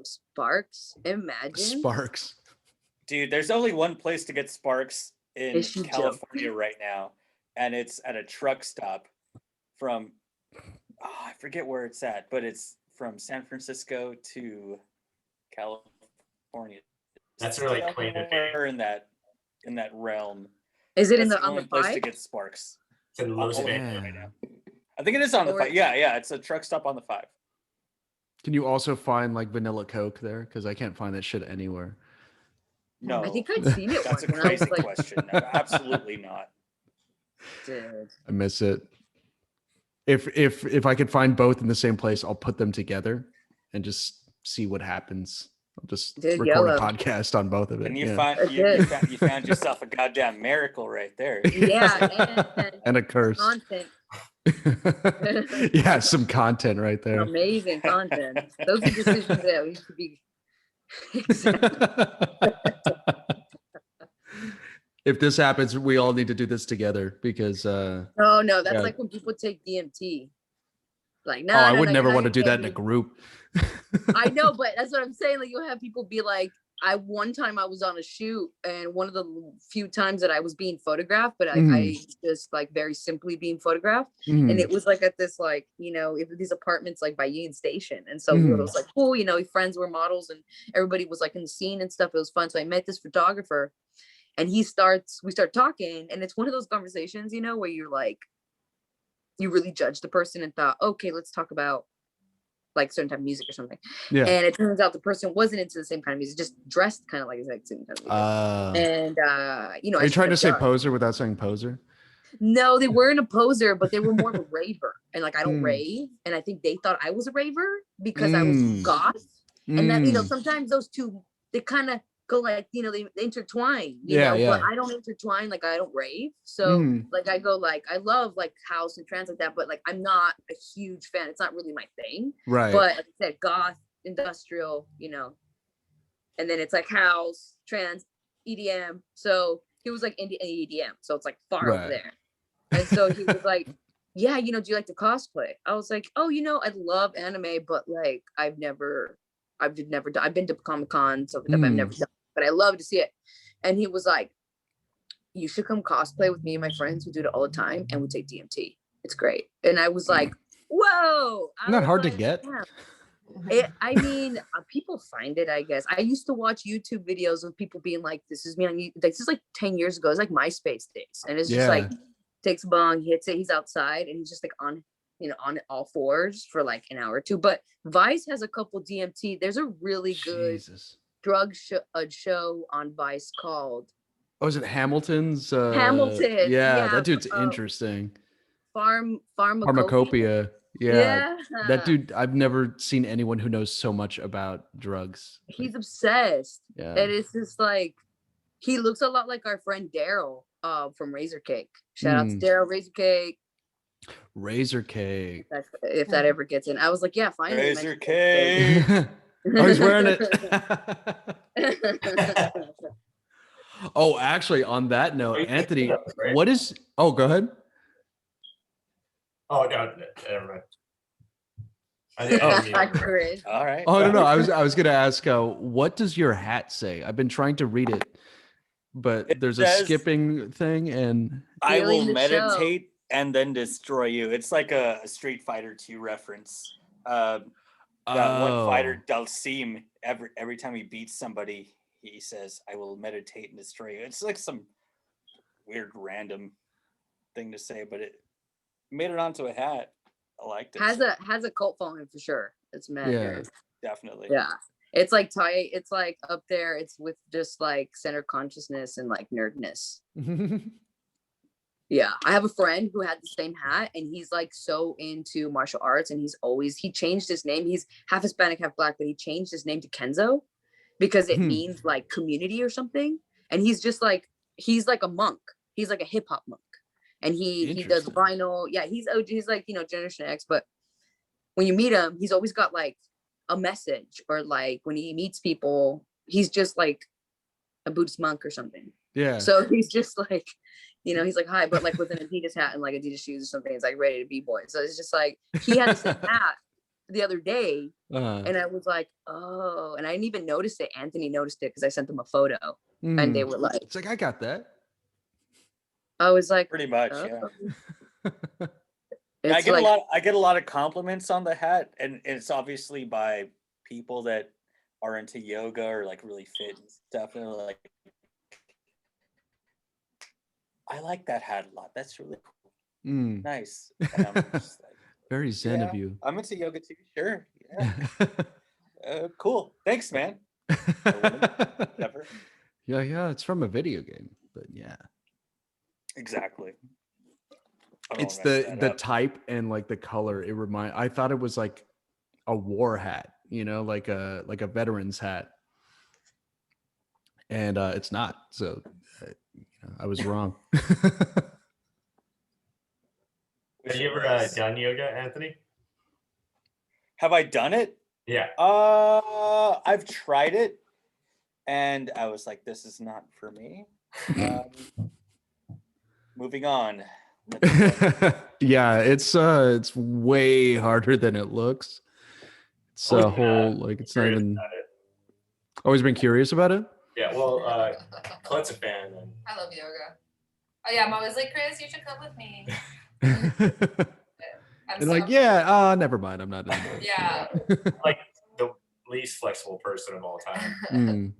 D: Sparks. Imagine
B: Sparks.
A: Dude, there's only one place to get Sparks in California right now, and it's at a truck stop from I forget where it's at, but it's from San Francisco to California.
C: That's really quaint.
A: In that realm.
D: Is it
A: on
D: the
A: place
D: 5?
A: to get Sparks?
C: It's in Los
A: right now. I think it is on the 5. Yeah, it's a truck stop on the 5.
B: Can you also find like vanilla Coke there? Because I can't find that shit anywhere.
A: No,
D: I think I'd seen it.
A: That's a crazy question. No, absolutely not.
D: Dude.
B: I miss it. If I could find both in the same place, I'll put them together and just see what happens. I'll just record a podcast on both of it.
A: And you found yourself a goddamn miracle right there.
D: Yeah,
B: and a curse.
D: Content.
B: Yeah, some content right there.
D: Amazing content. Those are decisions that we should be.
B: If this happens, we all need to do this together because
D: oh no, that's like when people take DMT. Like, no,
B: I would never want to do that in a group.
D: I know, but that's what I'm saying. Like, you'll have people be like, one time I was on a shoot, and one of the few times that I was being photographed, but I just like very simply being photographed. And it was like at this, like, you know, these apartments like by Union Station. And so it was like, cool, you know, friends were models and everybody was like in the scene and stuff. It was fun. So I met this photographer, and we start talking, and it's one of those conversations, you know, where you're like, you really judge the person and thought, okay, let's talk about like certain type of music or something. Yeah. And it turns out the person wasn't into the same kind of music, just dressed kind of like the same kind of music. And you know,
B: are you trying to say poser without saying poser?
D: No, they weren't a poser, but they were more of a raver. And like, I don't rave. And I think they thought I was a raver because I was goth. And that, you know, sometimes those two, they kind of go like, you know, they intertwine, you know, but I don't intertwine, like I don't rave. So like I go like, I love like house and trance like that, but like I'm not a huge fan. It's not really my thing.
B: Right.
D: But like I said, goth, industrial, you know, and then it's like house, trance, EDM. So he was like indie EDM, so it's like far
B: Right.
D: over there. And so he was like, yeah, you know, do you like to cosplay? I was like, oh, you know, I love anime, but like I've never done. I've been to Comic-Con, so I've never done, but I love to see it. And he was like, you should come cosplay with me and my friends. We do it all the time, and we take DMT. It's great. And I was like, whoa.
B: Not hard to get.
D: Yeah. I mean, people find it, I guess. I used to watch YouTube videos of people being like, this is me on YouTube. This is like 10 years ago. It's like MySpace days. And it's just like, takes a bong, hits it, he's outside, and he's just like on, you know, on all fours for like an hour or two. But Vice has a couple DMT. There's a really good drug show on Vice called
B: Oh, is it Hamilton's?
D: Hamilton.
B: Yeah, that dude's interesting.
D: Pharmacopoeia.
B: Yeah. That dude, I've never seen anyone who knows so much about drugs.
D: He's obsessed.
B: Yeah.
D: And it's just like, he looks a lot like our friend Daryl from Razor Cake. Shout out to Daryl, Razor Cake.
B: Razor Cake.
D: If that ever gets in. I was like, yeah, finally.
A: Razor Cake.
B: Oh, he's wearing it. Oh, actually, on that note, Anthony, what is... Oh, go ahead.
C: Oh, no, never mind.
A: All right.
B: Oh, no. I was going to ask, what does your hat say? I've been trying to read it, but there's a skipping thing, and...
A: I will meditate and then destroy you. It's like a Street Fighter 2 reference. That one fighter, Dalsim, every time he beats somebody, he says, I will meditate and destroy you. It's like some weird random thing to say, but it made it onto a hat. I liked it.
D: Has a cult following for sure. It's mad.
B: Yeah,
A: definitely.
D: Yeah. It's like tight. It's like up there. It's with just like center consciousness and like nerdness. Yeah. I have a friend who had the same hat, and he's like so into martial arts, and he changed his name. He's half Hispanic, half Black, but he changed his name to Kenzo because it means like community or something. And he's just like, he's like a monk. He's like a hip hop monk. And he does vinyl. Yeah, he's like, you know, Generation X, but when you meet him, he's always got like a message, or like when he meets people, he's just like a Buddhist monk or something.
B: Yeah.
D: So he's just like, you know, he's like, hi, but like with an Adidas hat and like Adidas shoes or something. It's like ready to be boy. So it's just like, he had the same hat the other day. And I was like, oh, and I didn't even notice it. Anthony noticed it because I sent them a photo, and they were like,
B: it's like, I got that.
D: I was like,
A: pretty much,
D: oh.
A: Yeah. I get a lot of compliments on the hat, and it's obviously by people that are into yoga or like really fit and stuff, and they're like, I like that hat a lot. That's really cool. Nice. And I'm just like,
B: very zen of you.
A: I'm into yoga too. Sure. Yeah. Cool. Thanks, man. Never.
B: Yeah. It's from a video game, but yeah.
A: Exactly.
B: It's the type and like the color. I thought it was like a war hat, you know, like a veteran's hat, and it's not. So I was wrong.
C: Have you ever done yoga, Anthony?
A: Have I done it?
C: Yeah.
A: I've tried it, and I was like, this is not for me. Moving on.
B: Yeah, it's way harder than it looks. It's a whole like it's not even. Always been curious about it.
C: Yeah, well, Clint's a fan. And...
E: I love yoga. Oh yeah, I'm always like, Chris, you should come with me.
B: And like, yeah, never mind. I'm not done.
E: Yeah.
C: Like the least flexible person of all time.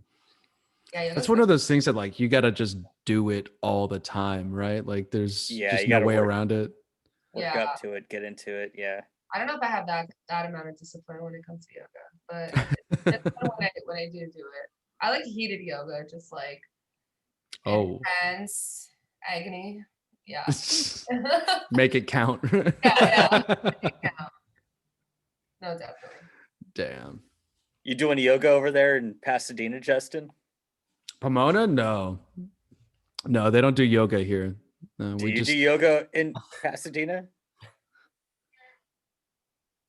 E: Yeah,
B: that's one of those things that like you gotta just do it all the time, right? Like there's just no way around it.
A: Work up to it, get into it. Yeah.
E: I don't know if I have that amount of discipline when it comes to yoga, but it's fun when I do it. I like heated yoga, just like intense agony. Yeah.
B: Make it count.
E: Yeah. Make it count. No, definitely.
B: Damn.
A: You doing yoga over there in Pasadena, Justin?
B: Pomona? No, they don't do yoga here. No,
A: do you do yoga in Pasadena?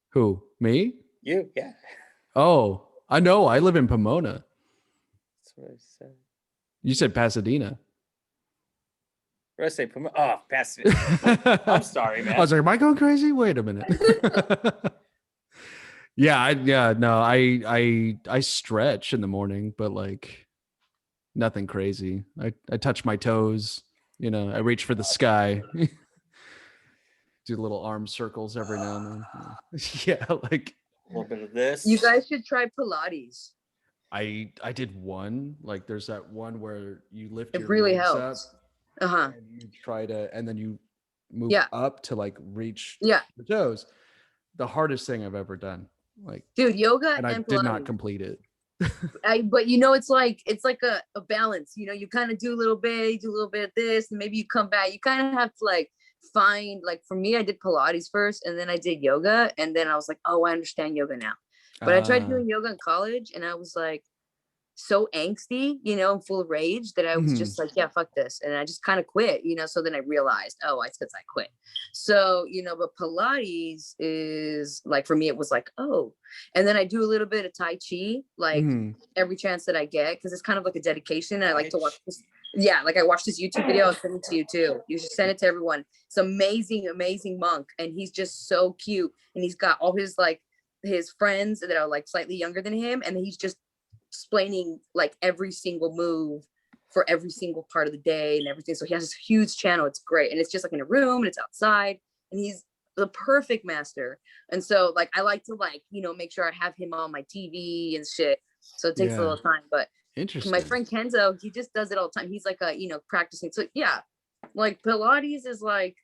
B: Who? Me?
A: You? Yeah.
B: Oh, I know. I live in Pomona.
A: That's what I said.
B: You said Pasadena.
A: What did I say? Oh, pass it. I'm sorry, man.
B: I was like, am I going crazy? Wait a minute. I stretch in the morning, but like nothing crazy. I touch my toes, you know, I reach for the sky. Do little arm circles every now and then. Yeah, like
A: a little bit of this.
D: You guys should try Pilates.
B: I did one, like there's that one where you lift
D: It
B: your
D: really
B: legs
D: helps.
B: up and you try to, and then you move up to like reach
D: the
B: toes. The hardest thing I've ever done. Like,
D: dude, yoga
B: and I
D: Pilates.
B: did not complete it.
D: But you know, it's like a balance. You know, you kind of do a little bit, you do a little bit of this, and maybe you come back. You kind of have to like find, like for me, I did Pilates first, and then I did yoga, and then I was like, oh, I understand yoga now. But I tried doing yoga in college, and I was like so angsty, you know, full of rage that I was just like, yeah, fuck this. And I just kind of quit, you know. So then I realized, oh, it's because I quit. So, you know, but Pilates is like, for me, it was like, oh, and then I do a little bit of Tai Chi, like every chance that I get, because it's kind of like a dedication. I like to watch this. Yeah, like I watched this YouTube video. I'll send it to you too. You should send it to everyone. It's amazing, amazing monk. And he's just so cute. And he's got all his like his friends that are like slightly younger than him. And he's just explaining like every single move for every single part of the day and everything. So he has this huge channel. It's great. And it's just like in a room and it's outside. And he's the perfect master. And so like I like to like, you know, make sure I have him on my TV and shit. So it takes a little time. But
B: interesting.
D: My friend Kenzo, he just does it all the time. He's like a, you know, practicing. So yeah, like Pilates is like,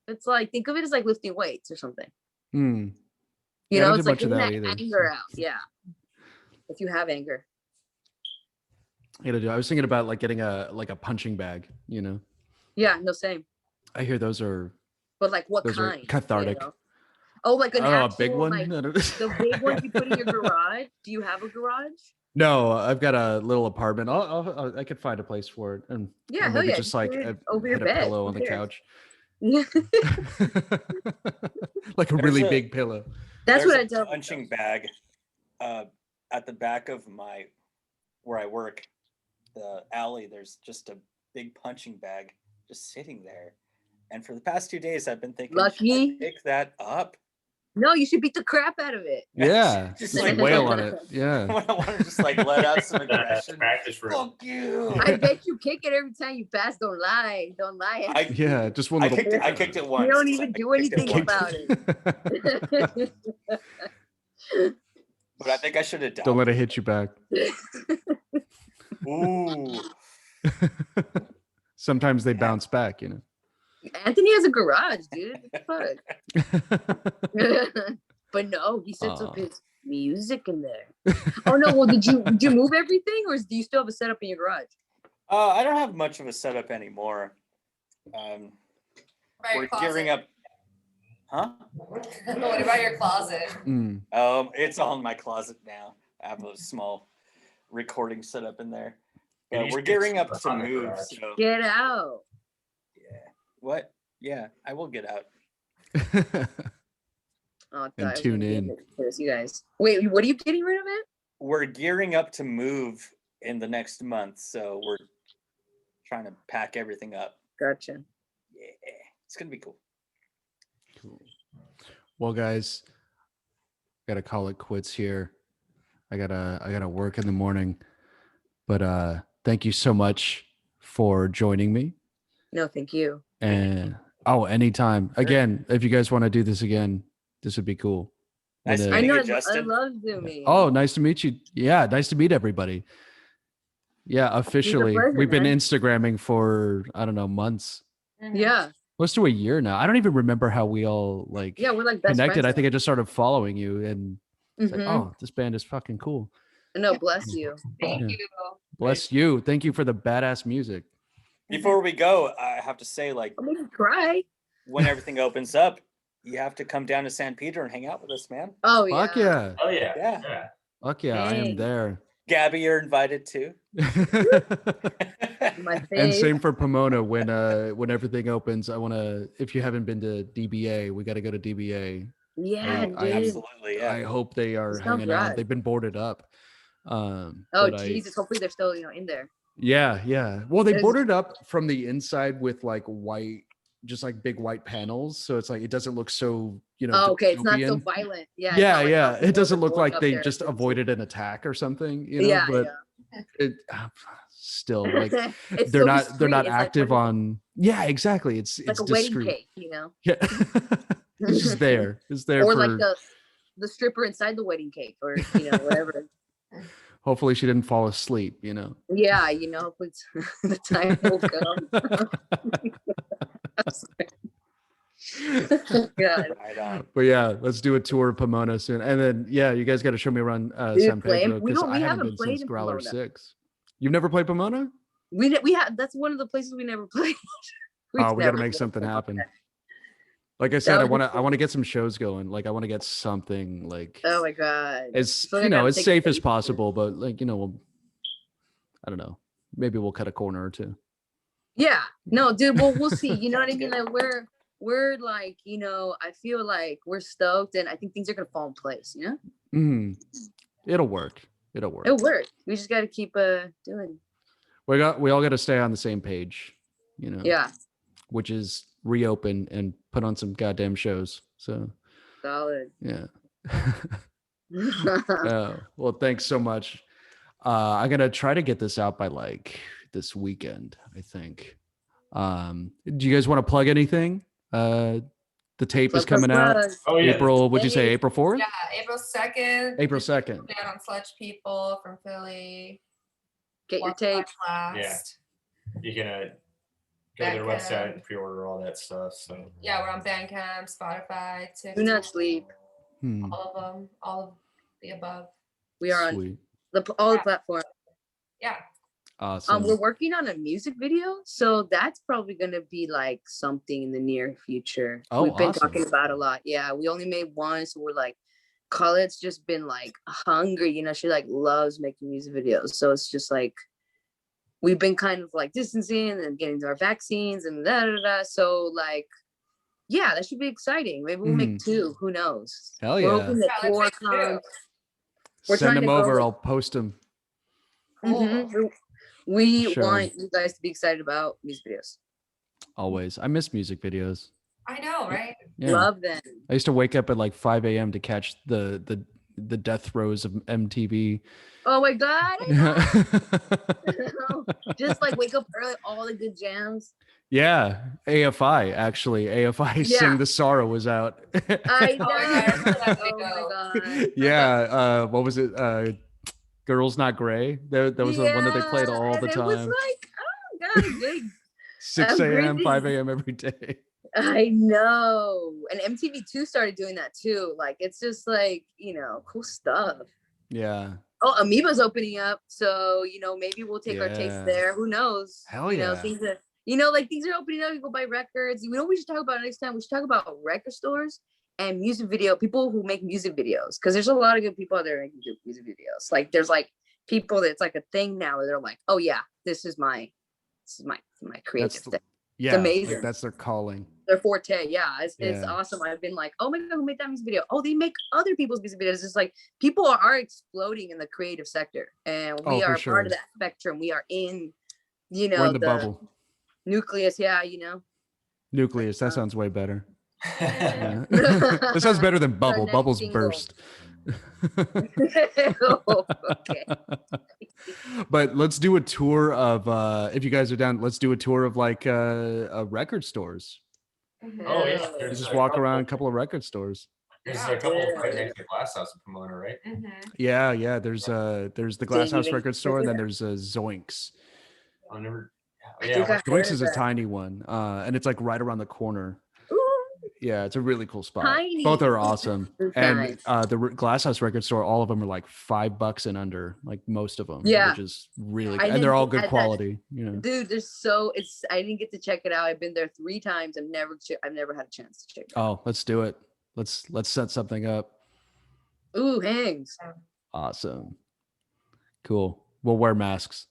D: it's like, think of it as like lifting weights or something. You know, it's like getting that anger out. Yeah. If you have anger.
B: I was thinking about like getting a punching bag, you know?
D: Yeah, no, same.
B: I hear those are.
D: But like what kind?
B: Cathartic.
D: You know? Oh, like an actual,
B: a big one?
D: Like, the big one you put in your garage? Do you have a garage?
B: No, I've got a little apartment. I could find a place for it, and maybe just like
D: over your bed,
B: pillow on the couch. Like a really big pillow.
D: That's what I do.
A: Punching bag at the back of where I work, the alley. There's just a big punching bag just sitting there, and for the past 2 days, I've been thinking,
D: lucky,
A: pick that up.
D: No, you should beat the crap out of it.
B: Yeah, just like wail on it. Yeah.
A: I want to just like let out some aggression.
C: Practice for
A: Fuck you.
D: I bet you kick it every time you pass. Don't lie. Don't lie.
B: Just one little.
A: I kicked it once.
D: You don't even do anything about it.
A: But I think I should have done.
B: Don't let it hit you back.
A: Ooh.
B: Sometimes they bounce back, you know.
D: Anthony has a garage, dude. Fuck. But no, he sets up his music in there. Oh no, well did you move everything, or do you still have a setup in your garage?
A: I don't have much of a setup anymore. We're gearing up. Huh?
E: What about your closet?
A: It's all in my closet now. I have a small recording setup in there. We're gearing up to move. So.
D: Get out.
A: What? Yeah, I will get out.
B: And tune in.
D: You guys. Wait, what are you getting rid of it?
A: We're gearing up to move in the next month, so we're trying to pack everything up.
D: Gotcha.
A: Yeah, it's gonna be cool.
B: Cool. Well, guys, gotta call it quits here. I gotta work in the morning, but thank you so much for joining me.
D: No, thank you.
B: And anytime. Again, if you guys want to do this again, this would be cool.
A: Nice to meet you, Justin.
D: I love Zooming.
B: Oh, nice to meet you. Yeah, nice to meet everybody. Yeah, officially. We've been Instagramming for, I don't know, months.
D: Yeah.
B: Close to a year now. I don't even remember how we all like
D: we're like best
B: connected.
D: friends.
B: I think I just started following you and it's like, oh, this band is fucking cool.
D: No, bless you.
E: Thank you.
B: Bless you. Thank you for the badass music.
A: Before we go, I have to say, like,
D: I'm gonna cry.
A: When everything opens up, you have to come down to San Pedro and hang out with us, man.
D: Oh yeah.
B: Fuck yeah.
C: Oh yeah.
B: Fuck yeah, I am there.
A: Gabby, you're invited too.
B: And same for Pomona. When everything opens, I want to. If you haven't been to DBA, we got to go to DBA.
D: Yeah,
A: absolutely. Yeah.
B: I hope they are hanging out. They've been boarded up.
D: Oh Jesus! Hopefully they're still in there.
B: Yeah. Well, they bordered up from the inside with like white, just like big white panels. So it's like, it doesn't look so,
D: Oh, okay. It's not so violent. Yeah.
B: Yeah. It doesn't look like they just avoided an attack or something, but it still like they're not active on. Yeah, exactly. It's
D: like a
B: discreet.
D: wedding cake,
B: Yeah. It's just there. It's there.
D: Or
B: for...
D: like the stripper inside the wedding cake, or whatever.
B: Hopefully she didn't fall asleep,
D: Yeah, it's, the time will come.
B: God. But yeah, let's do a tour of Pomona soon, and then you guys got to show me around San Pedro because I haven't been since Growler 6. You've never played Pomona?
D: We have. That's one of the places we never played.
B: We got to make something happen. Like I said, I want to get some shows going. Like I want to get something like.
D: Oh my God!
B: As as safe as possible, but like I don't know. Maybe we'll cut a corner or two.
D: Yeah. No, dude. Well, we'll see. You know what I mean? Like we're like I feel like we're stoked, and I think things are gonna fall in place.
B: It'll work.
D: It'll work. We just got to keep doing.
B: We all got to stay on the same page.
D: Yeah.
B: Which is reopen and put on some goddamn shows. So
D: solid.
B: Yeah. Well, thanks so much. I'm gonna try to get this out by like this weekend, I think. Do you guys want to plug anything? The tape is coming out.
C: Oh, yeah.
B: April, would you say April 4th?
E: Yeah, April 2nd.
B: April 2nd.
E: Down on Sludge People from Philly.
D: Get your tape.
C: Yeah. You can go to their website and pre-order all that stuff. So
E: yeah, we're on Bandcamp, Spotify, TikTok.
D: Do not sleep.
E: All of them, all of the above.
D: We are on all the platforms.
E: Yeah.
B: Awesome.
D: We're working on a music video, so that's probably gonna be like something in the near future. We've been talking about a lot. Yeah, we only made one, so we're like, Colette's just been like hungry. She like loves making music videos, so it's just like we've been kind of like distancing and getting our vaccines and so like, yeah, that should be exciting. Maybe we'll make 2. Who knows?
B: Hell yeah.
D: We're hoping that 4 comes.
B: Send them over. I'll post them.
D: We want you guys to be excited about music videos.
B: Always. I miss music videos.
E: I know, right?
B: Yeah.
D: Love them.
B: I used to wake up at like 5 a.m. to catch the death throes of MTV.
D: Oh my God. Just like wake up early, all the good jams.
B: Yeah. AFI, actually. AFI Sing the Sorrow was out.
D: I know. Oh my God.
B: Yeah. What was it? Girls Not Gray. That was the one that they played all the time. It was like, oh God, 6 a.m., 5 a.m. every day.
D: I know. And MTV2 started doing that too. Like, it's just like, cool stuff.
B: Yeah.
D: Oh, Amoeba's opening up. So, maybe we'll take our taste there. Who knows?
B: Hell yeah.
D: Things are, things are opening up. You go buy records. We should talk about next time. We should talk about record stores and music video, people who make music videos. Because there's a lot of good people out there making music videos. Like, there's like people that's like a thing now where they're like, oh yeah, this is my creative thing.
B: Yeah,
D: it's amazing.
B: Like that's their calling.
D: Their forte. Yeah, it's awesome. I've been like, oh my God, who made that music video? Oh, they make other people's music videos. It's like people are exploding in the creative sector, and we are part of that spectrum. We are in,
B: we're in the bubble.
D: Nucleus. Yeah,
B: Nucleus. That sounds way better. Yeah. That sounds better than bubble. Bubble's burst.
D: Okay.
B: But let's do a tour of if you guys are down, let's do a tour of like record stores.
C: Oh yeah,
B: just walk around a couple of record stores.
C: There's a couple right next to the Glass House in Pomona, right?
B: Yeah. There's the Glass House record store, and then there's Zoinks. Zoinks is a tiny one, and it's like right around the corner. Yeah, it's a really cool spot.
D: Tiny.
B: Both are awesome. And
D: Nice.
B: The Glass House record store, all of them are like $5 and under, like most of them.
D: Yeah.
B: Which is really good. And they're all good quality.
D: Dude, I didn't get to check it out. I've been there 3 times. I've never had a chance to check it out.
B: Oh, let's do it. Let's set something up.
D: Ooh, hangs.
B: Awesome. Cool. We'll wear masks.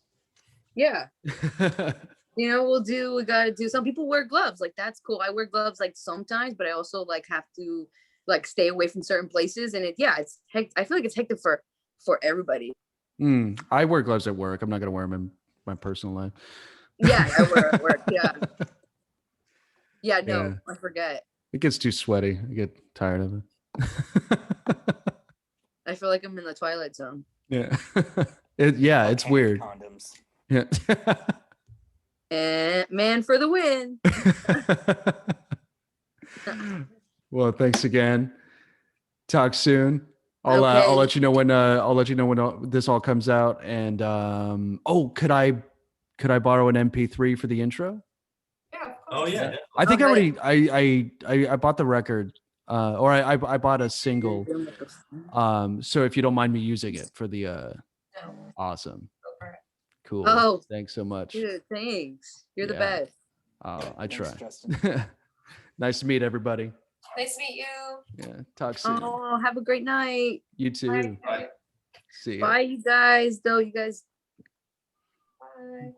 D: Yeah. We gotta do, some people wear gloves, like that's cool. I wear gloves like sometimes, but I also like have to like stay away from certain places, and I feel like it's hectic for everybody.
B: I wear gloves at work. I'm not gonna wear them my personal life.
D: Yeah, at work. Yeah. Yeah, no, I forget.
B: It gets too sweaty. I get tired of it.
D: I feel like I'm in the Twilight Zone.
B: Yeah. It's weird.
A: Condoms.
B: Yeah.
D: And man for the win.
B: Well, thanks again. Talk soon. I'll let you know when this all comes out. And could I borrow an MP3 for the intro?
E: Yeah.
C: Oh yeah.
B: I think I bought the record, or I bought a single. So if you don't mind me using it for the
E: No.
B: awesome.
E: Go for it.
B: Cool.
D: Oh,
B: thanks so much.
D: dude, thanks. You're the
B: Yeah.
D: best.
B: I try.
A: Justin.
B: Nice to meet everybody.
E: Nice to meet you.
B: Yeah. Talk soon.
D: Oh, have a great night.
B: You too.
E: Bye.
B: See ya.
D: Bye, you guys. Though you guys.
E: Bye.